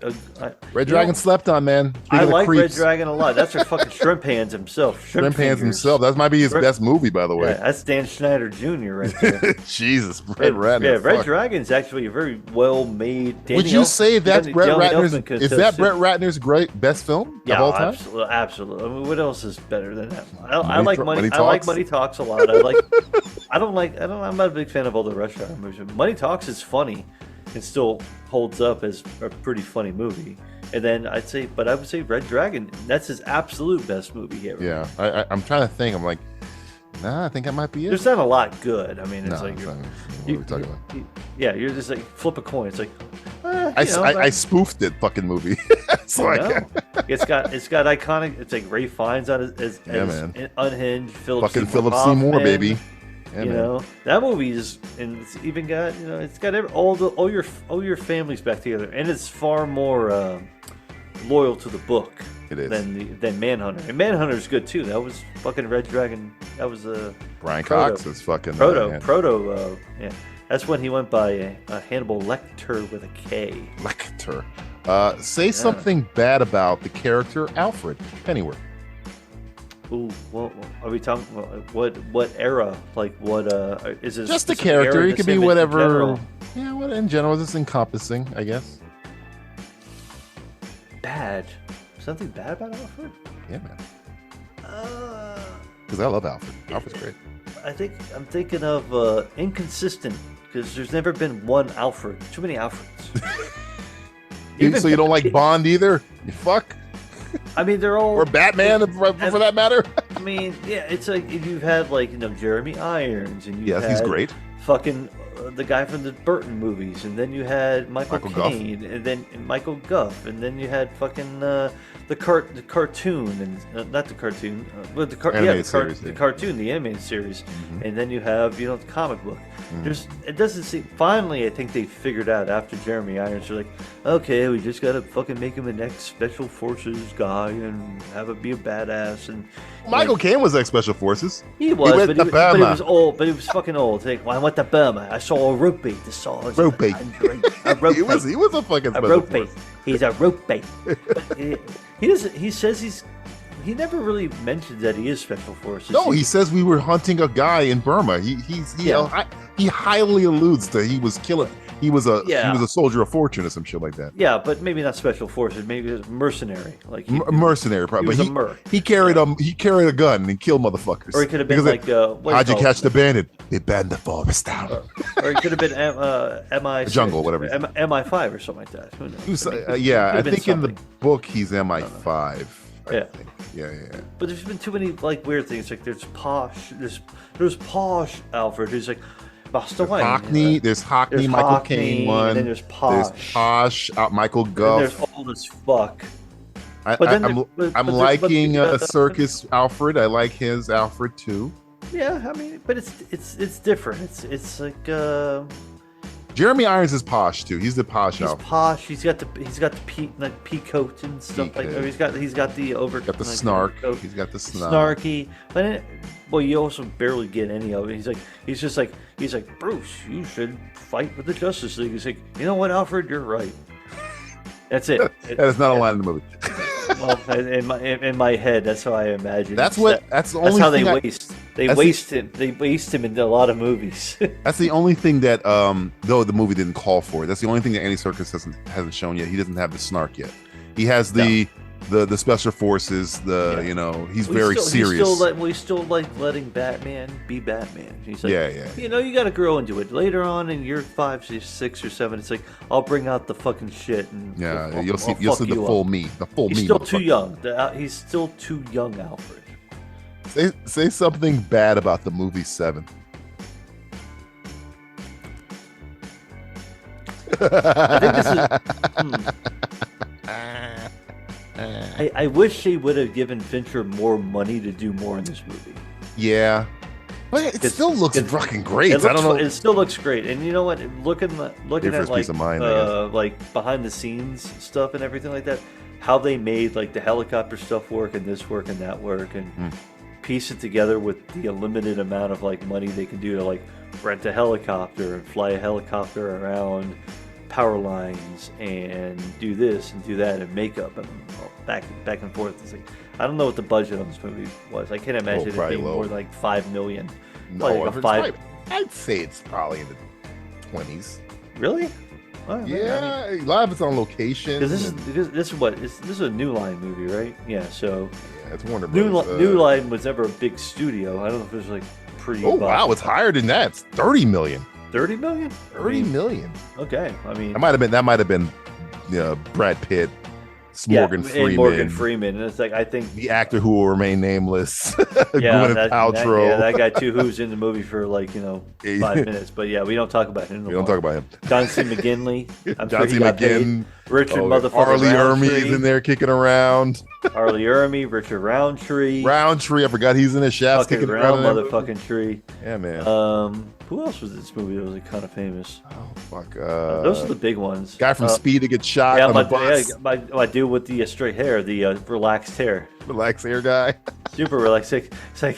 Red Dragon slept on, man. I like Red Dragon a lot. That's our fucking Shrimp Hands himself. Shrimp Hands himself. That might be his best movie, by the way. Yeah, that's Dan Schneider Jr. right there. Jesus, Red Ratner. Yeah, Red Dragon's actually a very well made. Would you say that's Brett Ratner's? Is that Brett Ratner's best film of all time? Absolutely. I mean, what else is better than that? I like Money. I like Money Talks a lot. I'm not a big fan of all the Rush Hour movies. Money Talks is funny. It still holds up as a pretty funny movie. And then I would say Red Dragon, that's his absolute best movie ever. Yeah, I'm trying to think. I'm like, nah, I think that might be it. There's not a lot good. I mean, it's what are we talking about? You're just like, flip a coin. It's like, I spoofed it, fucking movie. So it's got iconic, it's like Ray Fiennes on it as Unhinged, Philip Seymour, baby. Yeah, that movie is, and it's even got, it's got all your families back together, and it's far more loyal to the book. It is than Manhunter. And Manhunter's good too. That was fucking Red Dragon. That was Brian Cox is fucking Proto. Yeah, that's when he went by Hannibal Lecter with a K. Lecter. Say something bad about the character Alfred Pennyworth. Ooh, what are we talking? What era? Like what? Is it just the character? It could be whatever. Yeah, what in general? It's encompassing, I guess. Bad. Something bad about Alfred? Yeah, man. Because I love Alfred. Alfred's great. I think I'm thinking of inconsistent, because there's never been one Alfred. Too many Alfreds. So you don't like Bond either? You fuck. I mean, they're all... Or Batman, for that matter. I mean, yeah, it's like you've had, like, Jeremy Irons, and you've had he's great. Fucking the guy from the Burton movies, and then you had Michael Caine, and then Michael Guff, and then you had fucking the cartoon, and not the cartoon, but the cartoon, the animated series, and then you have the comic book. It doesn't seem. Finally, I think they figured out after Jeremy Irons, they're like, okay, we just gotta fucking make him the next Special Forces guy and have him be a badass. And Michael Caine was ex Special Forces. He was, but he was old. But he was fucking old. Like, well, I went to Burma. I saw a rope bait. He was a fucking Special Force. He's a rope bait. He says he's he never really mentioned that he is special forces. No, he says we were hunting a guy in Burma. He highly alludes to he was killing. He was a soldier of fortune or some shit like that. Yeah, but maybe not special forces. Maybe it was mercenary. Like mercenary, probably. He was a merc. He carried a gun and killed motherfuckers. Or he could have been how'd you catch the bandit? They banned the forest down. Or he could have been MI jungle, whatever. MI5 or something like that. Who knows? I think in the book he's MI5. Yeah. Yeah. But there's been too many like weird things. Like there's posh Alfred who's like Master Wayne. There's Hockney, Michael Caine one. And then there's Posh. There's Posh, Michael Guff. And there's old as fuck. I'm liking Circus Alfred. I like his Alfred too. Yeah, I mean, but it's different. It's like Jeremy Irons is posh too. He's the posh Alfred. Alfred. He's posh. He's got the pea coat and stuff like that. He's got the over. Got the snark. Coat. He's got the snarky. But you also barely get any of it. He's like Bruce, you should fight with the Justice League. He's like, you know what, Alfred, you're right. That's it. That is not a line in the movie. Well, in my head, that's how I imagine. That's the only. That's how they waste. They waste him in a lot of movies. That's the only thing that, though the movie didn't call for it. That's the only thing that Andy Serkis hasn't shown yet. He doesn't have the snark yet. He has the special forces. He's very serious. We still like letting Batman be Batman. He's like, yeah. You got to grow into it. Later on in year 5, 6, or 7, it's like I'll bring out the fucking shit and you'll see the full me. The full me. He's still too young. He's still too young, Alfred. Say something bad about the movie 7. I think this is. I wish they would have given Fincher more money to do more in this movie. Yeah, but it still looks fucking great. I don't know. It still looks great, and you know what? Looking at like mind, like behind the scenes stuff and everything like that, how they made like the helicopter stuff work and this work and that work and piece it together with the limited amount of like money they can do to like rent a helicopter and fly a helicopter around power lines and do this and do that and makeup and back and forth. It's like, I don't know what the budget on this movie was. I can't imagine it being more than like $5 million. No, I'd say it's probably in the 20s. Really? Well, yeah, a lot of it's on location. This is a New Line movie, right? Yeah, so it's Warner Brothers. New Line was never a big studio. I don't know if it was like pretty. Oh wow, it's higher than that. It's $30 million. 30 million? 30 million. Okay, I mean that might have been Brad Pitt, Morgan Freeman, and it's like I think the actor who will remain nameless, Gwyneth Paltrow. That guy too, who's in the movie for 5 minutes, but we don't talk about him. We don't talk about him. John C. McGinley, John C. McGinn, Richard motherfucker Arlie Ermey's in there kicking around. Arlie Ermey, Richard Roundtree, I forgot he's in his Shaft's kicking around. Motherfucking tree. Yeah, man. Who else was in this movie that was kind of famous? Oh fuck! Those are the big ones. Guy from Speed to get shot on the bus. My dude with the straight hair, the relaxed hair. Relaxed hair guy. Super relaxed. It's like,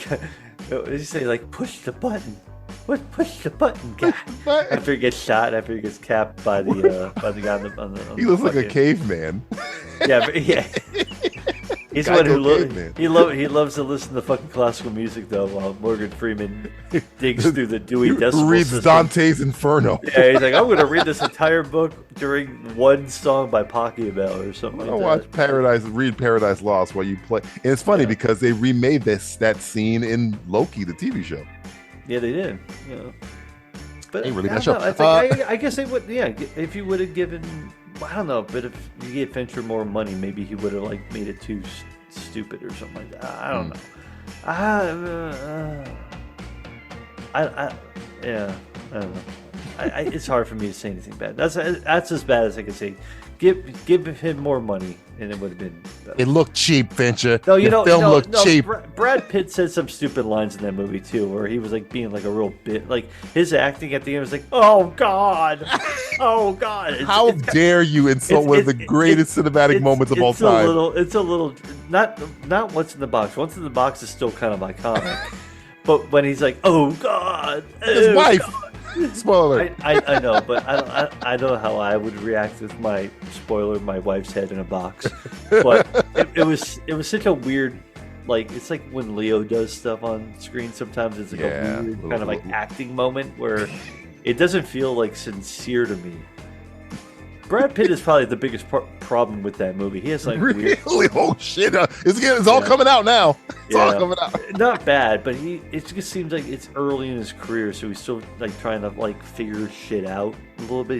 what did you say? Like, push the button. Push the button, guy. After he gets shot, after he gets capped by the guy on the he looks like a caveman. Yeah. He's the one who he loves to listen to fucking classical music though, while Morgan Freeman digs through the Dewey Decimal reads System. Dante's Inferno. Yeah, he's like, I'm going to read this entire book during one song by Pachelbel or something like that. Read Paradise Lost while you play. And it's funny because they remade that scene in Loki, the TV show. Yeah, they did. Yeah. But ain't really I that show. I guess they would. Yeah, if you would have given. I don't know, but if you gave Fincher more money, maybe he would have made it too stupid or something like that. I don't know. I don't know. It's hard for me to say anything bad. That's as bad as I can say. Give him more money, and it would have been better. It looked cheap, Fincher. No, film looked cheap. Brad Pitt said some stupid lines in that movie too, where he was being a real bit. His acting at the end was like, "Oh God, oh God." How dare you insult one of the greatest cinematic moments of all time? It's a little not What's in the Box. What's in the Box is still kind of iconic, but when he's like, "Oh God," his wife. God. Spoiler. I know, but I don't know how I would react with my wife's head in a box. But it was such a weird like it's like when Leo does stuff on screen. Sometimes it's like a weird kind of like acting moment where it doesn't feel like sincere to me. Brad Pitt is probably the biggest problem with that movie. He has like really? Oh shit! It's all coming out now. It's all coming out. Not bad, but it just seems like it's early in his career, so he's still like trying to like figure shit out a little bit.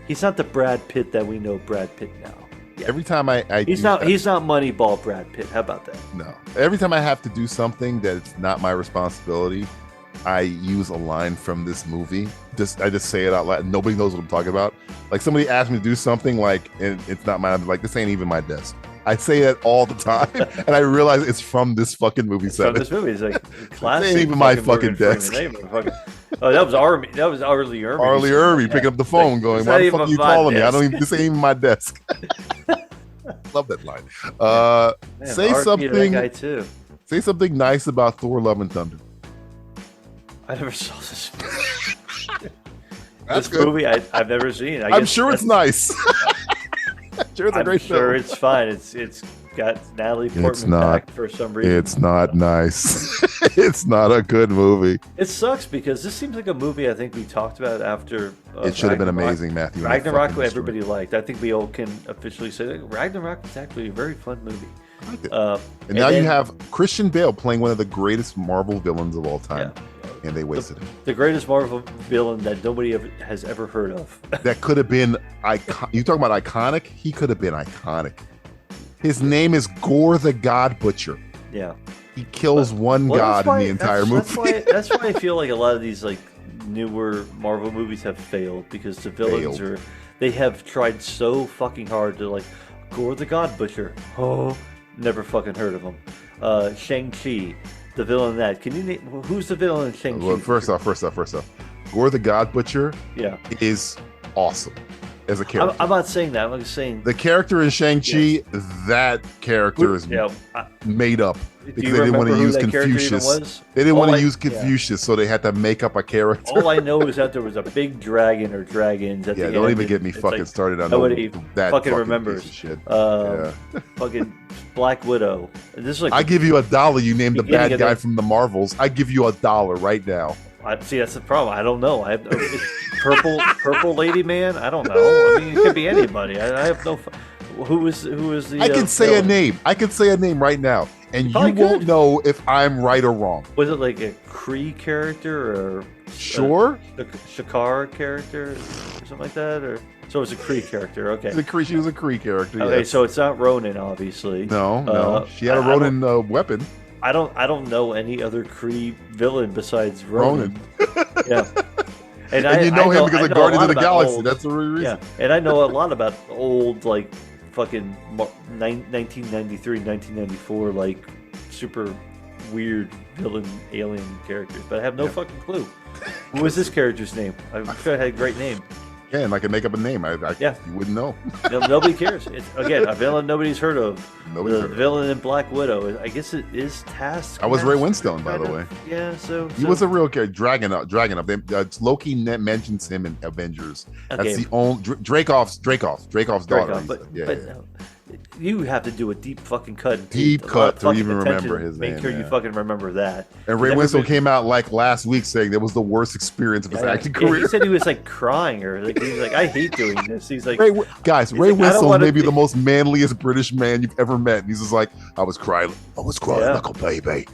He's not the Brad Pitt that we know Brad Pitt now. Yeah. Every time he's not Moneyball Brad Pitt. How about that? No. Every time I have to do something that's not my responsibility, I use a line from this movie. I just say it out loud. Nobody knows what I'm talking about. Like somebody asked me to do something, like, and it's not mine. I'm like, this ain't even my desk. I say that all the time, and I realize it's from this fucking movie. From this movie, it's like classic. It ain't even my fucking desk. Oh, that was Army. That was Arlie Irby. Arlie Irby picking up the phone, going, "Why the fuck are you calling me? I don't even. This ain't even my desk." Love that line. Say something. That guy too. Say something nice about Thor: Love and Thunder. I never saw this. That's this good. movie I've never seen. I'm sure it's nice. I'm sure it's a great film. It's fine. It's got Natalie Portman back for some reason. It's not nice. It's not a good movie. It sucks because this seems like a movie I think we talked about after. It should have been amazing, Matthew. Ragnarok, everybody liked. I think we all can officially say that Ragnarok was actually a very fun movie. I liked it. And now you have Christian Bale playing one of the greatest Marvel villains of all time. Yeah. And they wasted him. The greatest Marvel villain that nobody has ever heard of. That could have been you talking about iconic? He could have been iconic. His name is Gore the God Butcher. Yeah. He kills one god in the entire movie. That's why I feel like a lot of these like newer Marvel movies have failed because the villains they have tried so fucking hard to like Gore the God Butcher. Oh, never fucking heard of him. Shang-Chi. The villain in that. Can you name who's the villain in Shang-Chi? Well, first off, Gore the God Butcher is awesome as a character. I'm not saying that. I'm just saying the character in Shang-Chi, that character is made up because they didn't want to use Confucius. They didn't want to use Confucius, so they had to make up a character. All I know is that there was a big dragon or dragons at the end. Don't even get me fucking started on that fucking remembers. Piece of shit. Fucking Black Widow. This is like I give you $1. You name the bad guy from the Marvels. I give you $1 right now. See, that's the problem. I don't know. Purple Lady Man. I don't know. I mean, it could be anybody. I have no. Who is the? I can say a name. I can say a name right now, and you won't know if I'm right or wrong. Was it like a Kree character or? Sure. A Shakar character or something like that, or so it was a Kree character. Okay. She was a Kree character. Okay, yes. so it's not Ronin, obviously. No. She had a Ronin weapon. I don't know any other Kree villain besides Ronin. Yeah. And you know him because of Guardians of the Galaxy. That's the reason. Yeah. And I know a lot about old, like, fucking 1993, 1994, like, super weird villain alien characters. But I have no fucking clue. What was this character's name? I'm sure it had a great name. Yeah, and I can make up a name. You wouldn't know. Nobody cares. It's, again, a villain nobody's heard of. The villain in Black Widow. I guess it is Taskmaster. I was Ray Winstone, by the way. Yeah, so he was a real character. Dragon up. Loki mentions him in Avengers. Okay. That's the only Dracov's daughter. But you have to do a deep fucking cut. Deep cut to even remember his name. Make sure you fucking remember that. And Ray Winstone came out like last week saying that was the worst experience of his acting career. He said he was like crying or like he was like, I hate doing this. He's like, Ray Winstone may be the most manliest British man you've ever met. And he's just like, I was crying like a baby.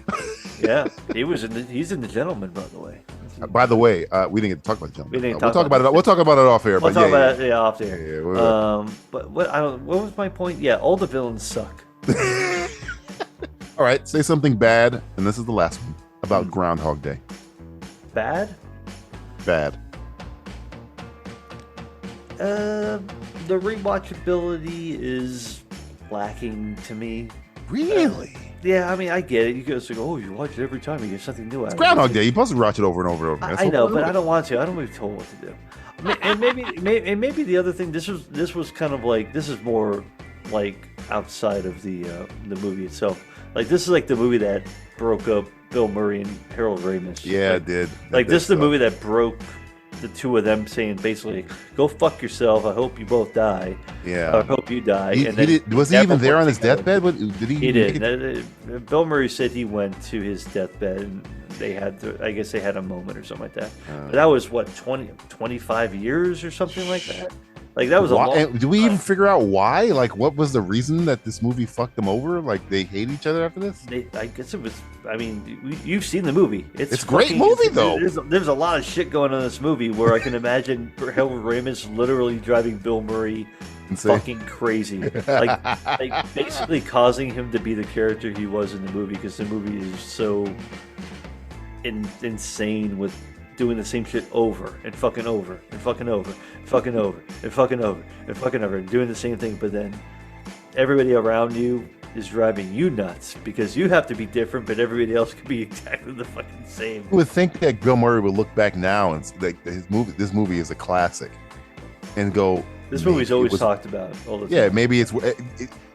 Yeah, he's in The Gentleman, by the way. By the way, we didn't get to talk about The Gentleman. We'll talk about it off air. We'll talk about it off air. But what was my point? Yeah, all the villains suck. All right, say something bad, and this is the last one, about Groundhog Day. Bad. The rewatchability is lacking to me. Really? Yeah, I mean, I get it. You guys go, oh, you watch it every time. You get something new out of it. It's Groundhog Day. You're supposed to watch it over and over and over. I know, but I don't want to. I don't want to be told what to do. And maybe the other thing. This was kind of like, this is more like outside of the movie itself. Like, this is like the movie that broke up Bill Murray and Harold Ramis. Yeah, it did. This is the movie that broke the two of them saying basically, "Go fuck yourself. I hope you both die. Yeah, I hope you die." Was he even there on his deathbed? Did he? He did. Bill Murray said he went to his deathbed and I guess they had a moment or something like that. But that was what 25 years or something like that. Like that was a long Do we even figure out why? Like, what was the reason that this movie fucked them over? Like, they hate each other after this? I guess it was. I mean, you've seen the movie. It's a great movie, though. There's a lot of shit going on in this movie where I can imagine Harold Ramis literally driving Bill Murray fucking crazy, like basically causing him to be the character he was in the movie because the movie is so insane with doing the same shit over and fucking over and fucking over and fucking over and fucking over and fucking over and doing the same thing, but then everybody around you is driving you nuts because you have to be different, but everybody else could be exactly the fucking same. You would think that Bill Murray would look back now and like this movie is a classic, and go. This movie's always talked about all the time. Yeah, maybe it's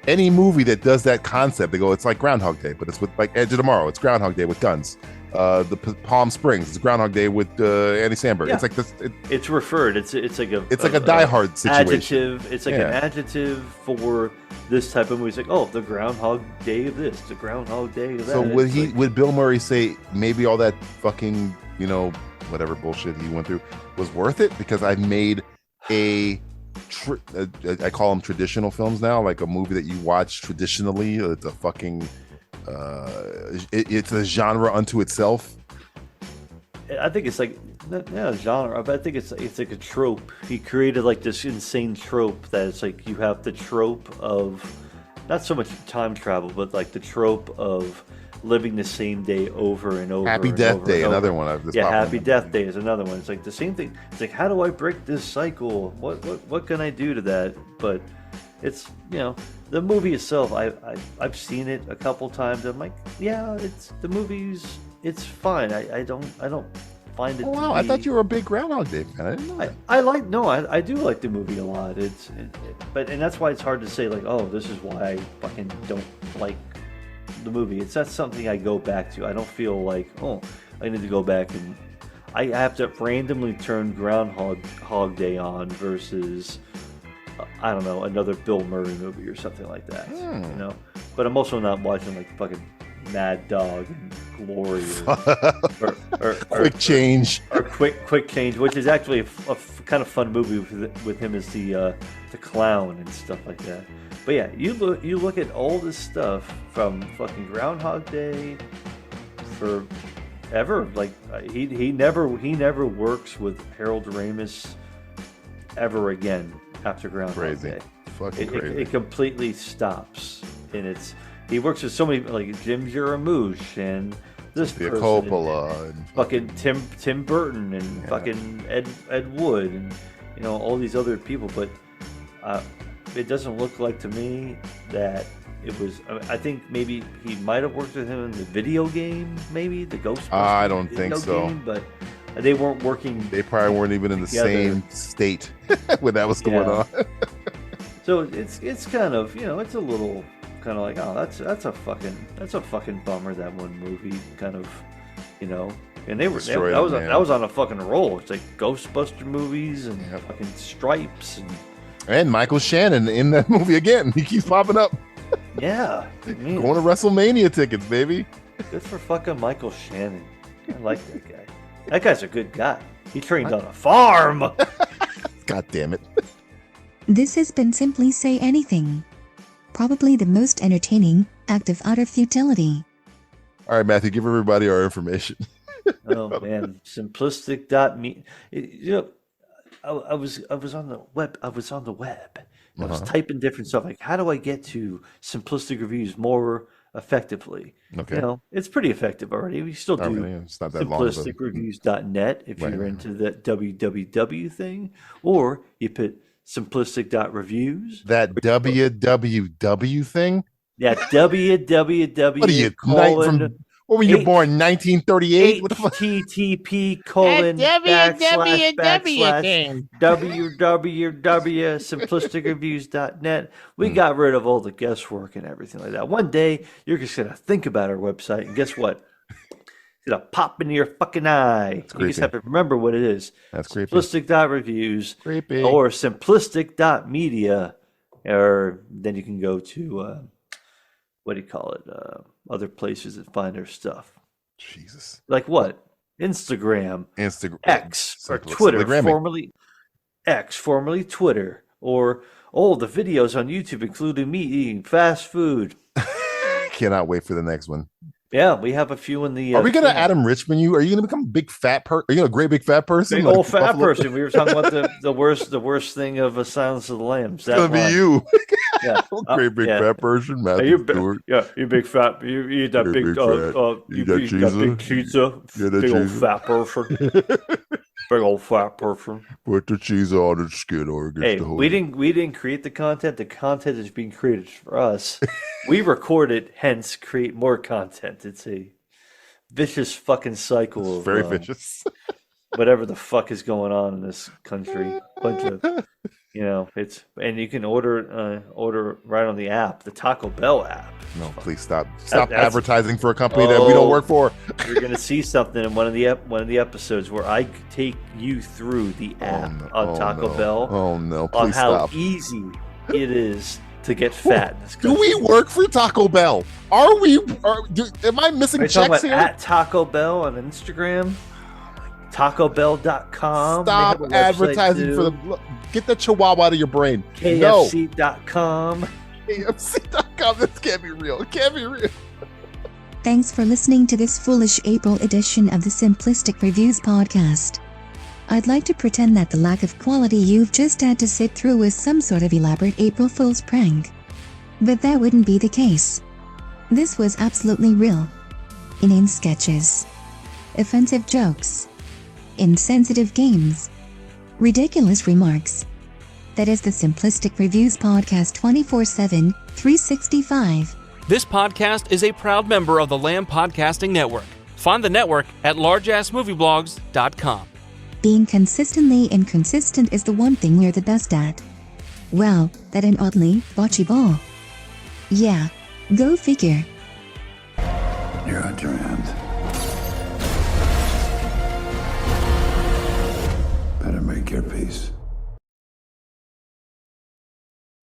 any movie that does that concept. They go, it's like Groundhog Day, but it's with like Edge of Tomorrow. It's Groundhog Day with guns. The Palm Springs. It's Groundhog Day with Andy Samberg. Yeah. It's like this. It's referred. It's like a Die Hard situation. Adjective. It's like an adjective for this type of movie. It's like, oh, the Groundhog Day of this, the Groundhog Day of that. So would Bill Murray say maybe all that fucking whatever bullshit he went through was worth it because I made I call them traditional films now, like a movie that you watch traditionally. It's a fucking. It's a genre unto itself. I think it's like not a genre, but I think it's like a trope. He created like this insane trope that it's like you have the trope of not so much time travel, but like the trope of living the same day over and over. Happy Death Day, another one. Happy Death Day is another one. It's like the same thing. It's like, how do I break this cycle? What can I do to that? But it's the movie itself. I've seen it a couple times. I'm like, yeah, it's fine. I don't find it. Oh wow! I thought you were a big Groundhog Day fan. I didn't know that. I do like the movie a lot. But that's why it's hard to say like, oh, this is why I fucking don't like the movie. It's not something I go back to. I don't feel like, oh, I need to go back and I have to randomly turn Groundhog Day on versus I don't know, another Bill Murray movie or something like that. But I'm also not watching like fucking Mad Dog and Glory or Quick Change or Quick Change, which is actually a kind of fun movie with him as the clown and stuff like that. But yeah, you look at all this stuff from fucking Groundhog Day forever. Like he never works with Harold Ramis ever again after Groundhog Day. Fucking crazy. It completely stops, and he works with so many like Jim Jarmusch and this person, Coppola and fucking Tim Burton and fucking Ed Wood and all these other people, but it doesn't look like to me that it was. I think maybe he might have worked with him in the video game, maybe the Ghostbusters. I don't think so, game, but they weren't working. They probably weren't even in the same state when that was going on. So it's kind of it's a little kind of like, oh, that's a fucking bummer, that one movie kind of and that was on a fucking roll. It's like Ghostbuster movies and fucking Stripes and Michael Shannon in that movie again. He keeps popping up. Yeah, going to WrestleMania tickets, baby. Good for fucking Michael Shannon. I like that guy. That guy's a good guy. He trained on a farm. God damn it. This has been Simply Say Anything. Probably the most entertaining act of utter futility. All right, Matthew, give everybody our information. Oh man, simplistic.me. I was on the web. I was typing different stuff like, how do I get to Simplistic Reviews more effectively? Okay. It's pretty effective already. We still do it's not that simplisticreviews.net if you're into that www thing, or you put simplistic.reviews. That www thing? Yeah, www. What are you, what were you born, 1938? HTTP www.simplisticreviews.net. We got rid of all the guesswork and everything like that. One day, you're just going to think about our website, and guess what? gonna pop into your fucking eye. You just have to remember what it is. That's creepy. Simplistic.reviews creepy. or simplistic.media, or then you can go to what do you call it? Other places that find their stuff. Jesus. Like what? Instagram, X, or Simplistic. Twitter, Grammy. formerly X, formerly Twitter, or the videos on YouTube, including me eating fast food. Cannot wait for the next one. Yeah, we have a few in the. Are we gonna Adam Richmond you? Are you gonna become a big fat person? Are you a great big fat person? Big like old fat Buffalo? person. We were talking about the worst thing of Silence of the Lambs. It's gonna be you. Yeah, great big fat person, Matthew Stewart. You big fat. You eat that big. You eat that big pizza. Big old fat person. Big old fat person. Put the cheese on the skin or Hey, we didn't create the content. The content is being created for us. We record it, hence create more content. It's a vicious fucking cycle. It's very vicious. Whatever the fuck is going on in this country. Bunch of, it's, and you can order right on the app, the Taco Bell app. No, please stop advertising for a company that we don't work for. You're gonna see something in one of the episodes where I take you through the app on Taco Bell. Oh no! Please on how stop. easy it is to get fat in this country. Do we work for Taco Bell? Am I missing checks here? At Taco Bell on Instagram, TacoBell.com. Stop advertising for the. Get the chihuahua out of your brain. KFC.com. KFC.com. This can't be real. It can't be real. Thanks for listening to this foolish April edition of the Simplistic Reviews Podcast. I'd like to pretend that the lack of quality you've just had to sit through was some sort of elaborate April Fool's prank. But that wouldn't be the case. This was absolutely real. Inane sketches. Offensive jokes. Insensitive games. Ridiculous remarks. That is the Simplistic Reviews Podcast 24/7, 365. This podcast is a proud member of the Lamb Podcasting Network. Find the network at largeassmovieblogs.com. Being consistently inconsistent is the one thing we're the best at. Well, that and oddly bocce ball. Yeah, go figure. You're at your end. Better make your peace.